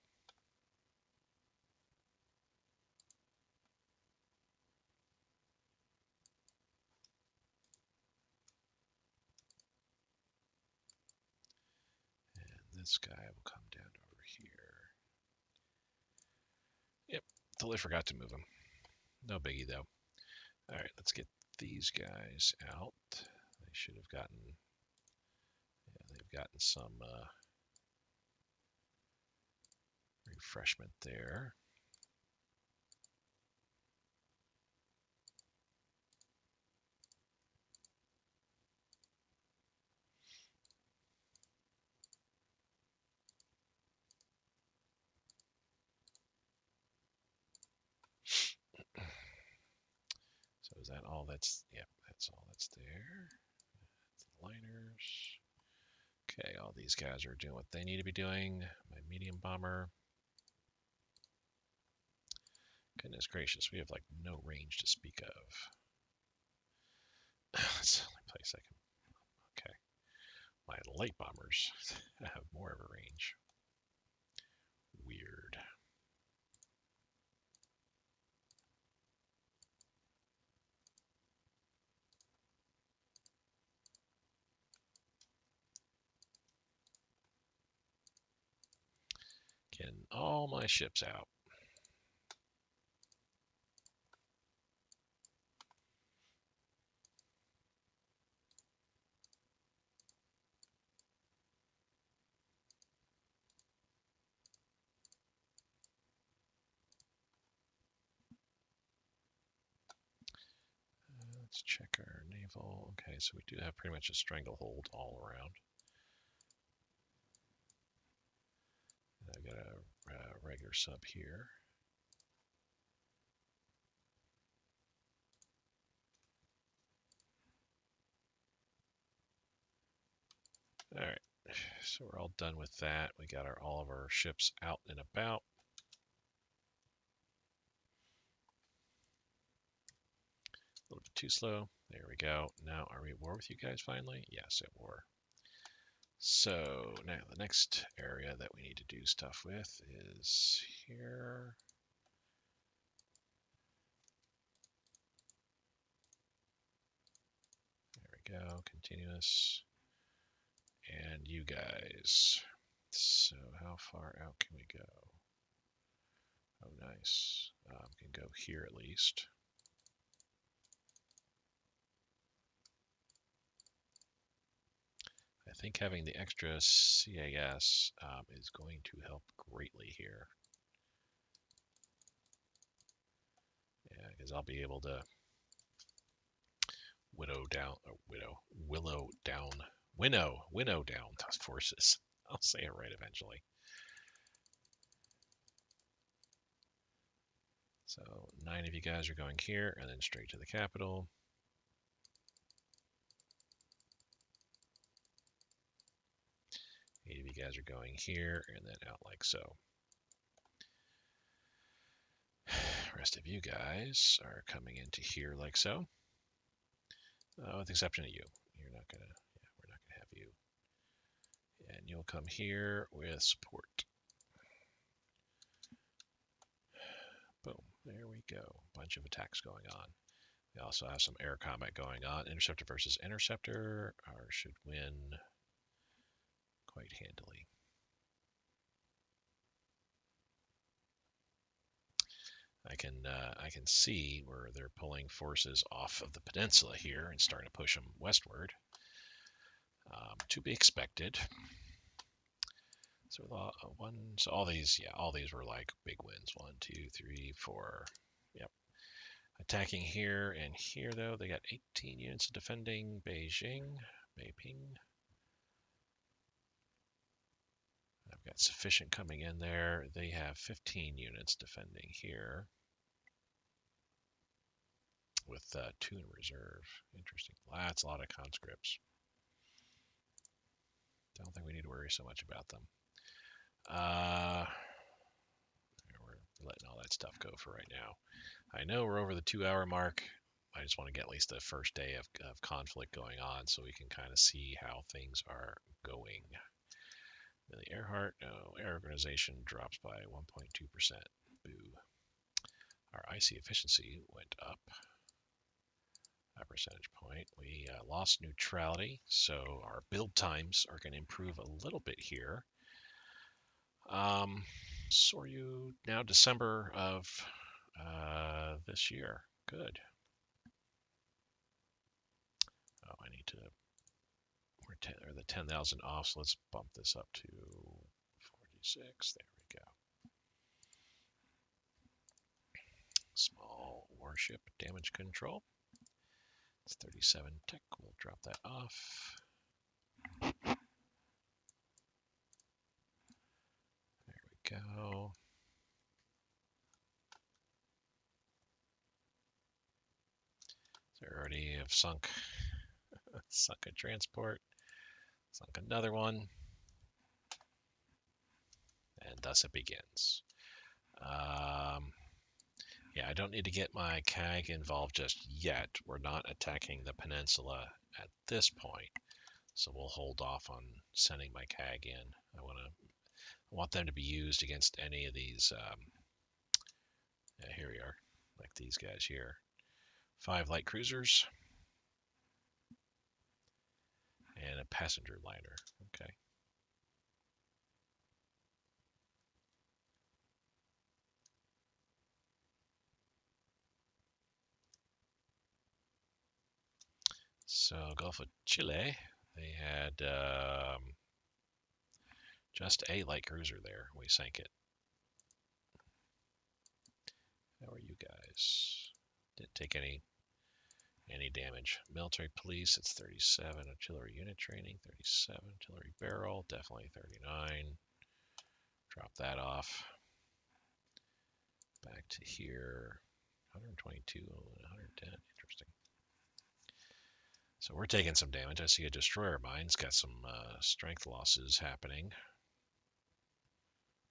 And this guy will come down over here. Yep, totally forgot to move him. No biggie, though. All right, let's get these guys out. They should have gotten, yeah, they've gotten some refreshment there. So is that all that's, yep, that's all that's there. That's the liners. Okay, all these guys are doing what they need to be doing. My medium bomber. Goodness gracious, we have like no range to speak of. That's the only place I can. Okay. My light bombers have more of a range. Weird. Getting all my ships out. Let's check our naval. Okay, so we do have pretty much a stranglehold all around. And I've got a regular sub here. All right, so we're all done with that. We got all of our ships out and about. A little bit too slow. There we go. Now, are we at war with you guys finally? Yes, at war. So now the next area that we need to do stuff with is here. There we go. Continuous. And you guys. So how far out can we go? Oh, nice. Can go here at least. I think having the extra CAS is going to help greatly here. Yeah, because I'll be able to winnow down those forces. I'll say it right eventually. So 9 of you guys are going here and then straight to the capital. Eight of you guys are going here and then out like so. Rest of you guys are coming into here like so. With the exception of you. You're not gonna, yeah, we're not gonna have you. And you'll come here with support. Boom, there we go. Bunch of attacks going on. We also have some air combat going on. Interceptor versus interceptor. Ours should win quite handily. I can see where they're pulling forces off of the peninsula here and starting to push them westward. To be expected. So all these were like big wins. 1, 2, 3, 4. Yep. Attacking here and here though, they got 18 units defending Beijing. I've got sufficient coming in there. They have 15 units defending here. With 2 in reserve. Interesting. That's a lot of conscripts. Don't think we need to worry so much about them. We're letting all that stuff go for right now. I know we're over the 2-hour mark. I just want to get at least the first day of conflict going on so we can kind of see how things are going. Millie Earhart, no. Air organization drops by 1.2%. Boo. Our IC efficiency went up a percentage point. We lost neutrality, so our build times are going to improve a little bit here. Soryu now December of this year. Good. Oh, I need to. We're the 10,000 off, so let's bump this up to 46. There we go. Small warship damage control. It's 37 tech. We'll drop that off. There we go. So we already have sunk a transport, sunk another one, and thus it begins. Yeah, I don't need to get my CAG involved just yet. We're not attacking the peninsula at this point, so we'll hold off on sending my CAG in. I want them to be used against any of these. Here we are, like these guys here. 5 light cruisers and a passenger liner. Okay. So Gulf of Chile, they had just a light cruiser there. We sank it. How are you guys? Didn't take any damage. Military police, it's 37. Artillery unit training, 37. Artillery barrel, definitely 39. Drop that off. Back to here. 122 and 110. Interesting. So we're taking some damage. I see a destroyer mine's got some strength losses happening.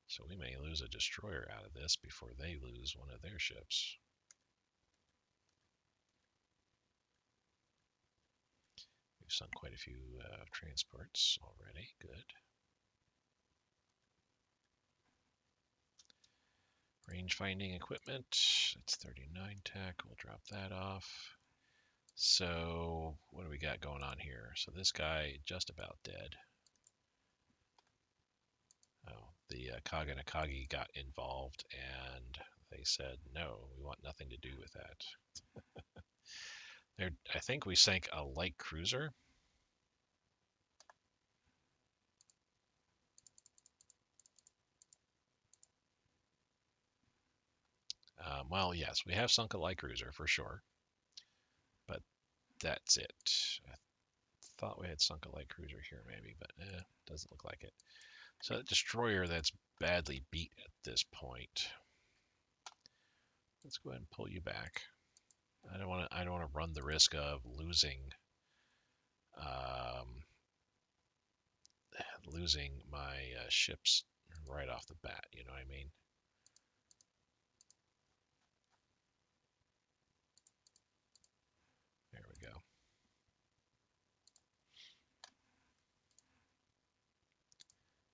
So we may lose a destroyer out of this before they lose one of their ships. We've sunk quite a few transports already. Good. Range finding equipment. That's 39 tech. We'll drop that off. So what do we got going on here? So this guy just about dead. Oh, the Kaganakagi got involved and they said, no, we want nothing to do with that. I think we sank a light cruiser. Well, yes, we have sunk a light cruiser for sure, but that's it. I thought we had sunk a light cruiser here maybe, but doesn't look like it. So that destroyer that's badly beat at this point. let's go ahead and pull you back. I don't want to run the risk of um, losing my ships right off the bat. You know what I mean? There we go.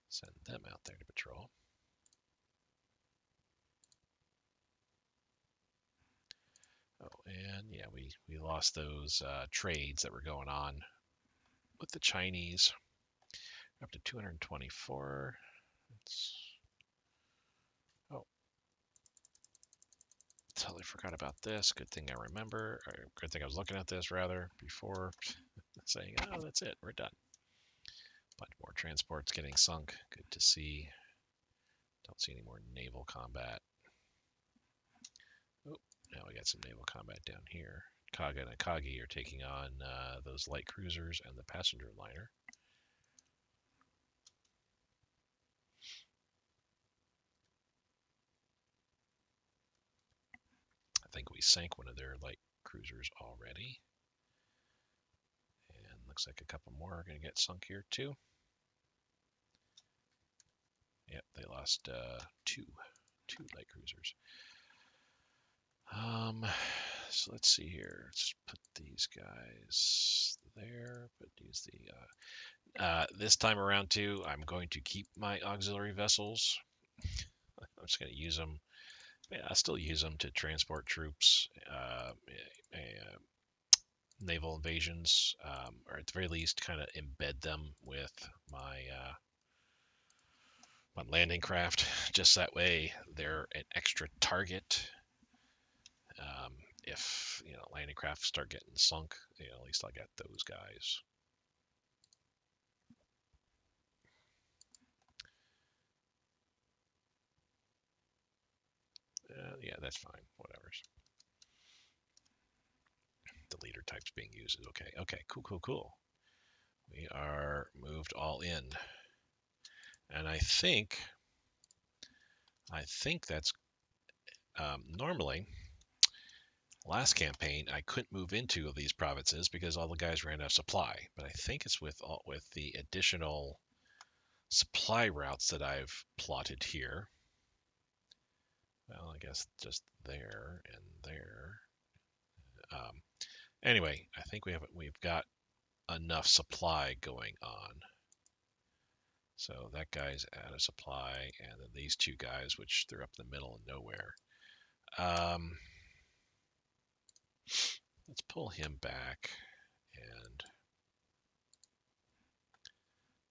Send them out there to patrol. Oh, and yeah, we lost those trades that were going on with the Chinese. Up to 224. Oh, totally forgot about this. Good thing I remember. Or good thing I was looking at this rather before saying, oh, that's it. We're done. Bunch more transports getting sunk. Good to see. Don't see any more naval combat. Oh, now we got some naval combat down here. Kaga and Akagi are taking on those light cruisers and the passenger liner. I think we sank one of their light cruisers already. And looks like a couple more are going to get sunk here too. Yep, they lost two light cruisers. So let's see here. Let's put these guys there. But use the this time around too. I'm going to keep my auxiliary vessels. I'm just going to use them. Yeah, I still use them to transport troops, naval invasions, or at the very least, kind of embed them with my my landing craft. Just that way, they're an extra target. If landing craft start getting sunk, at least I'll get those guys. Yeah, that's fine. Whatever's. The leader type's being used is okay. Okay, cool. We are moved all in, and I think that's normally. Last campaign, I couldn't move into these provinces because all the guys ran out of supply. But I think it's with the additional supply routes that I've plotted here. Well, I guess just there and there. Anyway, I think we've got enough supply going on. So that guy's out of supply, and then these two guys, which they're up in the middle of nowhere. Let's pull him back, and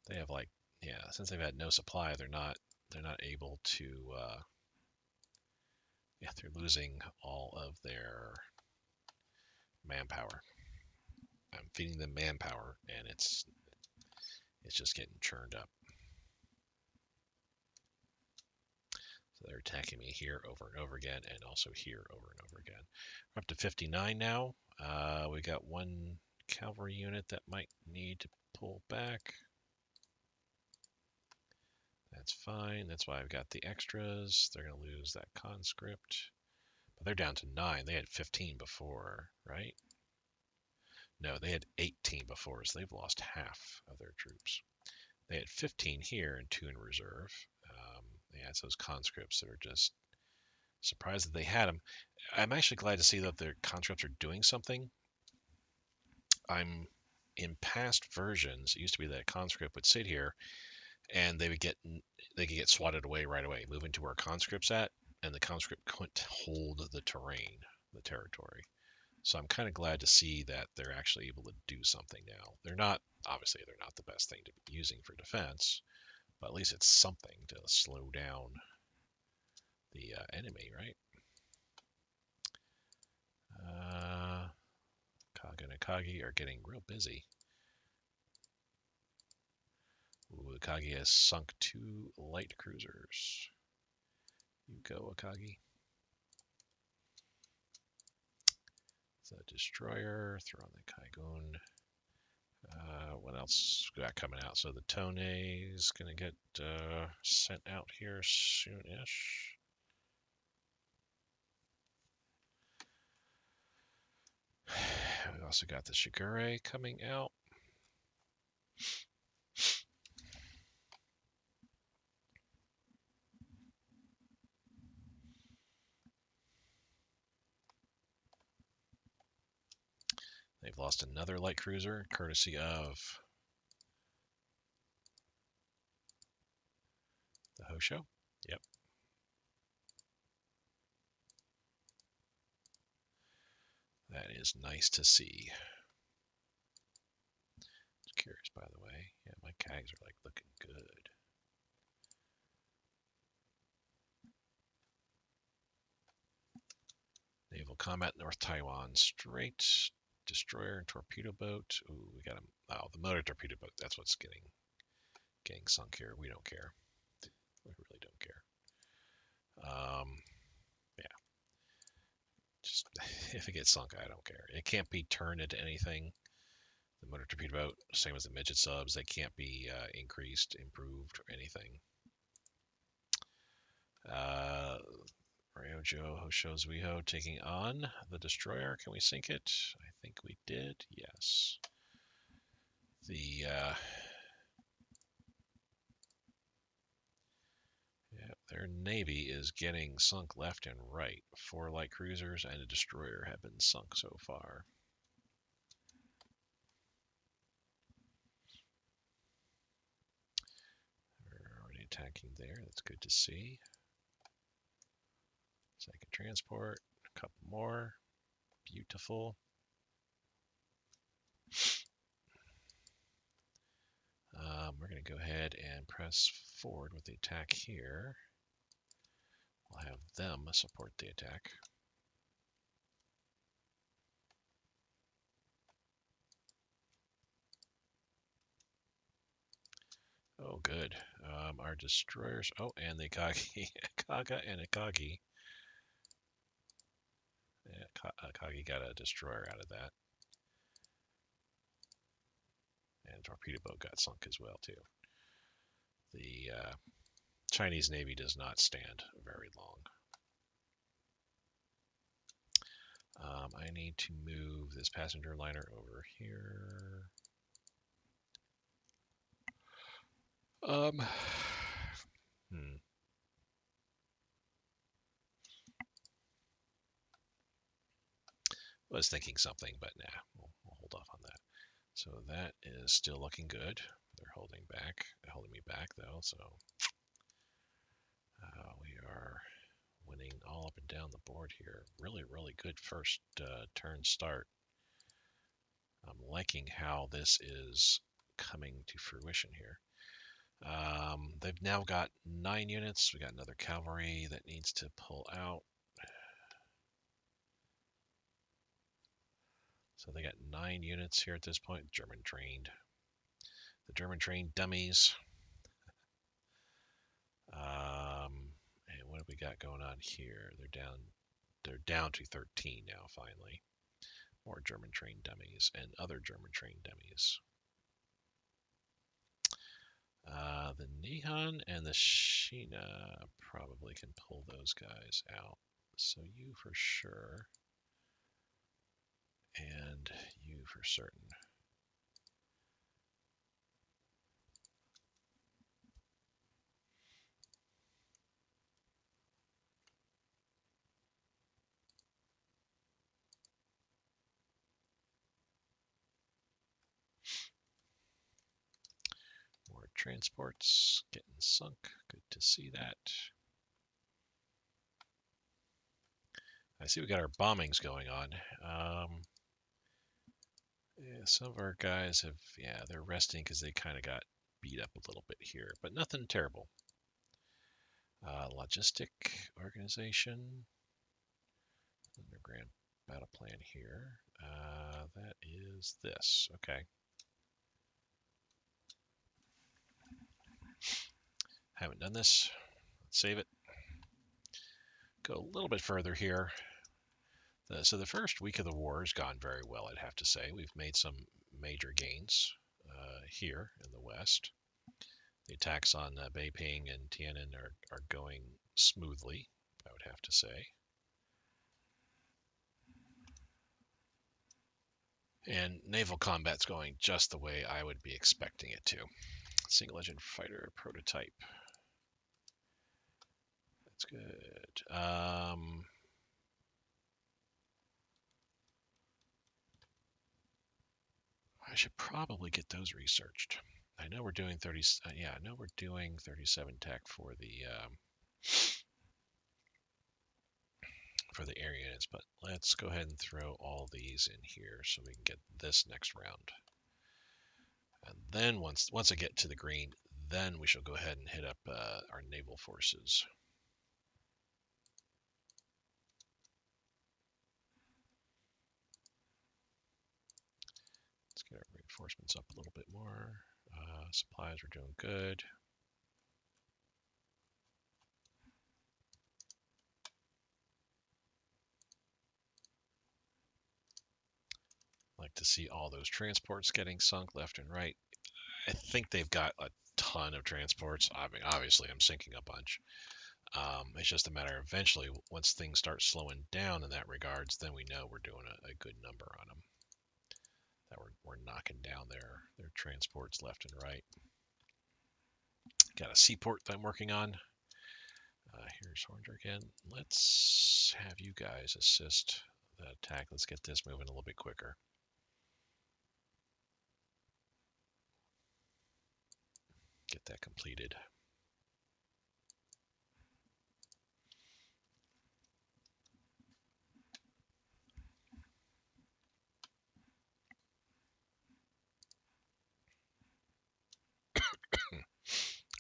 they have since they've had no supply, they're not able to. They're losing all of their manpower. I'm feeding them manpower, and it's just getting churned up. So they're attacking me here over and over again, and also here over and over again. We're up to 59 now. We got one cavalry unit that might need to pull back. That's fine. That's why I've got the extras. They're going to lose that conscript. But they're down to 9. They had 15 before, right? No, they had 18 before, so they've lost half of their troops. They had 15 here and 2 in reserve. Yeah, it's those conscripts that are just surprised that they had them. I'm actually glad to see that their conscripts are doing something. In past versions, it used to be that a conscript would sit here and they could get swatted away right away, moving to where conscript's at, and the conscript couldn't hold the terrain, the territory. So I'm kind of glad to see that they're actually able to do something now. They're not the best thing to be using for defense, but at least it's something to slow down the enemy, right? Kaga and Akagi are getting real busy. Ooh, Akagi has sunk 2 light cruisers. You go, Akagi. It's a destroyer. Throw on the Kaigun. What else got coming out? So the Tone is going to get sent out here soon-ish. We also got the Shigure coming out. They've lost another light cruiser, courtesy of the Hosho. Yep. That is nice to see. Just curious, by the way. Yeah, my CAGs are like looking good. Naval Combat North Taiwan Strait. Destroyer and torpedo boat. Ooh, we got them. Oh, the motor torpedo boat. That's what's getting sunk here. We don't care. We really don't care. Yeah. Just if it gets sunk, I don't care. It can't be turned into anything. The motor torpedo boat, same as the midget subs, they can't be increased, improved, or anything. Ryojo Hoshozuiho taking on the destroyer. Can we sink it? I think we did. Yes. Their navy is getting sunk left and right. 4 light cruisers and a destroyer have been sunk so far. We're already attacking there. That's good to see. Second transport, a couple more. Beautiful. We're going to go ahead and press forward with the attack here. We'll have them support the attack. Oh, good. Our destroyers. Oh, and the Akagi, Kaga and Akagi. Yeah, Akagi got a destroyer out of that. And torpedo boat got sunk as well, too. The Chinese Navy does not stand very long. I need to move this passenger liner over here. I was thinking something, but nah, we'll hold off on that. So that is still looking good. They're holding me back though. So we are winning all up and down the board here. Really, really good first turn start. I'm liking how this is coming to fruition here. They've now got 9 units. We got another cavalry that needs to pull out. So they got 9 units here at this point. German trained. The German trained dummies. And what have we got going on here? They're down to 13 now, finally. More German trained dummies and other German trained dummies. The Nihon and the Shina probably can pull those guys out. So you for sure. And you for certain. More transports getting sunk. Good to see that. I see we got our bombings going on. Yeah, some of our guys have, they're resting because they kind of got beat up a little bit here, but nothing terrible. Logistic organization. Underground battle plan here. That is this. Okay. Haven't done this. Let's save it. Go a little bit further here. So the first week of the war has gone very well, I'd have to say. We've made some major gains here in the west. The attacks on Beiping and Tiananmen are going smoothly, I would have to say. And naval combat's going just the way I would be expecting it to. Single engine fighter prototype. That's good. I should probably get those researched. I know we're doing 30. Yeah, I know we're doing 37 tech for the air units, but let's go ahead and throw all these in here so we can get this next round. And then once I get to the green, then we shall go ahead and hit up our naval forces. Let's get our reinforcements up a little bit more. Supplies are doing good. Like to see all those transports getting sunk left and right. I think they've got a ton of transports. I mean, obviously, I'm sinking a bunch. It's just a matter of eventually, once things start slowing down in that regards, then we know we're doing a good number on them. That we're knocking down their transports left and right. Got a seaport that I'm working on. Here's Hornger again. Let's have you guys assist the attack. Let's get this moving a little bit quicker. Get that completed.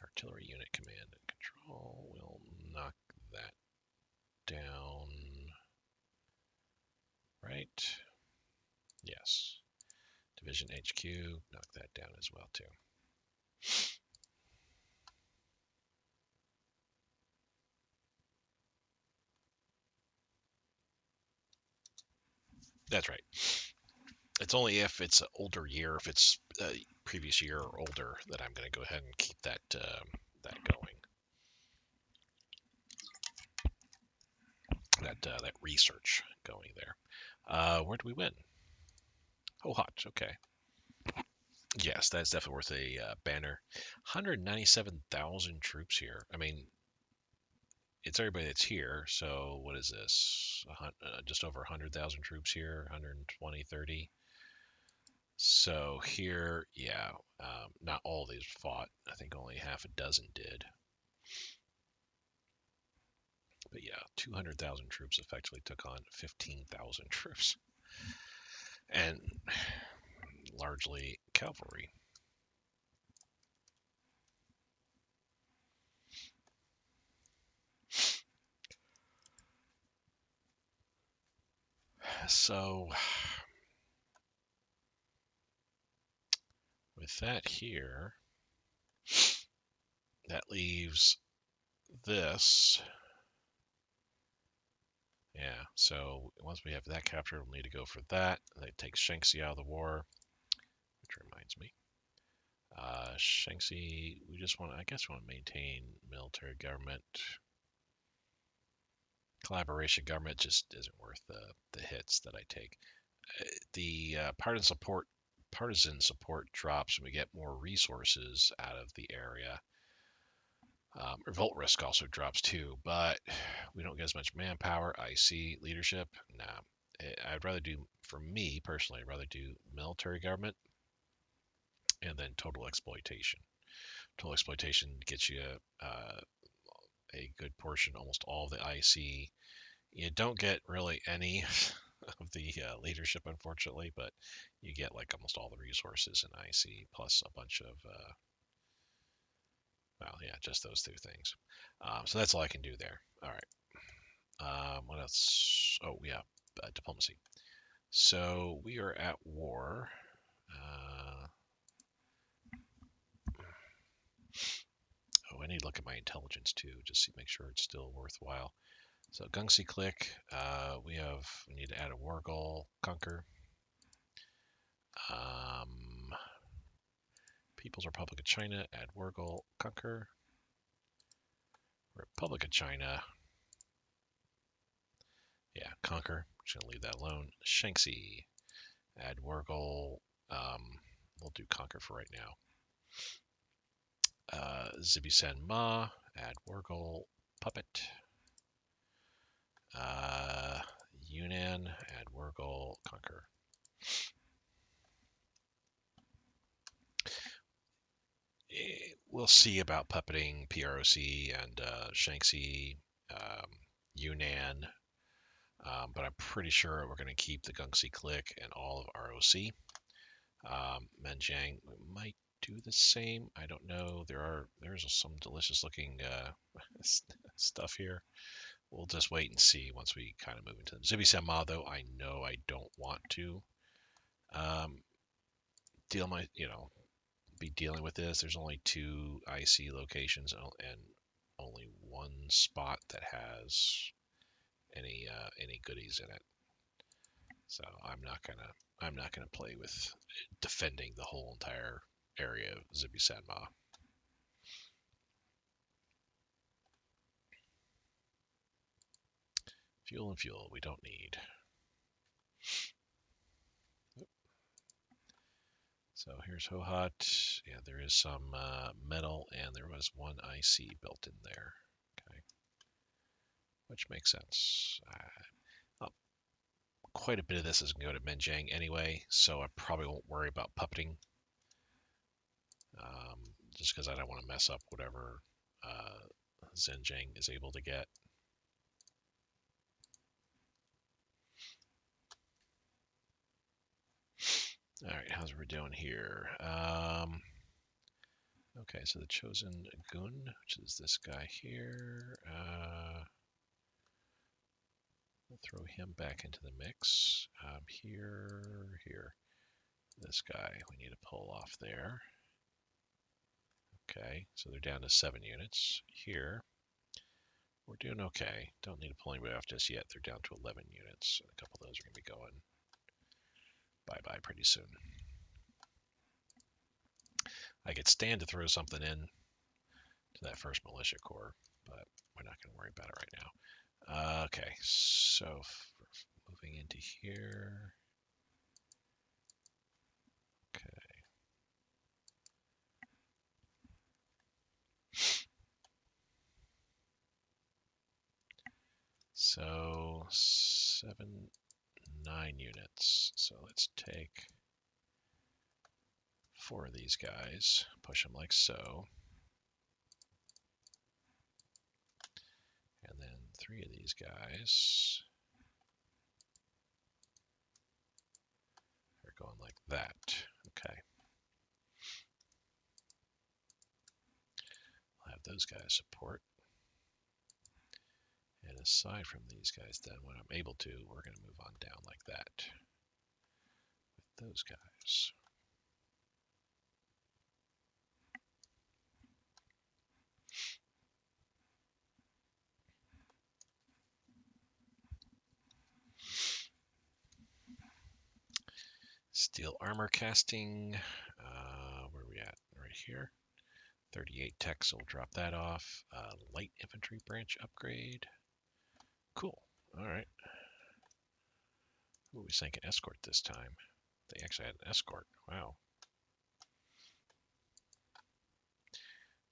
Artillery unit command and control will knock that down. Right? Yes. Division HQ, knock that down as well too. That's right. It's only if it's an older year, if it's a previous year or older, that I'm going to go ahead and keep that going. That research going there. Where do we win? Oh, Hotch. Okay. Yes, that's definitely worth a banner. 197,000 troops here. I mean, it's everybody that's here. So what is this? Just over 100,000 troops here. 120, 30. So here, yeah, not all these fought. I think only half a dozen did. But yeah, 200,000 troops effectively took on 15,000 troops. And largely cavalry. So with that here, that leaves this. Yeah, so once we have that captured, we'll need to go for that. That takes Shanxi out of the war, which reminds me. Shanxi, I guess we want to maintain military government. Collaboration government just isn't worth the hits that I take. The partisan support drops when we get more resources out of the area. Revolt risk also drops too, but we don't get as much manpower. IC leadership, nah. I'd rather do, for me personally, I'd rather do military government and then total exploitation. Total exploitation gets you a good portion, almost all of the IC. You don't get really any of the leadership, unfortunately, but you get like almost all the resources in IC plus a bunch of, well, yeah, just those two things. So that's all I can do there. All right. What else? Oh, yeah, diplomacy. So we are at war. Oh, I need to look at my intelligence too, just to make sure it's still worthwhile. So Gungsi click. We need to add a war goal. Conquer. People's Republic of China. Add war goal. Conquer. Republic of China. Yeah, conquer. Just gonna leave that alone. Shanxi. Add Wargle. We'll do Conquer for right now. Zibisan Ma. Add Wargle. Puppet. Yunnan. Add Wargle. Conquer. We'll see about puppeting PROC and Shanxi, Yunnan, but I'm pretty sure we're going to keep the Gungsi Click and all of ROC. Menjiang might do the same. I don't know. There's some delicious looking stuff here. We'll just wait and see once we kind of move into them. Zibi Ma, though, I know I don't want to be dealing with this. There's only 2 IC locations and only one spot that has any goodies in it. So I'm not gonna play with defending the whole entire area of Zibi Sanma. Fuel and fuel we don't need. So here's Hohat. Yeah, there is some metal, and there was one IC built in there. Okay, which makes sense. Quite a bit of this is going to go to Menjiang anyway, so I probably won't worry about puppeting. Just because I don't want to mess up whatever Zhenjiang is able to get. All right, how's we doing here? Okay, so the chosen Gun, which is this guy here, we'll throw him back into the mix. Here, this guy we need to pull off there. Okay, so they're down to 7 units. Here, we're doing okay. Don't need to pull anybody off just yet. They're down to 11 units. A couple of those are going to be going bye-bye pretty soon. I could stand to throw something in to that first militia corps, but we're not going to worry about it right now. Okay, so moving into here. Okay. So 9 units. So let's take 4 of these guys, push them like so. And then 3 of these guys are going like that. Okay. I'll have those guys support. And aside from these guys, then when I'm able to, we're going to move on down like that with those guys. Steel armor casting. Where are we at? Right here. 38 tech, so we'll drop that off. Light infantry branch upgrade. Cool. All right. Ooh, we sank an escort this time. They actually had an escort. Wow.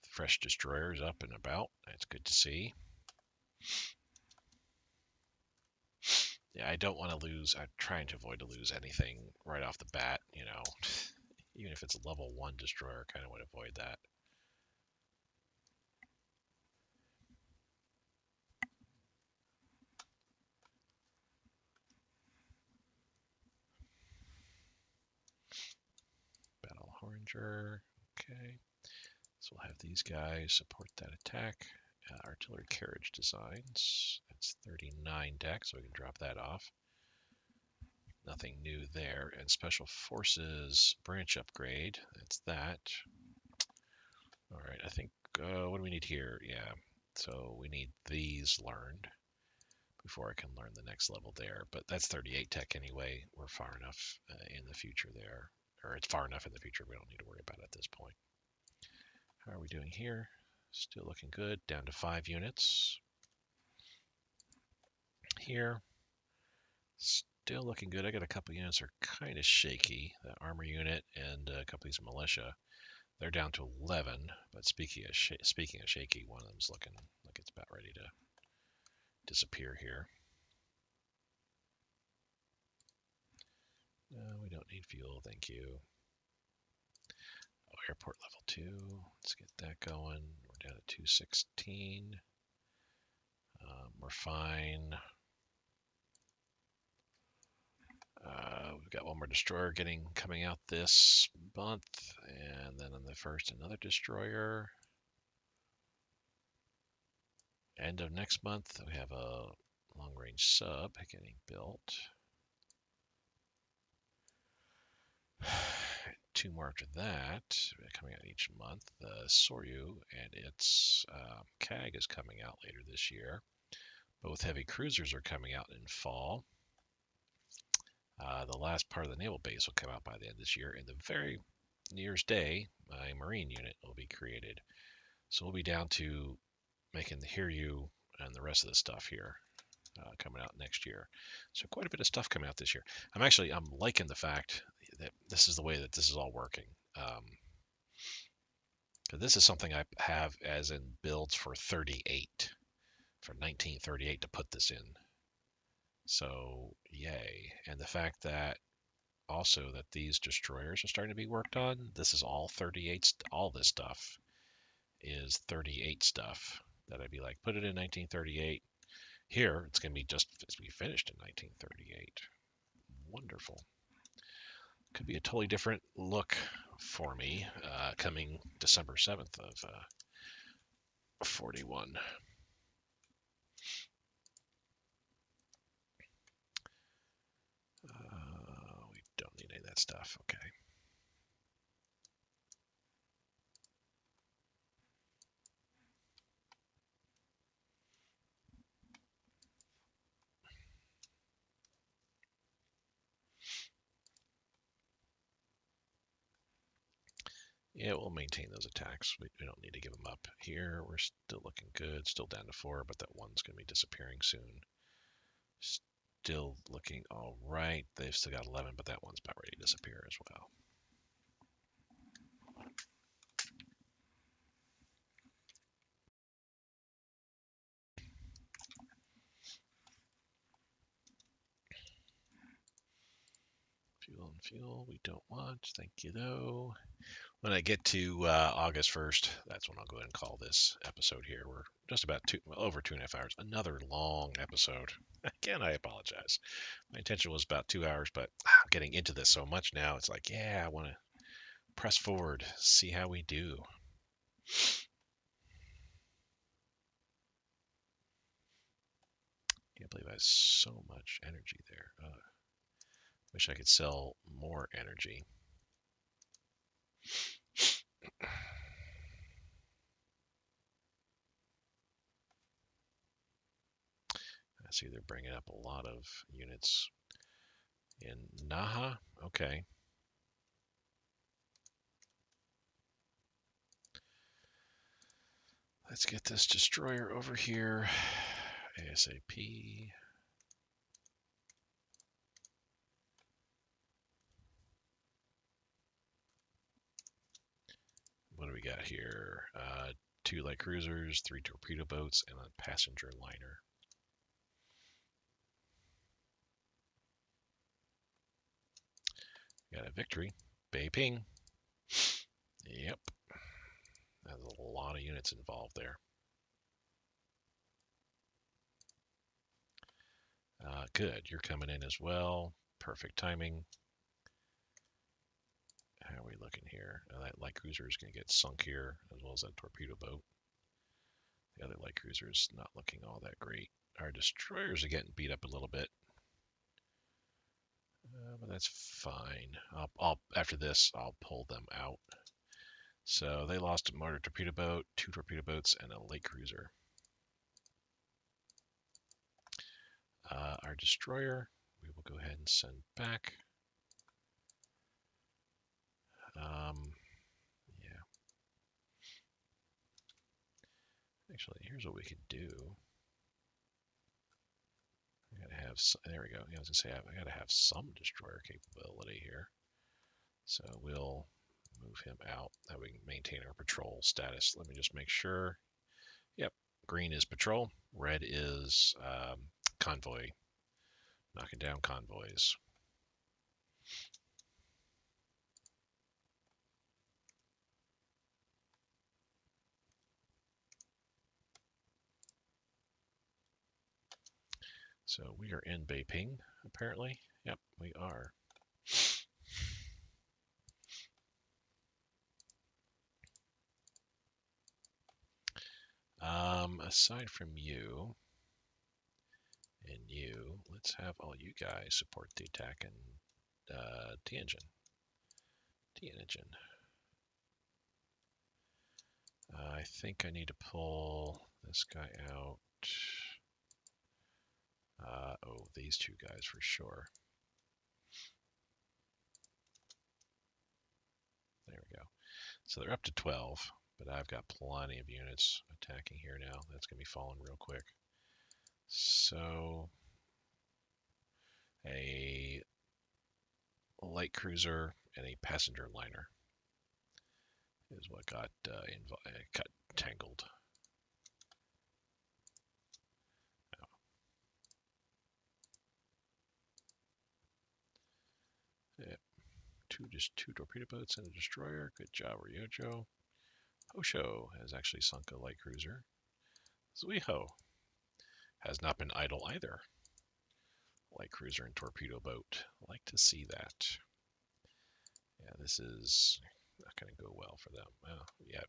Fresh destroyers up and about. That's good to see. Yeah, I don't want to lose. I'm trying to avoid to lose anything right off the bat, you know. Even if it's a level 1 destroyer, I kind of want to avoid that. Battle Horringer. Okay. So we'll have these guys support that attack. Artillery carriage designs. That's 39 deck, so we can drop that off. Nothing new there. And special forces branch upgrade. That's that. All right, I think, what do we need here? Yeah, so we need these learned before I can learn the next level there. But that's 38 tech anyway. We're far enough in the future there. Or it's far enough in the future we don't need to worry about it at this point. How are we doing here? Still looking good. Down to 5 units. Here. still looking good. I got a couple units that are kind of shaky. The armor unit and a couple of these militia. They're down to 11. But speaking of shaky, one of them's looking like it's about ready to disappear here. No, we don't need fuel, thank you. Oh, airport level 2. Let's get that going. We're down to 216. We're fine. We've got one more destroyer coming out this month, and then on the first, another destroyer. End of next month, we have a long-range sub getting built. 2 more after that, coming out each month. The Soryu and its CAG is coming out later this year. Both heavy cruisers are coming out in fall. The last part of the naval base will come out by the end of this year. And the very nearest day, my marine unit will be created. So we'll be down to making the Hiryu and the rest of the stuff here coming out next year. So quite a bit of stuff coming out this year. I'm liking the fact that this is the way that this is all working. This is something I have as in builds for 1938 to put this in. So yay. And the fact that also that these destroyers are starting to be worked on, this is all 38, all this stuff is 38 stuff that I'd be like, put it in 1938. Here, it's going to be finished in 1938. Wonderful. Could be a totally different look for me coming December 7th of 41. We don't need any of that stuff. Okay. Yeah, we'll maintain those attacks. We don't need to give them up. Here, we're still looking good. Still down to 4, but that one's going to be disappearing soon. Still looking all right. They've still got 11, but that one's about ready to disappear as well. Fuel we don't want. Thank you, though. When I get to August 1st, that's when I'll go ahead and call this episode here. We're just about over 2.5 hours. Another long episode. Again, I apologize. My intention was about 2 hours, but I'm getting into this so much now. It's like, yeah, I want to press forward, see how we do. Can't believe I have so much energy there. Wish I could sell more energy. I see they're bringing up a lot of units in Naha. Okay. Let's get this destroyer over here ASAP. What do we got here? 2 light cruisers, 3 torpedo boats, and a passenger liner. Got a Victory. Beiping. Yep. There's a lot of units involved there. Good. You're coming in as well. Perfect timing. How are we looking here? That light cruiser is going to get sunk here, as well as that torpedo boat. The other light cruiser is not looking all that great. Our destroyers are getting beat up a little bit. But that's fine. After this, I'll pull them out. So they lost a motor torpedo boat, 2 torpedo boats, and a light cruiser. Our destroyer, we will go ahead and send back. Yeah. Actually, here's what we could do. We gotta have have, there we go. Yeah, I was gonna say I got to have some destroyer capability here. So we'll move him out. That we can maintain our patrol status. Let me just make sure. Yep, green is patrol. Red is convoy. Knocking down convoys. So we are in Beiping, apparently. Yep, we are. Aside from you and you, let's have all you guys support the attack in Tianjin. I think I need to pull this guy out. Oh, these two guys for sure. There we go. So they're up to 12, but I've got plenty of units attacking here now. That's going to be falling real quick. So a light cruiser and a passenger liner is what got tangled. Yep. Two torpedo boats and a destroyer. Good job, Ryojo. Hosho has actually sunk a light cruiser. Zuiho has not been idle either. Light cruiser and torpedo boat. Like to see that. Yeah, this is not going to go well for them. Yeah,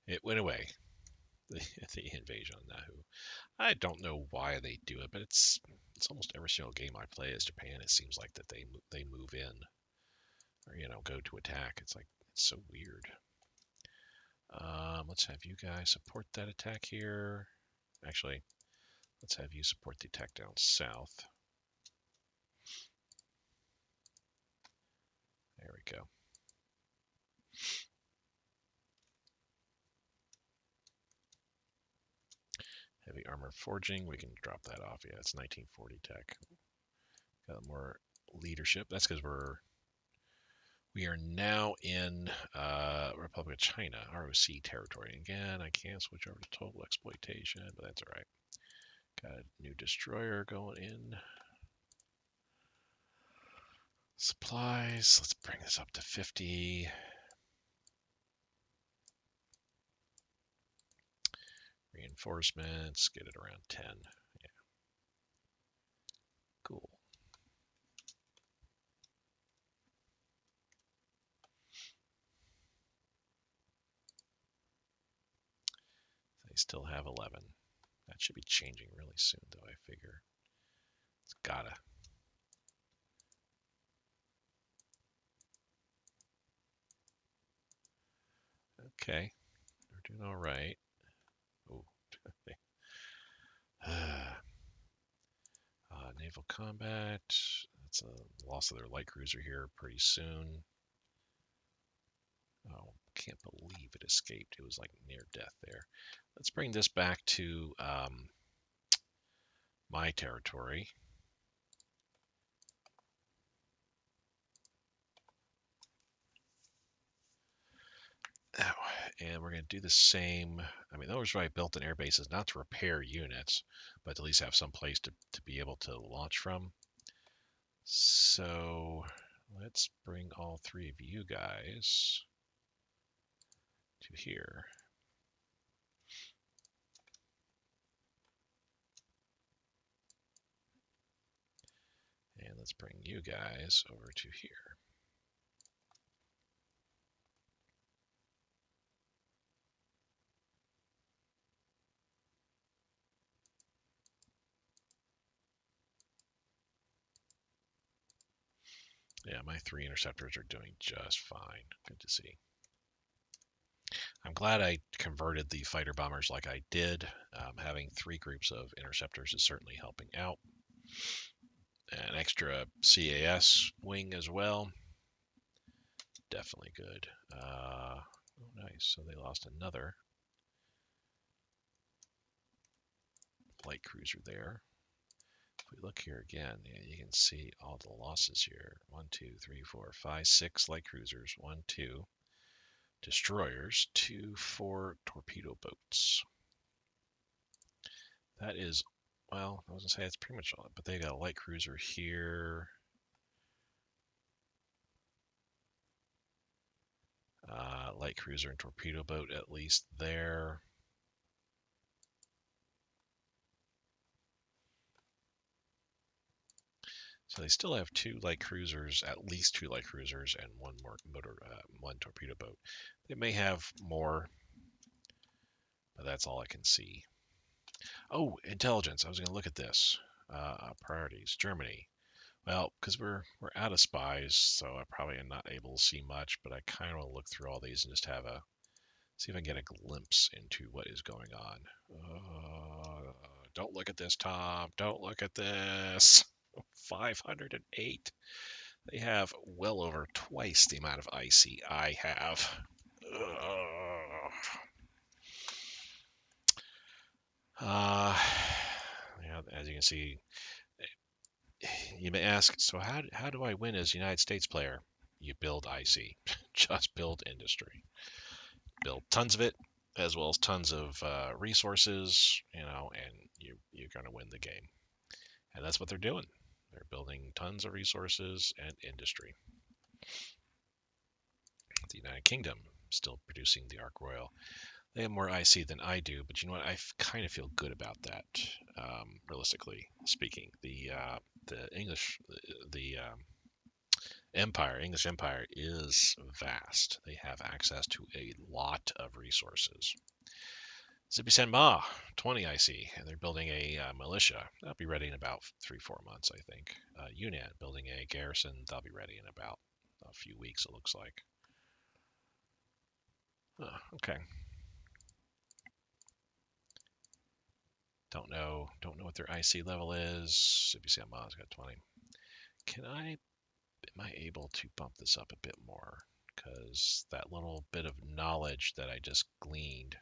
it went away. The invasion on Nahu. I don't know why they do it, but it's almost every single game I play as Japan. It seems like that they move in or go to attack. It's like it's so weird. Let's have you guys support that attack here. Actually, let's have you support the attack down south. There we go. Heavy armor forging, we can drop that off. Yeah, it's 1940 tech. Got more leadership. That's because we are now in Republic of China, ROC territory. Again, I can't switch over to total exploitation, but that's all right. Got a new destroyer going in. Supplies, let's bring this up to 50. Reinforcements, get it around 10. Yeah. Cool. They still have 11. That should be changing really soon, though, I figure. It's gotta. Okay. They're doing all right. Oh. Naval combat. That's a loss of their light cruiser here pretty soon. Oh, can't believe it escaped. It was like near death there. Let's bring this back to my territory. And we're going to do the same. I mean, that was why I built an air base is not to repair units, but to at least have some place to be able to launch from. So let's bring all three of you guys to here. And let's bring you guys over to here. Yeah, my 3 interceptors are doing just fine. Good to see. I'm glad I converted the fighter bombers like I did. Having 3 groups of interceptors is certainly helping out. An extra CAS wing as well. Definitely good. Oh, nice. So they lost another light cruiser there. If we look here again, yeah, you can see all the losses here. 1, 2, 3, 4, 5, 6 light cruisers. 1, 2 destroyers. 2, 4 torpedo boats. That is, well, I was gonna say it's pretty much all, but they got a light cruiser here. Light cruiser and torpedo boat at least there. So they still have 2 light cruisers, at least 2 light cruisers, and 1 more one torpedo boat. They may have more, but that's all I can see. Oh, intelligence. I was going to look at this. Priorities. Germany. Well, because we're out of spies, so I probably am not able to see much. But I kind of want to look through all these and just have a see if I can get a glimpse into what is going on. Don't look at this, Tom. Don't look at this. 508. They have well over twice the amount of IC I have. Yeah, as you can see, you may ask, so how do I win as a United States player? You build IC. Just build industry. Build tons of it, as well as tons of resources, and you're going to win the game. And that's what they're doing. They're building tons of resources and industry. The United Kingdom still producing the Ark Royal. They have more IC than I do, but you know what? I kind of feel good about that. Realistically speaking, the English, the English Empire is vast. They have access to a lot of resources. Zippy San Ma, 20 IC, and they're building a militia. That'll be ready in about 3-4 months, I think. Yunnan building a garrison. That'll be ready in about a few weeks, it looks like. Okay. Don't know what their IC level is. Zippy San Ma's got 20. Am I able to bump this up a bit more? Because that little bit of knowledge that I just gleaned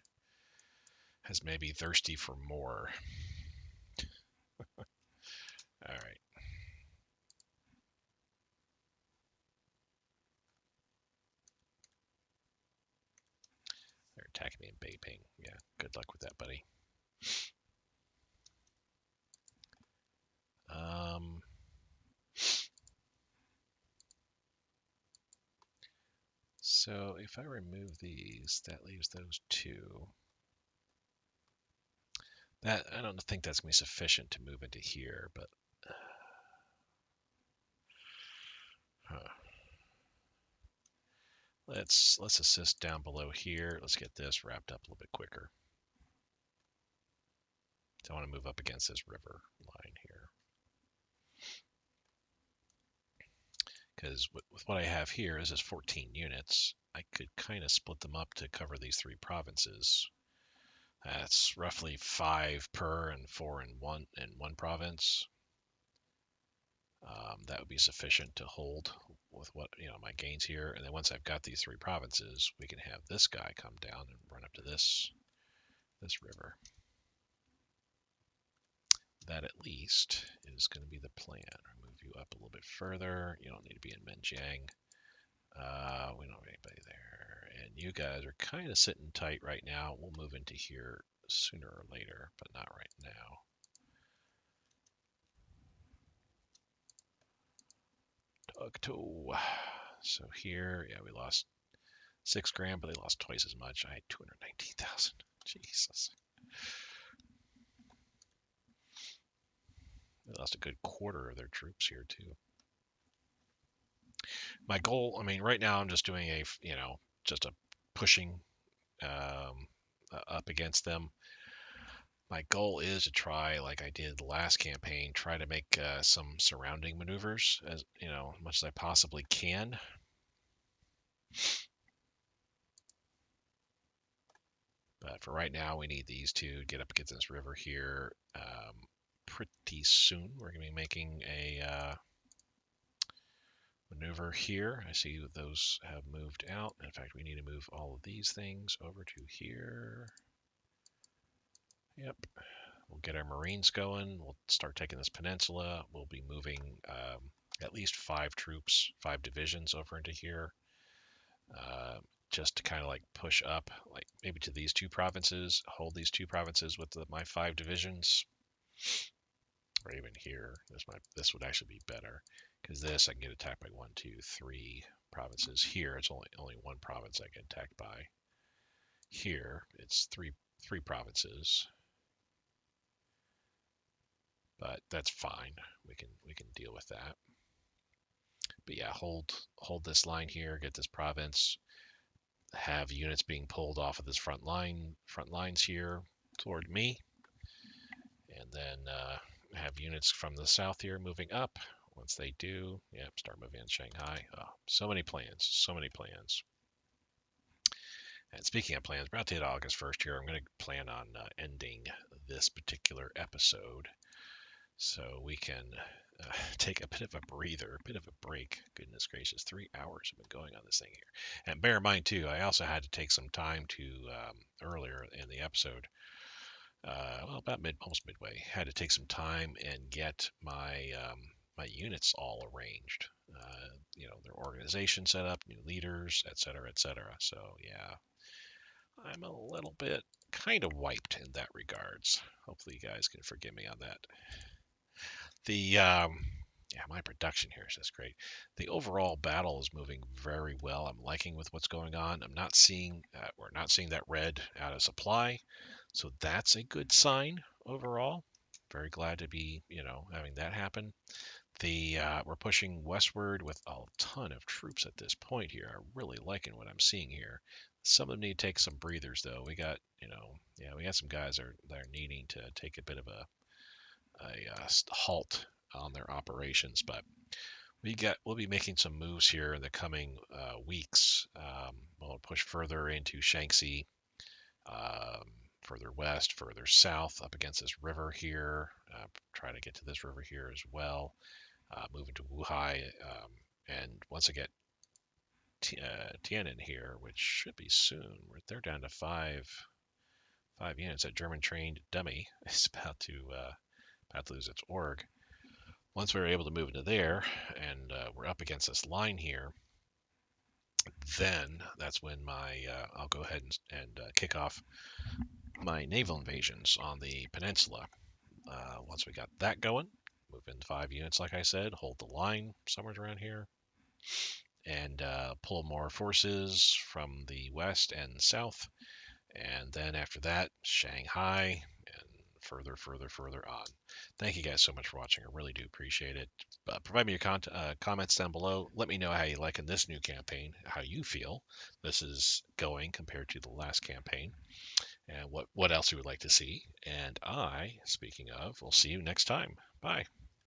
has made me thirsty for more. All right. They're attacking me in Bay Ping. Yeah, good luck with that, buddy. So if I remove these, that leaves those 2. That I don't think that's going to be sufficient to move into here, but let's assist down below here. Let's get this wrapped up a little bit quicker. I want to move up against this river line here. Because with what I have here is 14 units. I could kind of split them up to cover these 3 provinces. That's roughly 5 per and 4 in one province. That would be sufficient to hold with what my gains here. And then once I've got these 3 provinces, we can have this guy come down and run up to this river. That at least is going to be the plan. I'll move you up a little bit further. You don't need to be in Menjiang. We don't have anybody there. And you guys are kind of sitting tight right now. We'll move into here sooner or later, but not right now. So here, yeah, we lost 6 grand, but they lost twice as much. I had 219,000. Jesus. They lost a good quarter of their troops here too. My goal, right now I'm just doing just a pushing up against them. My goal is to try, like I did the last campaign, try to make some surrounding maneuvers as much as I possibly can. But for right now, we need these 2 to get up against this river here. Pretty soon, we're going to be making a maneuver here. I see those have moved out. In fact, we need to move all of these things over to here. Yep. We'll get our Marines going. We'll start taking this peninsula. We'll be moving at least 5 troops, 5 divisions over into here, uh, just to kind of like push up, like maybe to these 2 provinces, hold these 2 provinces with my 5 divisions, or even here. This would actually be better because this I can get attacked by 1, 2, 3 provinces. Here it's only 1 province I get attacked by. Here it's three provinces, but that's fine. We can deal with that. But yeah, hold this line here, get this province, have units being pulled off of this front lines here toward me, and then have units from the south here moving up. Once they do, start moving in Shanghai. Oh, so many plans, so many plans. And speaking of plans, we're about to hit August 1st here. I'm going to plan on ending this particular episode so we can take a bit of a breather, a bit of a break. Goodness gracious, 3 hours have been going on this thing here. And bear in mind, too, I also had to take some time to, earlier in the episode, about almost midway, had to take some time and get my units all arranged. Their organization set up, new leaders, etc., etc. So yeah, I'm a little bit kind of wiped in that regards. Hopefully, you guys can forgive me on that. My production here is just great. The overall battle is moving very well. I'm liking with what's going on. We're not seeing that red out of supply, so that's a good sign overall. Very glad to be, having that happen. We're pushing westward with a ton of troops at this point here. I'm really liking what I'm seeing here. Some of them need to take some breathers though. We got, we got some guys that are needing to take a bit of a halt on their operations, but we'll be making some moves here in the coming weeks. We'll push further into Shanxi, um, further west, further south, up against this river here. Try to get to this river here as well. Move into Wuhai, and once I get Tiananmen here, which should be soon, they're down to five units. That German trained dummy is about to lose its org. Once we're able to move into there and we're up against this line here, then that's when I'll go ahead and kick off my naval invasions on the peninsula. Once we got that going, move in 5 units, like I said, hold the line somewhere around here, and pull more forces from the west and south. And then after that, Shanghai, and further on. Thank you guys so much for watching. I really do appreciate it. Provide me your comments down below. Let me know how you like in this new campaign, how you feel this is going compared to the last campaign, and what else you would like to see. And speaking of, we'll see you next time. Bye.